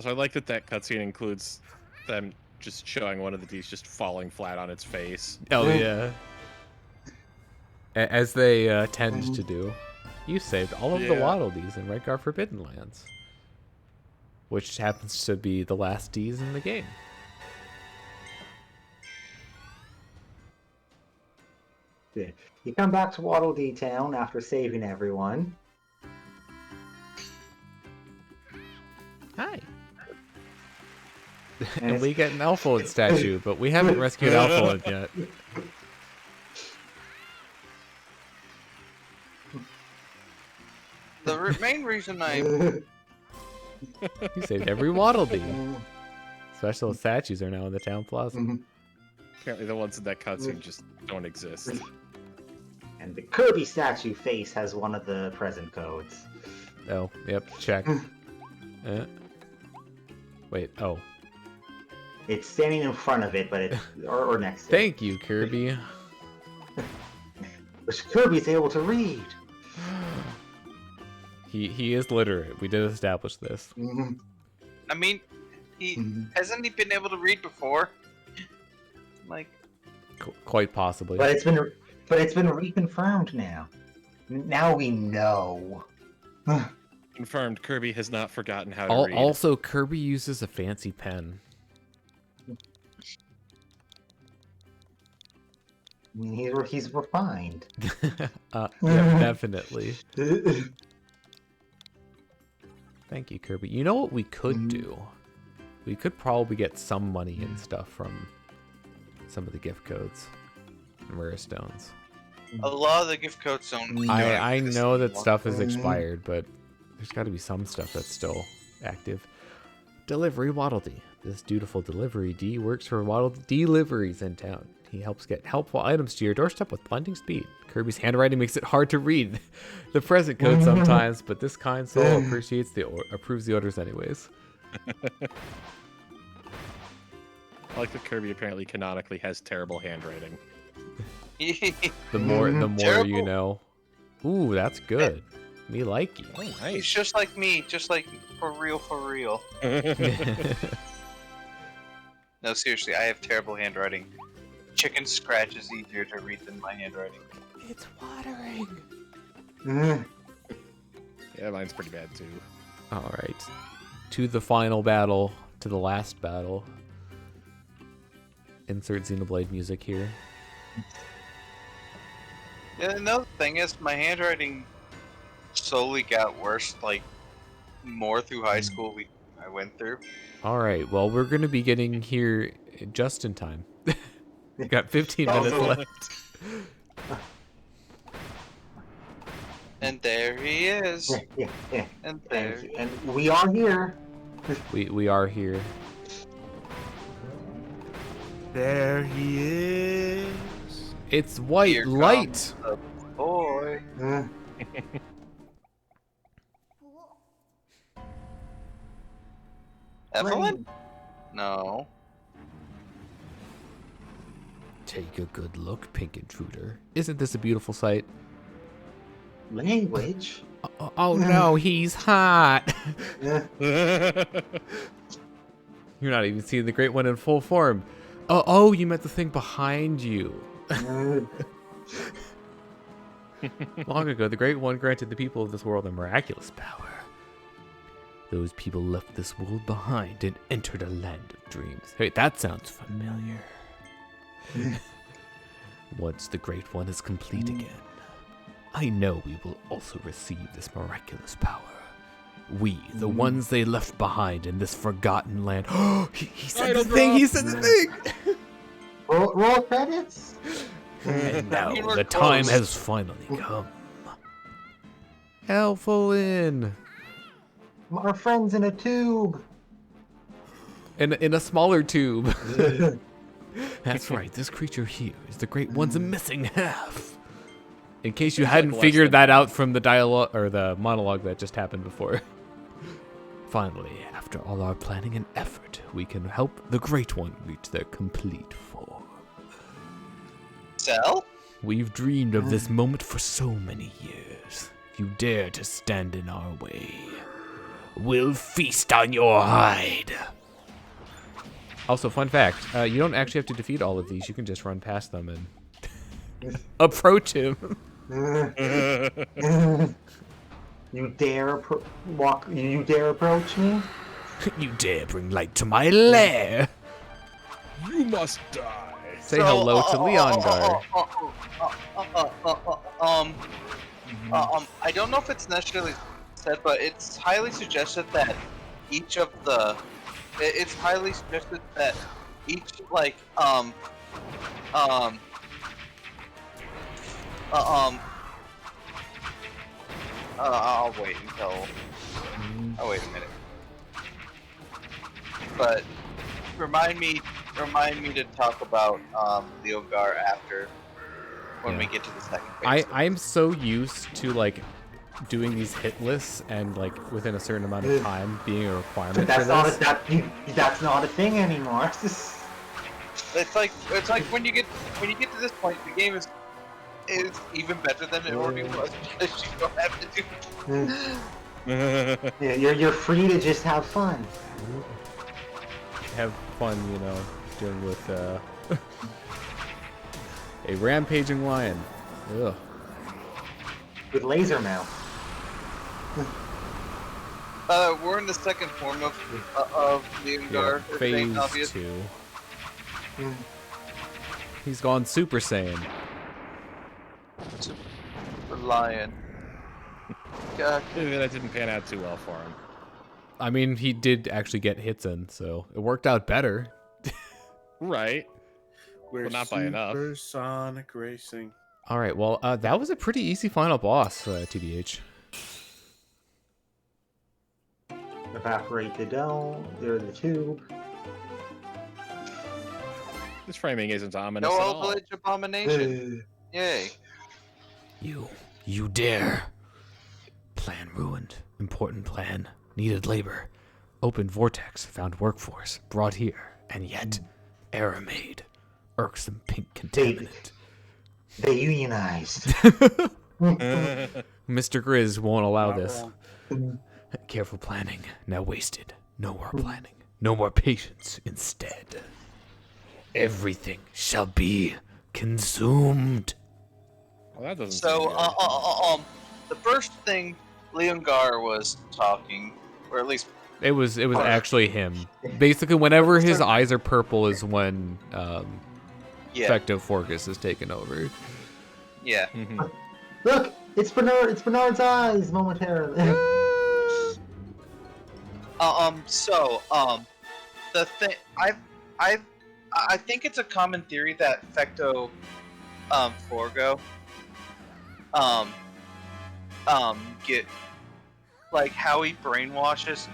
So I like that cutscene includes them just showing one of the D's just falling flat on its face. Oh, yeah. As they tend to do. You saved all of the Yeah. Waddle Dees in Redgar Forbidden Lands. Which happens to be the last D's in the game. Yeah. You come back to Waddle Dee Town after saving everyone. Hi. And And we get an Elfilin statue, but we haven't rescued Elfilin yet. The main reason I You saved every Waddle Dee. Special statues are now in the town plaza. Apparently the ones in that cutscene just don't exist. And the Kirby statue face has one of the present codes. Oh, yep, check. Wait, oh. It's standing in front of it, but it's or next to Thank you, Kirby. it. Which Kirby's able to read. He is literate. We did establish this. I mean, hasn't he been able to read before? Like, Quite possibly. But it's been reconfirmed now. Now we know. Confirmed, Kirby has not forgotten how to read. Also, Kirby uses a fancy pen. I mean, he's refined. Yeah, definitely. Thank you, Kirby. You know what we could do? We could probably get some money and stuff from some of the gift codes and rare stones. a lot of the gift codes don't. I exist know that anymore. stuff is expired, but there's got to be some stuff that's still active. Delivery Waddle Dee. This dutiful delivery D works for Waddle Dee deliveries in town. He helps get helpful items to your doorstep with blending speed. Kirby's handwriting makes it hard to read the present code sometimes, but this kind soul approves the orders anyways. I like that Kirby apparently canonically has terrible handwriting. The more you Terrible. know. Ooh, that's good. Me like you. Oh, He's nice. just like me, just like for real, for real. No, seriously, I have terrible handwriting. Chicken scratch is easier to read than my handwriting. It's watering. Yeah, mine's pretty bad too. All right. To the final battle, to the last battle. Insert Xenoblade music here. Yeah, another thing is, my handwriting slowly got worse, like, more through high school I went through. All right. Well, we're going to be getting here just in time. We've got 15 minutes left. And there he is. Yeah. And there. Thank you. And we are here. We are here. There he is. It's white Here light. comes the boy. Evelyn? No. Take a good look, pink intruder. Isn't this a beautiful sight? Language. Oh no, he's hot. You're not even seeing the Great One in full form. Oh, you meant the thing behind you. Long ago, the Great One granted the people of this world a miraculous power. Those people left this world behind and entered a land of dreams. Hey, that sounds familiar. Once the Great One is complete again, I know we will also receive this miraculous power. We, the ones they left behind in this forgotten land. he said the thing! He said the thing! Roll credits? And now I mean, we're the time close. has finally come. Elfilin! Our friends in a tube. In a smaller tube. That's right, this creature here is the Great One's missing half. In case you hadn't less figured than that out from the dialogue or the monologue that just happened before. Finally, after all our planning and effort, we can help the Great One reach their complete form. Sell? We've dreamed of this moment for so many years. If you dare to stand in our way, we'll feast on your hide. Also, fun fact, you don't actually have to defeat all of these. You can just run past them and approach him. You dare You dare approach me? You dare bring light to my lair. You must die. Say hello to Leongar. I don't know if it's necessarily said, but it's highly suggested that each of the, it's highly suggested that each I'll wait until. Oh wait a minute. But remind me to talk about Leongar after when we get to the second phase. I'm so used to like doing these hit lists and like within a certain amount of time being a requirement for That's this. that's not a thing anymore. It's like when you get to this point, the game is even better than it already was because you don't have to do. Yeah, you're free to just have fun. Have fun, you know, dealing with a rampaging lion. Ugh. With laser mouth. We're in the second form of Leongar. Yeah, phase 2. He's gone Super Saiyan. The lion. God. Maybe that didn't pan out too well for him. I mean, he did actually get hits in, so it worked out better. Right. We're But not by enough. Supersonic racing. All right, well, that was a pretty easy final boss, TBH. Evaporate the dome. They're the tube. This framing isn't ominous No at old all. village abomination. Yay. You dare. Plan ruined. Important plan. Needed labor. Open vortex. Found workforce. Brought here. And yet, error made. Irksome pink contaminant. They unionized. Mr. Grizz won't allow Not this. wrong. Careful planning. Now wasted. No more planning. No more patience. Instead, everything shall be consumed. Well, that doesn't So, sound good. the first thing Leongar was talking, or at least It was actually him. Basically, whenever his eyes are purple is when yeah, Fecto Forgo is taken over. yeah. Mhm. Look, it's Bernard. It's Bernard's eyes momentarily. The thing I think it's a common theory that Fecto Forgo get like how he brainwashes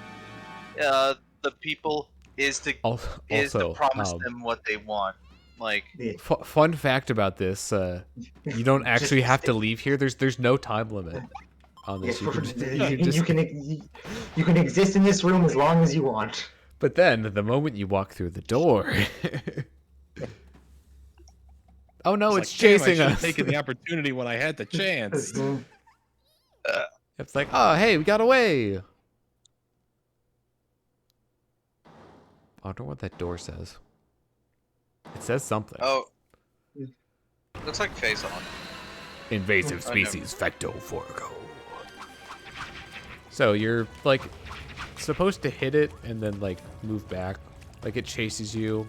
the people is to Also, promise them what they want. Like fun fact about this: you don't actually have to leave here. There's no time limit on this. You can exist in this room as long as you want. But then, the moment you walk through the door, oh no, it's like, damn, chasing I us. should've taken the opportunity when I had the chance. It's like, oh hey, we got away. I wonder what that door says. It says something. oh, looks like face on. Invasive I know. species Fecto Forgo. So you're like supposed to hit it and then like move back, like it chases you,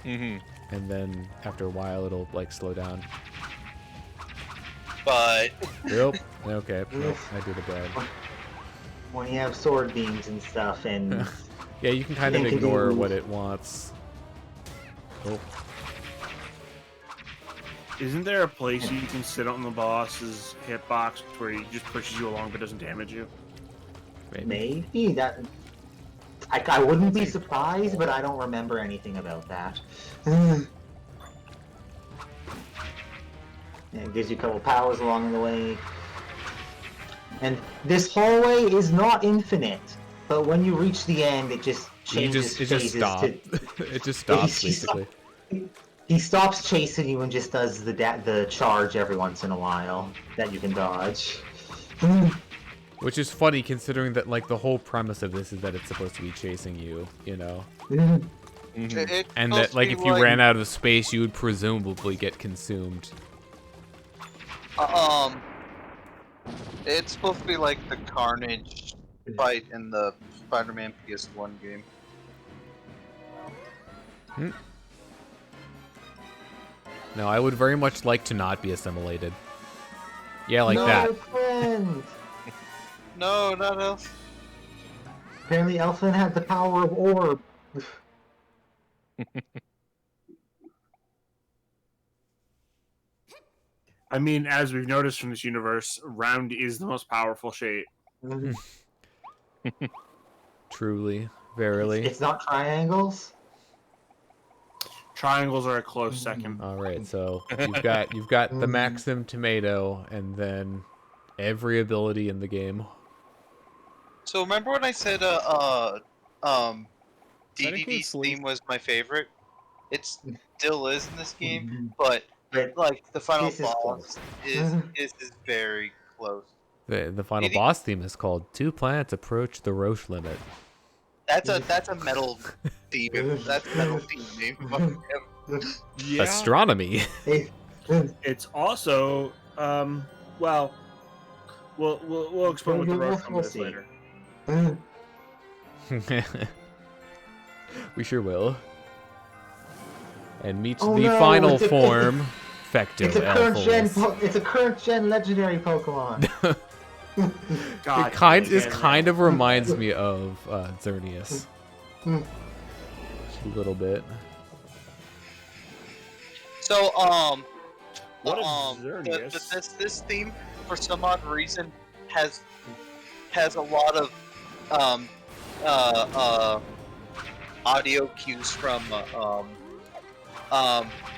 Mm-hmm. and then after a while it'll like slow down. But Yep. Okay. Nope, I did it bad. When you have sword beams and stuff, and Yeah, you can kind of It can ignore do- what it wants. Oh, Isn't there a place you can sit on the boss's hitbox where he just pushes you along but doesn't damage you? maybe. maybe that. I wouldn't be surprised, but I don't remember anything about that. Yeah, it gives you a couple powers along the way. And this hallway is not infinite, but when you reach the end, it just changes It just phases stops. to. It just stops He basically. He stops chasing you and just does the charge every once in a while that you can dodge. Which is funny considering that like the whole premise of this is that it's supposed to be chasing you, you know. it's And supposed that to like be if you ran out of space, you would presumably get consumed. It's supposed to be like the Carnage fight in the Spider-Man PS1 game. No, I would very much like to not be assimilated. Yeah, like no, that. Friend. No, not Elf. Apparently, Elfilin had the power of orb. I mean, as we've noticed from this universe, round is the most powerful shape. Truly, verily. It's not triangles. Triangles are a close second. All right, so you've got the Maxim tomato, and then every ability in the game. So remember when I said DDD's sleep? theme was my favorite? It still is in this game, but But like the final this is boss is very close. The final DD boss theme is called "Two Planets Approach the Roche Limit." That's a metal theme. That's a metal theme name. Yeah. Astronomy. It's also, well, we'll explain what the road from is later. We sure will. And meet Oh the no, final it's a- form, Fecto It's a current gen. Elfilis. It's a current gen legendary Pokemon. God, It kind again, of reminds me of Xerneas. A little bit. So What is Xerneas? this theme for some odd reason has a lot of audio cues from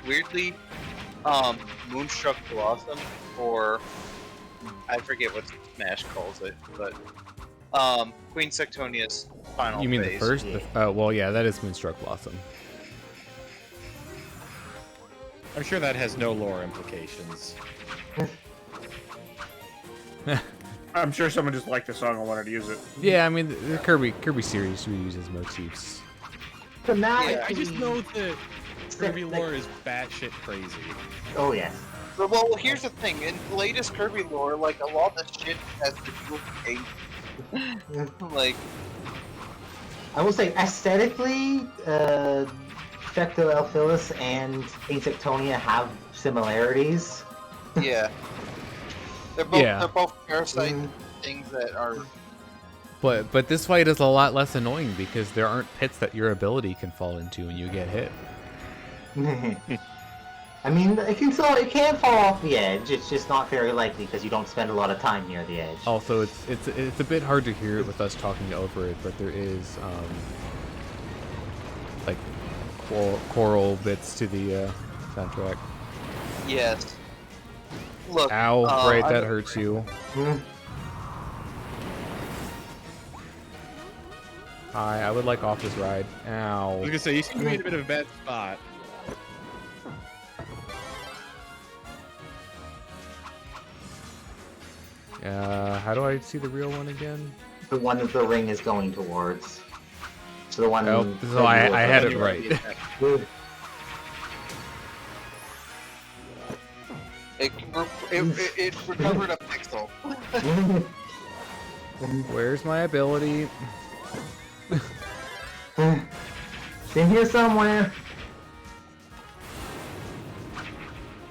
weirdly Moonstruck Blossom, or I forget what Smash calls it, but Queen Sectonia's final You mean phase. the first? Well, yeah, that is Moonstruck Blossom. I'm sure that has no lore implications. I'm sure someone just liked the song and wanted to use it. Yeah, I mean the Kirby series reuses motifs. Thematically, I just know that Kirby lore is batshit crazy. Oh yes. Well, here's the thing. In the latest Kirby lore, like, a lot of the shit has to do with hate. Like, I will say aesthetically, Fecto Elfilis and Insectonia have similarities. yeah. They're both parasite things that are... But this fight is a lot less annoying because there aren't pits that your ability can fall into when you get hit. I mean, it can fall off the edge. It's just not very likely because you don't spend a lot of time near the edge. Also, it's a bit hard to hear it with us talking over it, but there is like choral bits to the soundtrack. Yes. Look. Ow! Right, that hurts you. Hi, I would like off this ride. I was Ow. gonna say, you seem to be in a bit of a bad spot. How do I see the real one again? The one that the ring is going towards. So the one. Oh, so I had it right. It recovered a pixel. Where's my ability? It's in here somewhere.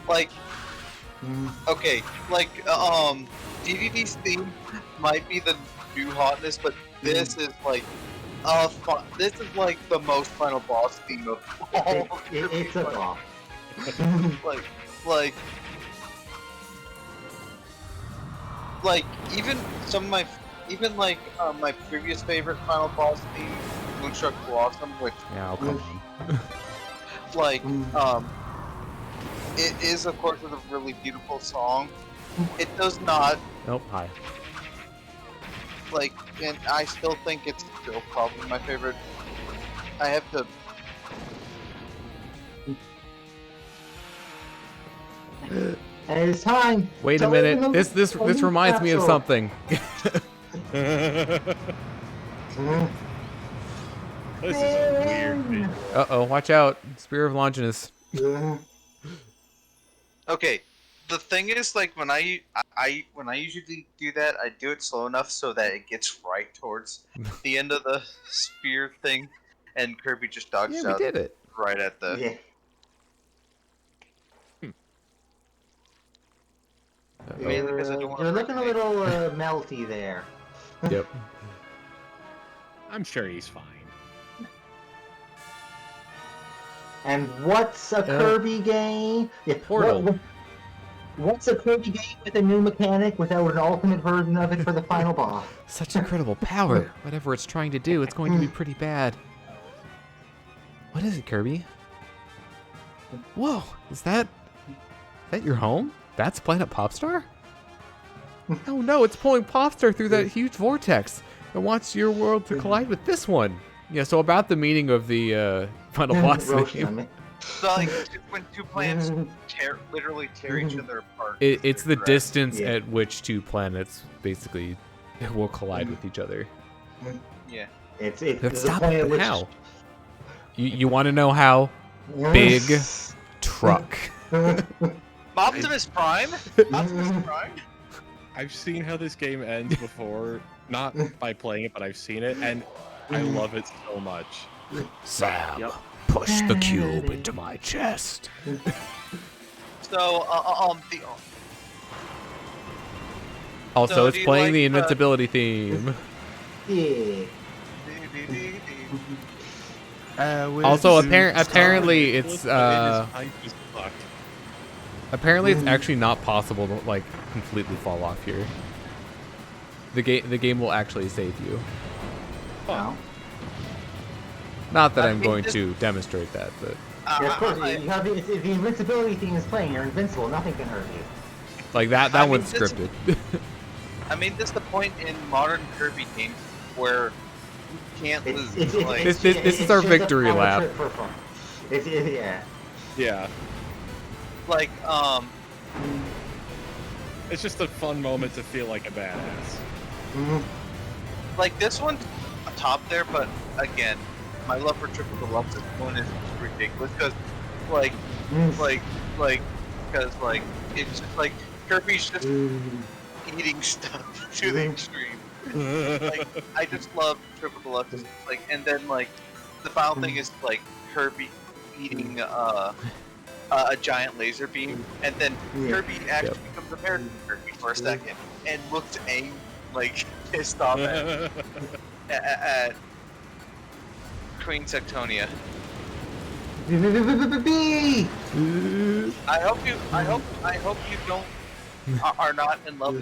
Like, okay, like, DDD's theme might be the new hotness, but this is like, this is like the most final boss theme of all. It's a boss. like even some of my, my previous favorite final boss theme, Moonstruck Blossom, which Yeah, oh, come on. like, it is of course a really beautiful song. It does not, Nope, hi. like, and I still think it's still probably my favorite. I have to. And it's time. Wait a to minute. open This the reminds me of capsule. something. This is a weird video. Uh-oh, watch out. Spear of Longinus. Okay, the thing is, like, when I usually do that, I do it slow enough so that it gets right towards the end of the spear thing, and Kirby just dodges Yeah, we out did it. right at the. Yeah. Mainly because I don't want You're to looking a make- little melty there. Yep. I'm sure he's fine. And what's a Kirby game? Yeah, Portal. What's a Kirby game with a new mechanic without an ultimate version of it for the final boss? Such incredible power. Whatever it's trying to do, it's going to be pretty bad. What is it, Kirby? Whoa, is that your home? That's Planet Popstar? Oh no, it's pulling Popstar through that huge vortex. It wants your world to collide with this one. Yeah, so about the meaning of the final boss theme. So, like, when two planets literally tear each other apart. It's the Correct. distance Yeah. at which two planets basically will collide with each other. Yeah. It's Let's the stop point at it which how? You want to know how? Big truck. Optimus Prime? Optimus Prime? I've seen how this game ends before, not by playing it, but I've seen it, and I love it so much. Sam, Yep. push the cube into my chest. So, Also, So, it's do you playing like the the- invincibility theme. Yeah. Also, apparently It it's is hype as fuck. apparently it's actually not possible to like completely fall off here. The game will actually save you. Well, Not that I I'm think going this- to demonstrate that, but yeah, of course, you have if the invincibility thing is playing, you're invincible. Nothing can hurt you. like that I mean, one's this- scripted. I mean, this is the point in modern Kirby games where you can't lose. Like, This is our just a victory fun lap. trip for fun. Yeah. Yeah, like, it's just a fun moment to feel like a badass. like this one's top there, but again, my love for Triple Deluxe this one is ridiculous because, like, because like it's just like Kirby's just eating stuff to the extreme. Like, I just love Triple Deluxe. Like, and then like the final thing is like Kirby eating a giant laser beam, and then Kirby actually becomes American Kirby for a second and looks like pissed off at Queen Sectonia. I hope you don't are not in love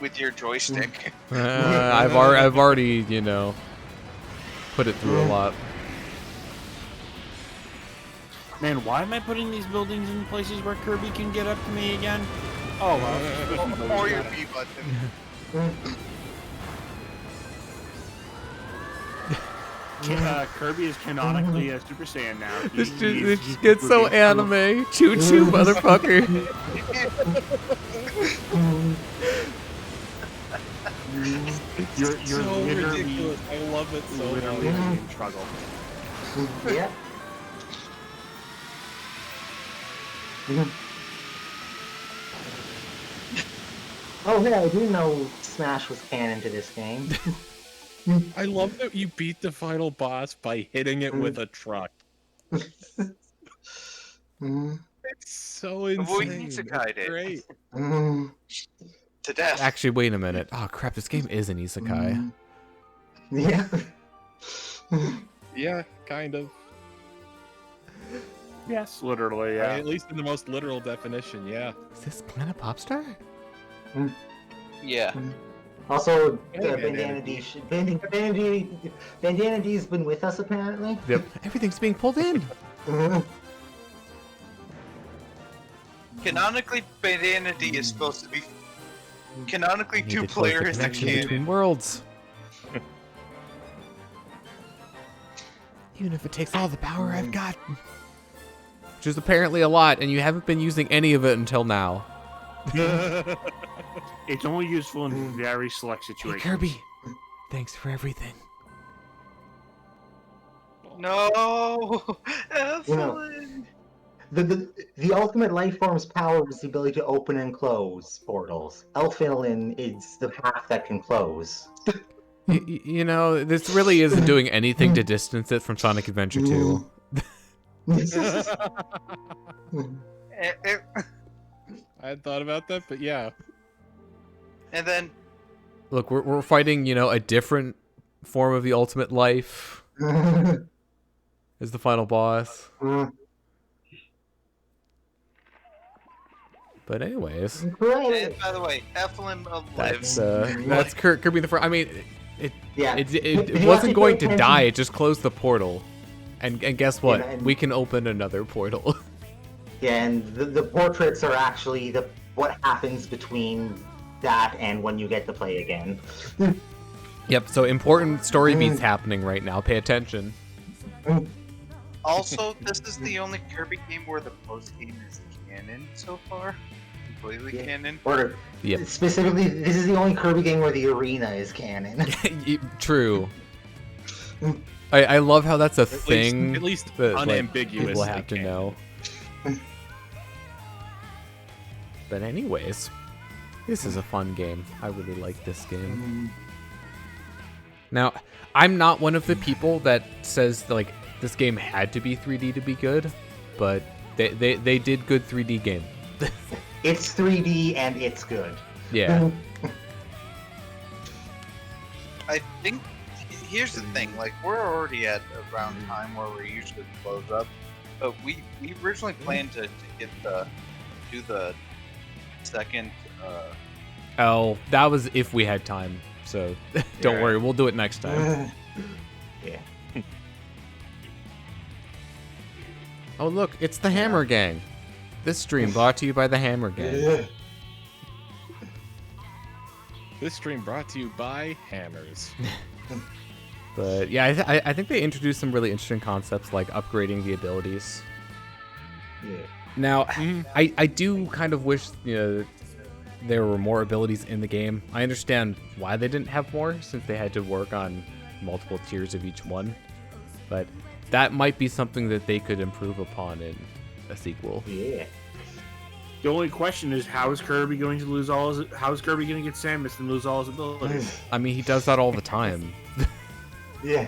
with your joystick. I've already, put it through a lot. Man, why am I putting these buildings in places where Kirby can get up to me again? Oh, well. Or your B button. Kirby is canonically a Super Saiyan now. This just gets so anime. Choo choo, motherfucker. You're so literally, ridiculous. I love it so literally much. in struggle. Yeah. Oh, yeah, I didn't know Smash was canon to this game. I love that you beat the final boss by hitting it with a truck. Mm, It's so Avoid insane. isekai It's great. mm, to death. Actually, wait a minute. Oh crap! This game is an isekai. yeah. Yeah, kind of. Yes, literally. I mean, Yeah. at least in the most literal definition, yeah. Is this Planet Popstar? Yeah. Also, Hey, Bandana D. Bandana D's been with us apparently. Yep. Everything's being pulled in. Canonically, Bandana D is supposed to be canonically Need to close the two-player is the connection canon. between worlds. Even if it takes all the power I've got. Which is apparently a lot, and you haven't been using any of it until now. It's only useful in very select Hey, situations. Kirby, thanks for everything. No, You know, Elfilin. the ultimate life form's power is the ability to open and close portals. Elfilin is the path that can close. You know, this really isn't doing anything to distance it from Sonic Adventure 2. I hadn't thought about that, but yeah. And then Look, we're fighting, you know, a different form of the ultimate life as the final boss. But anyways, and by the way, Elfilin lives. that's Kirby the Fur. I mean, it Yeah. it wasn't going to die. It just closed the portal, and guess what? Yeah, and- We can open another portal. Yeah, and the portraits are actually what happens between that and when you get to play again. Yep. So important story beats happening right now. Pay attention. Also, this is the only Kirby game where the post game is canon so far. Completely Yeah. canon. Or Yep. specifically, this is the only Kirby game where the arena is canon. True. I love how that's a thing. At least that, like, unambiguous. people have to know. But anyways, this is a fun game. I really like this game. Now, I'm not one of the people that says like this game had to be 3D to be good, but they did good 3D game. It's 3D and it's good. Yeah. I think here's the thing. Like we're already at around time where we usually close up, but we originally planned to do the second. Oh, that was if we had time. So don't Yeah. worry, we'll do it next time. Yeah. Oh look, it's the Hammer Gang. This stream brought to you by the Hammer Gang. This stream brought to you by Hammers. But yeah, I think they introduced some really interesting concepts like upgrading the abilities. Yeah. Now, I do kind of wish, you know, there were more abilities in the game. I understand why they didn't have more, since they had to work on multiple tiers of each one. But that might be something that they could improve upon in a sequel. Yeah. The only question is, how is Kirby going to lose all his? How is Kirby going to get Samus and lose all his abilities? I mean, he does that all the time. Yeah.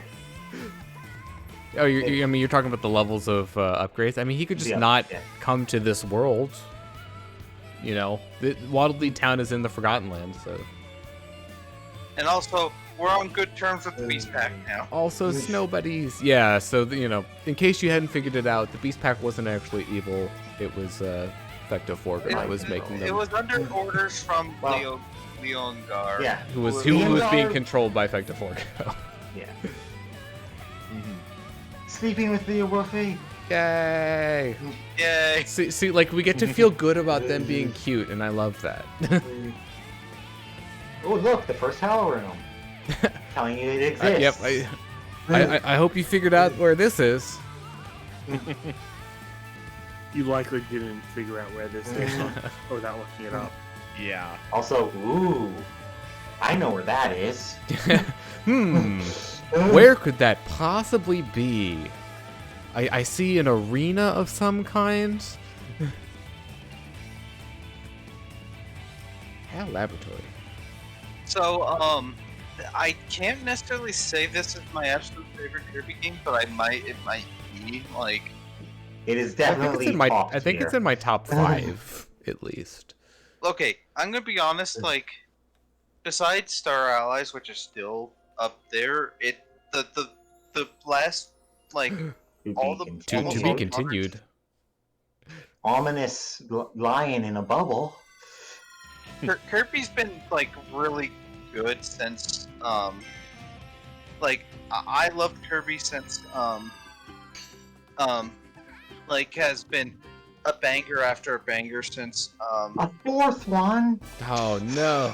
Oh, I mean, you're talking about the levels of upgrades. I mean, he could just not come to this world. You know, the Waddle Dee Town is in the Forgotten Land, so. And also, we're on good terms with the Beast Pack now. Also, Snow Buddies. Yeah, so, you know, in case you hadn't figured it out, the Beast Pack wasn't actually evil. It was Fecto Forgo that was making them. It was under orders from Leongar. Yeah. Who was Leongar- being controlled by Fecto Forgo. Yeah. Sleeping with Leo Buffet. Yay! Yay! See, like, we get to feel good about them being cute, and I love that. Oh, look, the first Hell Room. Telling you it exists. Yep, I hope you figured out where this is. You likely didn't figure out where this is without looking it up. Yeah. Also, ooh, I know where that is. Where could that possibly be? I see an arena of some kind. Hell laboratory. So, I can't necessarily say this is my absolute favorite Kirby game, but it might be, like... It is definitely I think it's in my top 5, at least. Okay, I'm gonna be honest, like, besides Star Allies, which is still up there, the last, like, all the... To be continued. Ominous lion in a bubble. Kirby's been, like, really good since, like, I loved Kirby since, like, has been a banger after a banger since, A fourth one? Oh, no.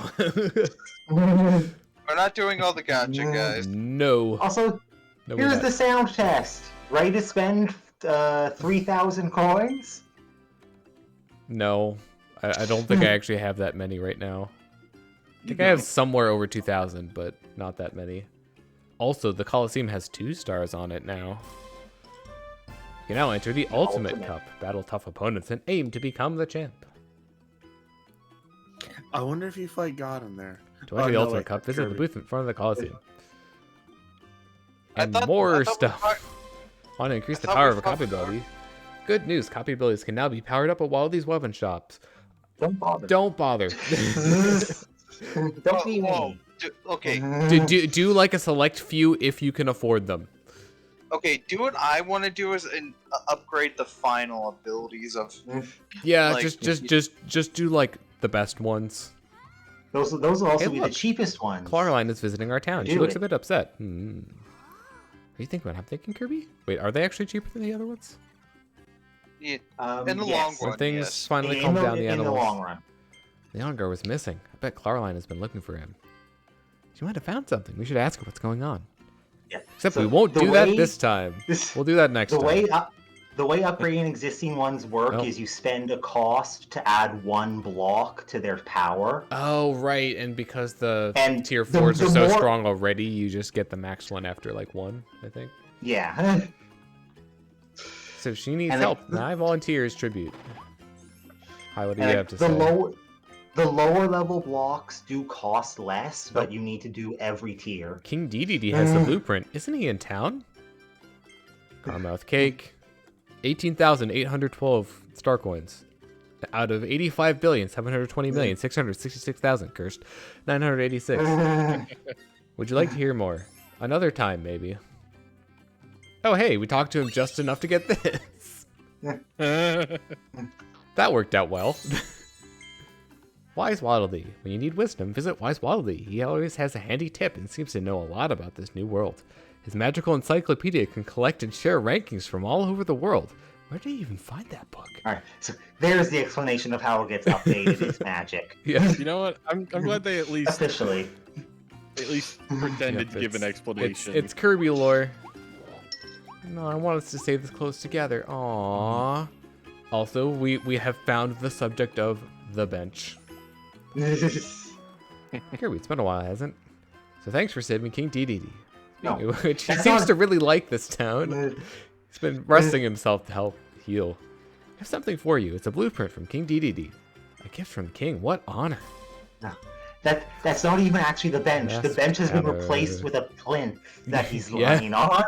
We're not doing all the gotcha, guys. No. Also, No, here's the sound test. Ready to spend 3,000 coins? No. I don't think I actually have that many right now. I think I have somewhere over 2,000, but not that many. Also, the Coliseum has 2 stars on it now. You can now enter the Ultimate Cup, battle tough opponents, and aim to become the champ. I wonder if you fight God in there. To enter the Ultimate Cup, visit the booth in front of the Coliseum. And I more thought stuff. Want to increase the power of a copy ability? Good news, copy abilities can now be powered up at Wildy's weapon shops. Don't bother. Don't bother. Don't be me. Okay. do like a select few if you can afford them. Okay, do what I want to do is upgrade the final abilities of... Yeah, like, just do like the best ones. Those will also Hey, be look. the cheapest ones. Clarline is visiting our town. She Do looks it. a bit upset. What do you think about? I'm thinking Kirby. Wait, are they actually cheaper than the other ones? Yeah, in the long yes. run, When things yes. finally calm down, the in animals. the long run. Leongar was missing. I bet Clarline has been looking for him. She might have found something. We should ask her what's going on. Yeah. Except So we won't the do that way- this time. We'll do that next The time. way upgrading existing ones work Oh. is you spend a cost to add 1 block to their power. Oh, right. And because the And tier the- 4s are the so more- strong already, you just get the max one after like 1, I think. Yeah. So she needs And help. the- And I volunteer as tribute. Hi, what do you And have to the say? lower level blocks do cost less, but you need to do every tier. King Dedede has the blueprint. Isn't he in town? Carmouth Cake. 18,812 star coins. Out of 85,720,666,000. Cursed. 986. Would you like to hear more? Another time, maybe. Oh, hey, we talked to him just enough to get this. That worked out well. Wise Waddledee. When you need wisdom, visit Wise Waddledee. He always has a handy tip and seems to know a lot about this new world. His magical encyclopedia can collect and share rankings from all over the world. Where did he even find that book? Alright, so there's the explanation of how it gets updated. It's magic. Yeah. You know what? I'm glad they at least Officially. pretended Yep, to give an explanation. It's Kirby lore. No, I want us to stay this close together. Aww. Also, we have found the subject of the bench. Kirby, it's been a while, hasn't it? So thanks for saving King Dedede. No, Which he that's seems not- to really like this town. He's been resting himself to help heal. I have something for you. It's a blueprint from King Dedede. A gift from the king. What honor. No. That's not even actually the bench. The Yes, bench has been Trevor. replaced with a plinth that he's Yeah. lying on.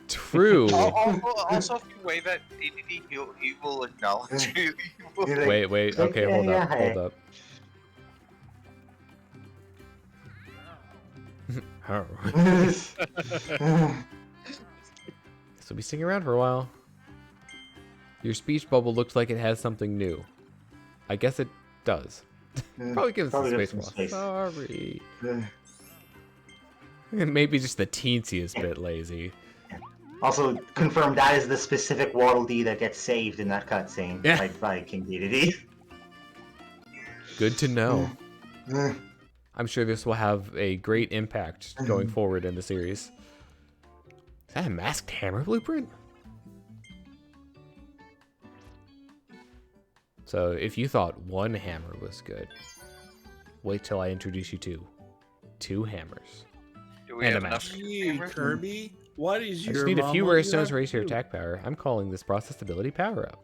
True. Also, if you wave at DDD, he will acknowledge you. Wait. Okay, hold up. hey. Hold up. Oh. So be sticking around for a while. Your speech bubble looks like it has something new. I guess it does. Probably give us some space. some space. Sorry. Maybe just the teensiest bit lazy. Also, confirm that is the specific Waddle Dee that gets saved in that cutscene Yeah. by King Dedede. Good to know. I'm sure this will have a great impact going forward in the series. Is that a masked hammer blueprint? So if you thought one hammer was good, wait till I introduce you to 2 hammers. Do we And have a enough? mask. Hey, Kirby, what is I your just need a few mama rare stones to got raise your you? attack power. I'm calling this process ability power up.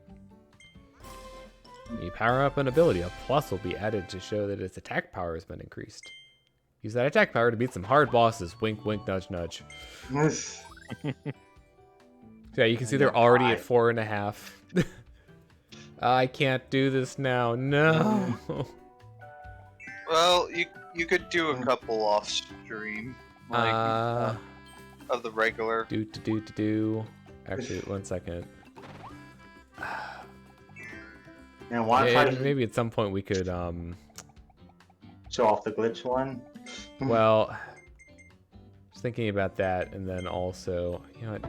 When you power up an ability, a plus will be added to show that its attack power has been increased. Use that attack power to beat some hard bosses. Wink, wink, nudge, nudge. Yeah, you can see they're already at 4.5. I can't do this now. No. Well, you could do a couple off stream, like of the regular. Actually, 1 second. And want to try to maybe at some point we could show off the glitch one. Well, just thinking about that, and then also, you know what,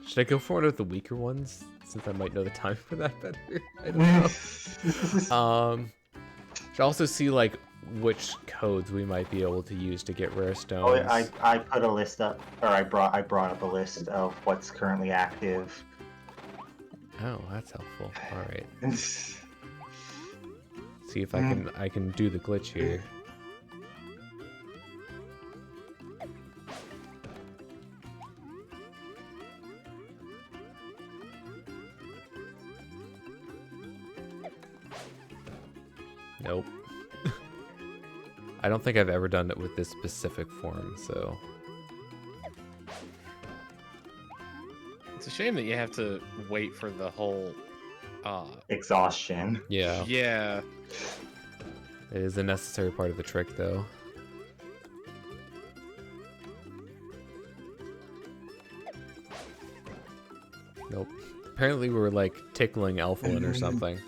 should I go for one of the weaker ones since I might know the time for that better? I don't know. Should also see like which codes we might be able to use to get rare stones. Oh, I put a list up, or I brought up a list of what's currently active. Oh, that's helpful. All right. See if I can do the glitch here. Nope. I don't think I've ever done it with this specific form, so... It's a shame that you have to wait for the whole... exhaustion. Yeah. Yeah. It is a necessary part of the trick, though. Nope. Apparently we were, like, tickling Elfilin or something.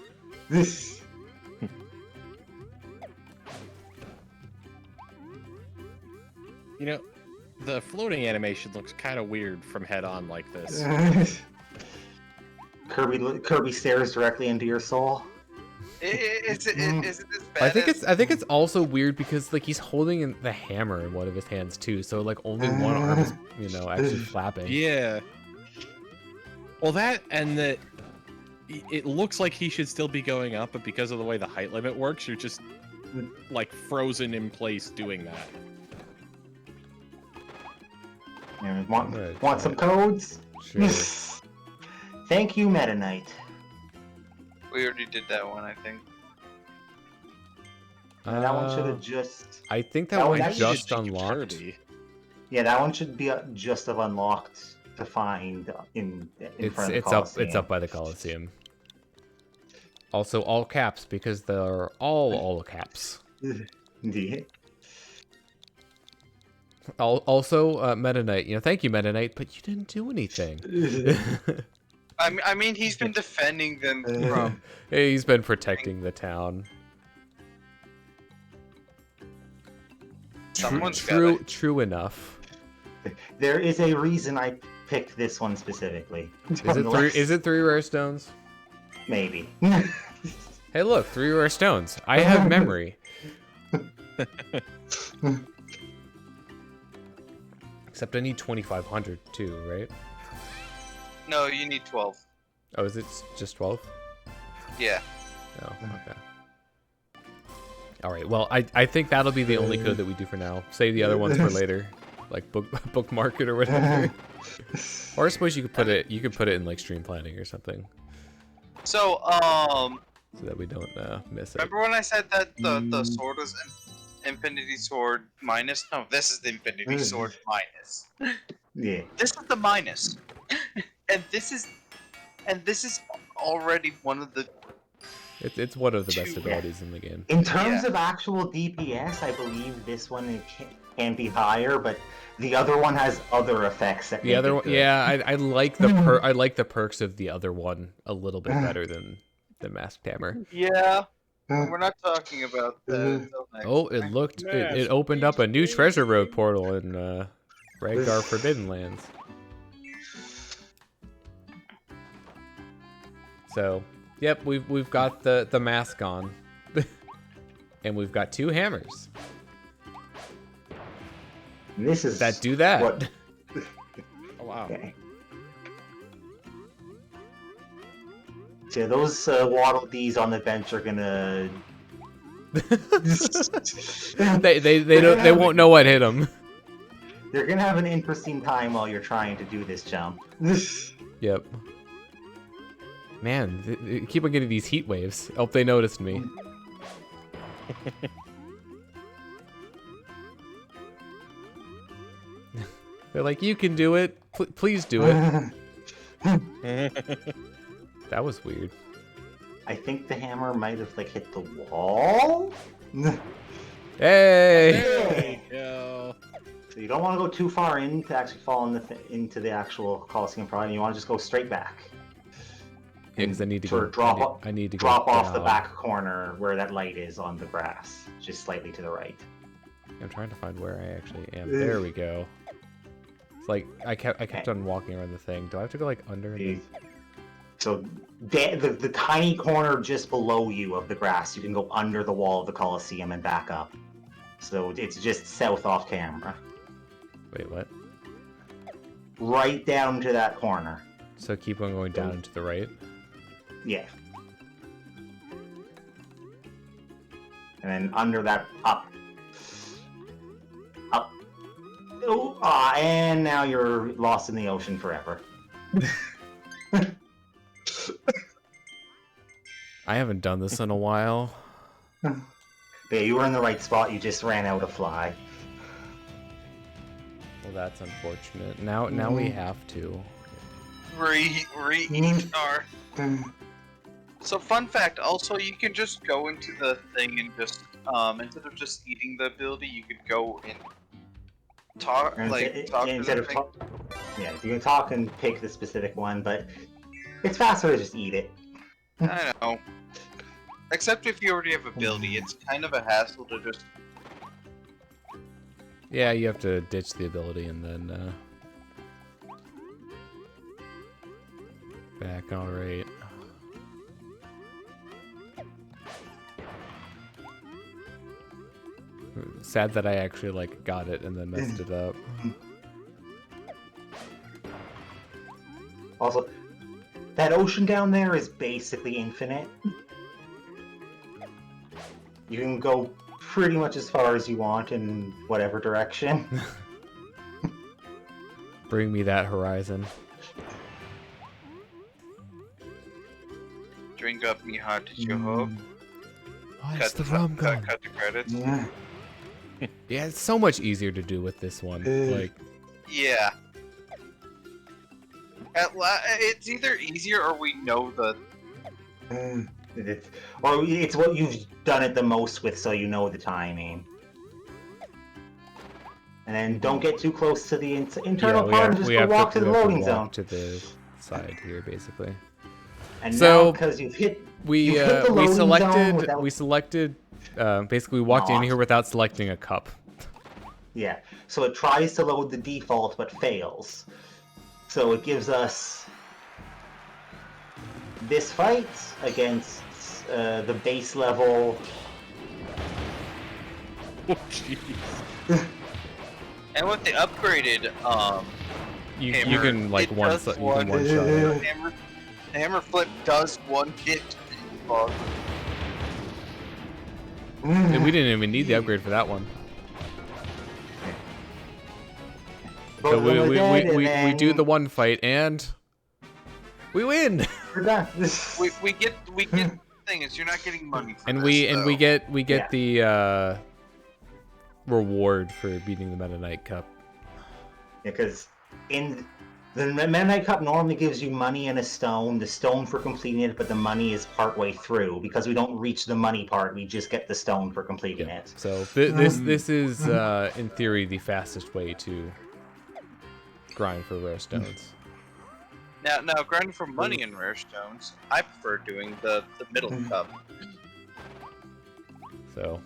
You know, the floating animation looks kind of weird from head on like this. Kirby stares directly into your soul. Is it as bad I think it's also weird because like he's holding the hammer in one of his hands too, so like only one arm is, you know, actually flapping. Yeah. Well, that and that it looks like he should still be going up, but because of the way the height limit works, you're just like frozen in place doing that. And want some codes? Sure. Thank you, Meta Knight. We already did that one, I think. That one should have just... I think that one that just should be unlocked. Kirby. Yeah, that one should be just have unlocked to find in front of the Coliseum. It's up by the Coliseum. Also all caps because they're all caps. Yeah. Also, Meta Knight, you know, thank you, Meta Knight, but you didn't do anything. I mean, he's been defending them from... Hey, he's been protecting the town. True enough. There is a reason I picked this one specifically. Is it 3 rare stones? Maybe. Hey, look, 3 rare stones. I have memory. Except I need 2,500 too, right? No, you need 12. Oh, is it just 12? Yeah. Oh, okay. Alright, well, I think that'll be the only code that we do for now. Save the other ones for later. Like bookmark it or whatever. Or I suppose you could put it in like stream planning or something. So, so that we don't miss it. remember when I said that the sword was Infinity Sword minus? No, this is the Infinity Sword minus. Yeah. This is the minus. And this is already one of the... It's one of the best abilities in the game. In terms of actual DPS, I believe this one can be higher, but the other one has other effects. That the other one, yeah, I like the I like the perks of the other one a little bit better than the Masked Hammer. Yeah. We're not talking about that until next Oh, time. it opened up a new treasure road portal in Redgar Forbidden Lands. So, yep, we've got the mask on, and we've got 2 hammers. This is that do that. What... Oh wow. Okay. So those Waddle Dees on the bench are gonna. they won't know what hit them. They're gonna have an interesting time while you're trying to do this jump. Yep. Man, they keep on getting these heat waves. Oh, they noticed me. They're like, you can do it. Please do it. That was weird. I think the hammer might have like hit the wall. Hey! There we go. So you don't want to go too far in to actually fall into the actual Coliseum problem. You want to just go straight back. Yeah, because I need to Sort go. of drop, I need to drop go off the down. back corner where that light is on the grass, just slightly to the right. I'm trying to find where I actually am. There we go. It's like I kept on walking around the thing. Do I have to go like under? And So the tiny corner just below you of the grass, you can go under the wall of the Coliseum and back up. So it's just south off camera. Wait, what? Right down to that corner. So keep on going down and to the right. Yeah. And then under that, up. Up. Oh, and now you're lost in the ocean forever. I haven't done this in a while. But yeah, you were in the right spot, you just ran out of fly. Well, that's unfortunate. Now we have to. Re-eat our... So fun fact, also you can just go into the thing and just, instead of just eating the ability, you could go and talk, talk to the thing. Yeah, you can talk and pick the specific one, but it's faster to just eat it. I know. Except if you already have ability, it's kind of a hassle to just... Yeah, you have to ditch the ability and then back. All right. Sad that I actually like got it and then messed it up. Also, that ocean down there is basically infinite. You can go pretty much as far as you want in whatever direction. Bring me that horizon. Drink up me heart to your hope. Oh, it's the rum gun. Cut the credits. Yeah. Yeah, it's so much easier to do with this one. Like, Yeah. It's either easier or we know the... Or it's what you've done it the most with, so you know the timing. And then don't get too close to the internal part, and just go walk to the loading zone. To the side here, basically. And So, now, because you've hit We the loading zone selected basically we walked in here without selecting a cup. Yeah, so it tries to load the default but fails. So it gives us this fight against the base level. Oh, jeez. And with the upgraded, You hammer, can like it one does shot. one- It. hammer flip does one hit. And we didn't even need the upgrade for that one. So we do the one fight and we win. We're done. We get the thing is you're not getting money for And this, we though. get the reward for beating the Meta Knight Cup. Because in the Meta Knight Cup normally gives you money and a stone, the stone for completing it, but the money is partway through. Because we don't reach the money part, we just get the stone for completing it. So this is in theory the fastest way to grind for rare stones. Now grinding for money in rare stones, I prefer doing the middle cup. So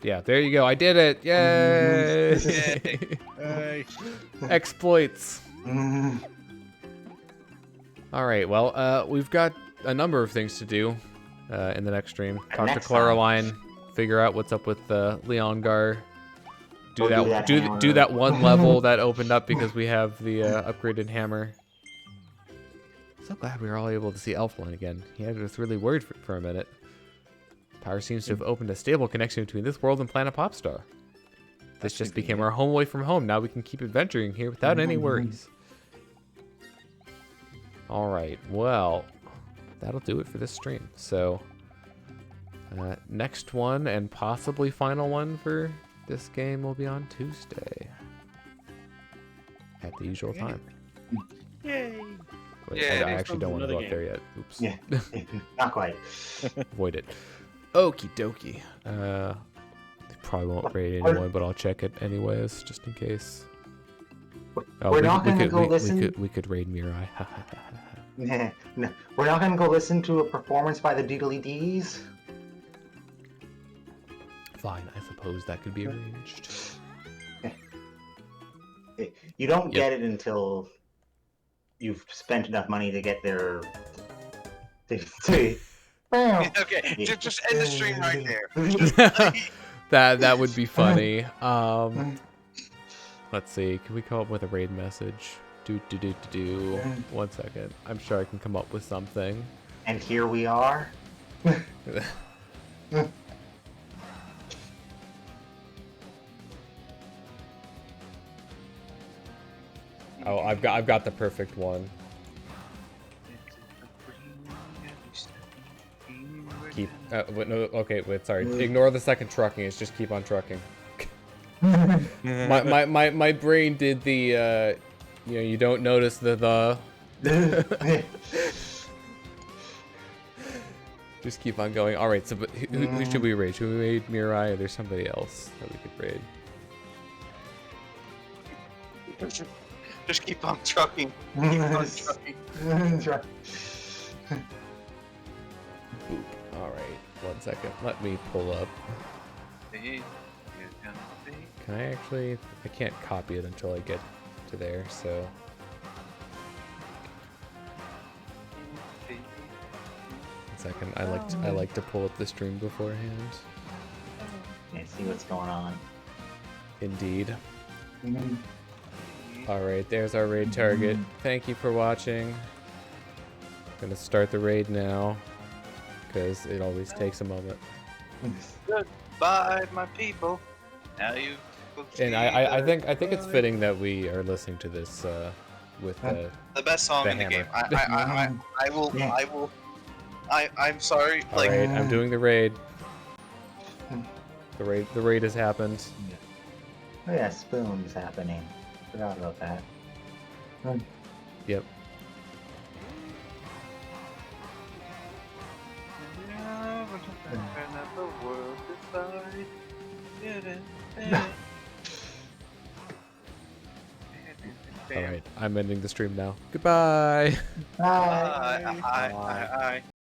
yeah, there you go. I did it. Yay! Hey. Exploits. All right. Well, we've got a number of things to do in the next stream. Talk to Next Coraline, figure out what's up with Leongar. Do Go that. do that hammer. Do that one level that opened up because we have the upgraded hammer. So glad we were all able to see Elfilin again. He had us really worried for a minute. Power seems to have opened a stable connection between this world and Planet Popstar. This just became our home away from home. Now we can keep adventuring here without any worries. All right. Well, that'll do it for this stream. So, next one and possibly final one for this game will be on Tuesday at the usual time. Yay! Wait, Yeah, I actually don't want to go up there yet. Oops. Yeah, not quite. Avoid it. Okie dokie. They probably won't raid anyone, but I'll check it anyways, just in case. Oh, We're not gonna go listen. We could raid Mirai. No, we're not gonna go listen to a performance by the Doodly D's. Fine, I suppose that could be arranged. You don't get it until you've spent enough money to get their. Okay, just end the stream right there. That would be funny. Let's see. Can we come up with a raid message? Do. 1 second. I'm sure I can come up with something. And here we are. Oh, I've got the perfect one. Keep. Wait, no. Okay. Wait. Sorry. Ignore the second trucking. It's just keep on trucking. my brain did the. You don't notice the. Just keep on going. All right. So, but who should we raid? Should we raid Mirai, or there's somebody else that we could raid? Just keep on trucking. Keep on trucking. Boop. All right. 1 second. Let me pull up. Can I actually? I can't copy it until I get to there. So. 1 second. I like to pull up the stream beforehand. Can't see what's going on. Indeed. Alright, there's our raid target. Thank you for watching. Gonna start the raid now, because it always takes a moment. Goodbye, my people. Now you. And I think it's fitting that we are listening to this with the best song in the game. hammer. I will. I'm sorry. Like, Alright, I'm doing the raid. The raid has happened. Oh yeah, spoons happening. Forgot about that. Yep. Alright, I'm ending the stream now. Goodbye! Bye! Bye.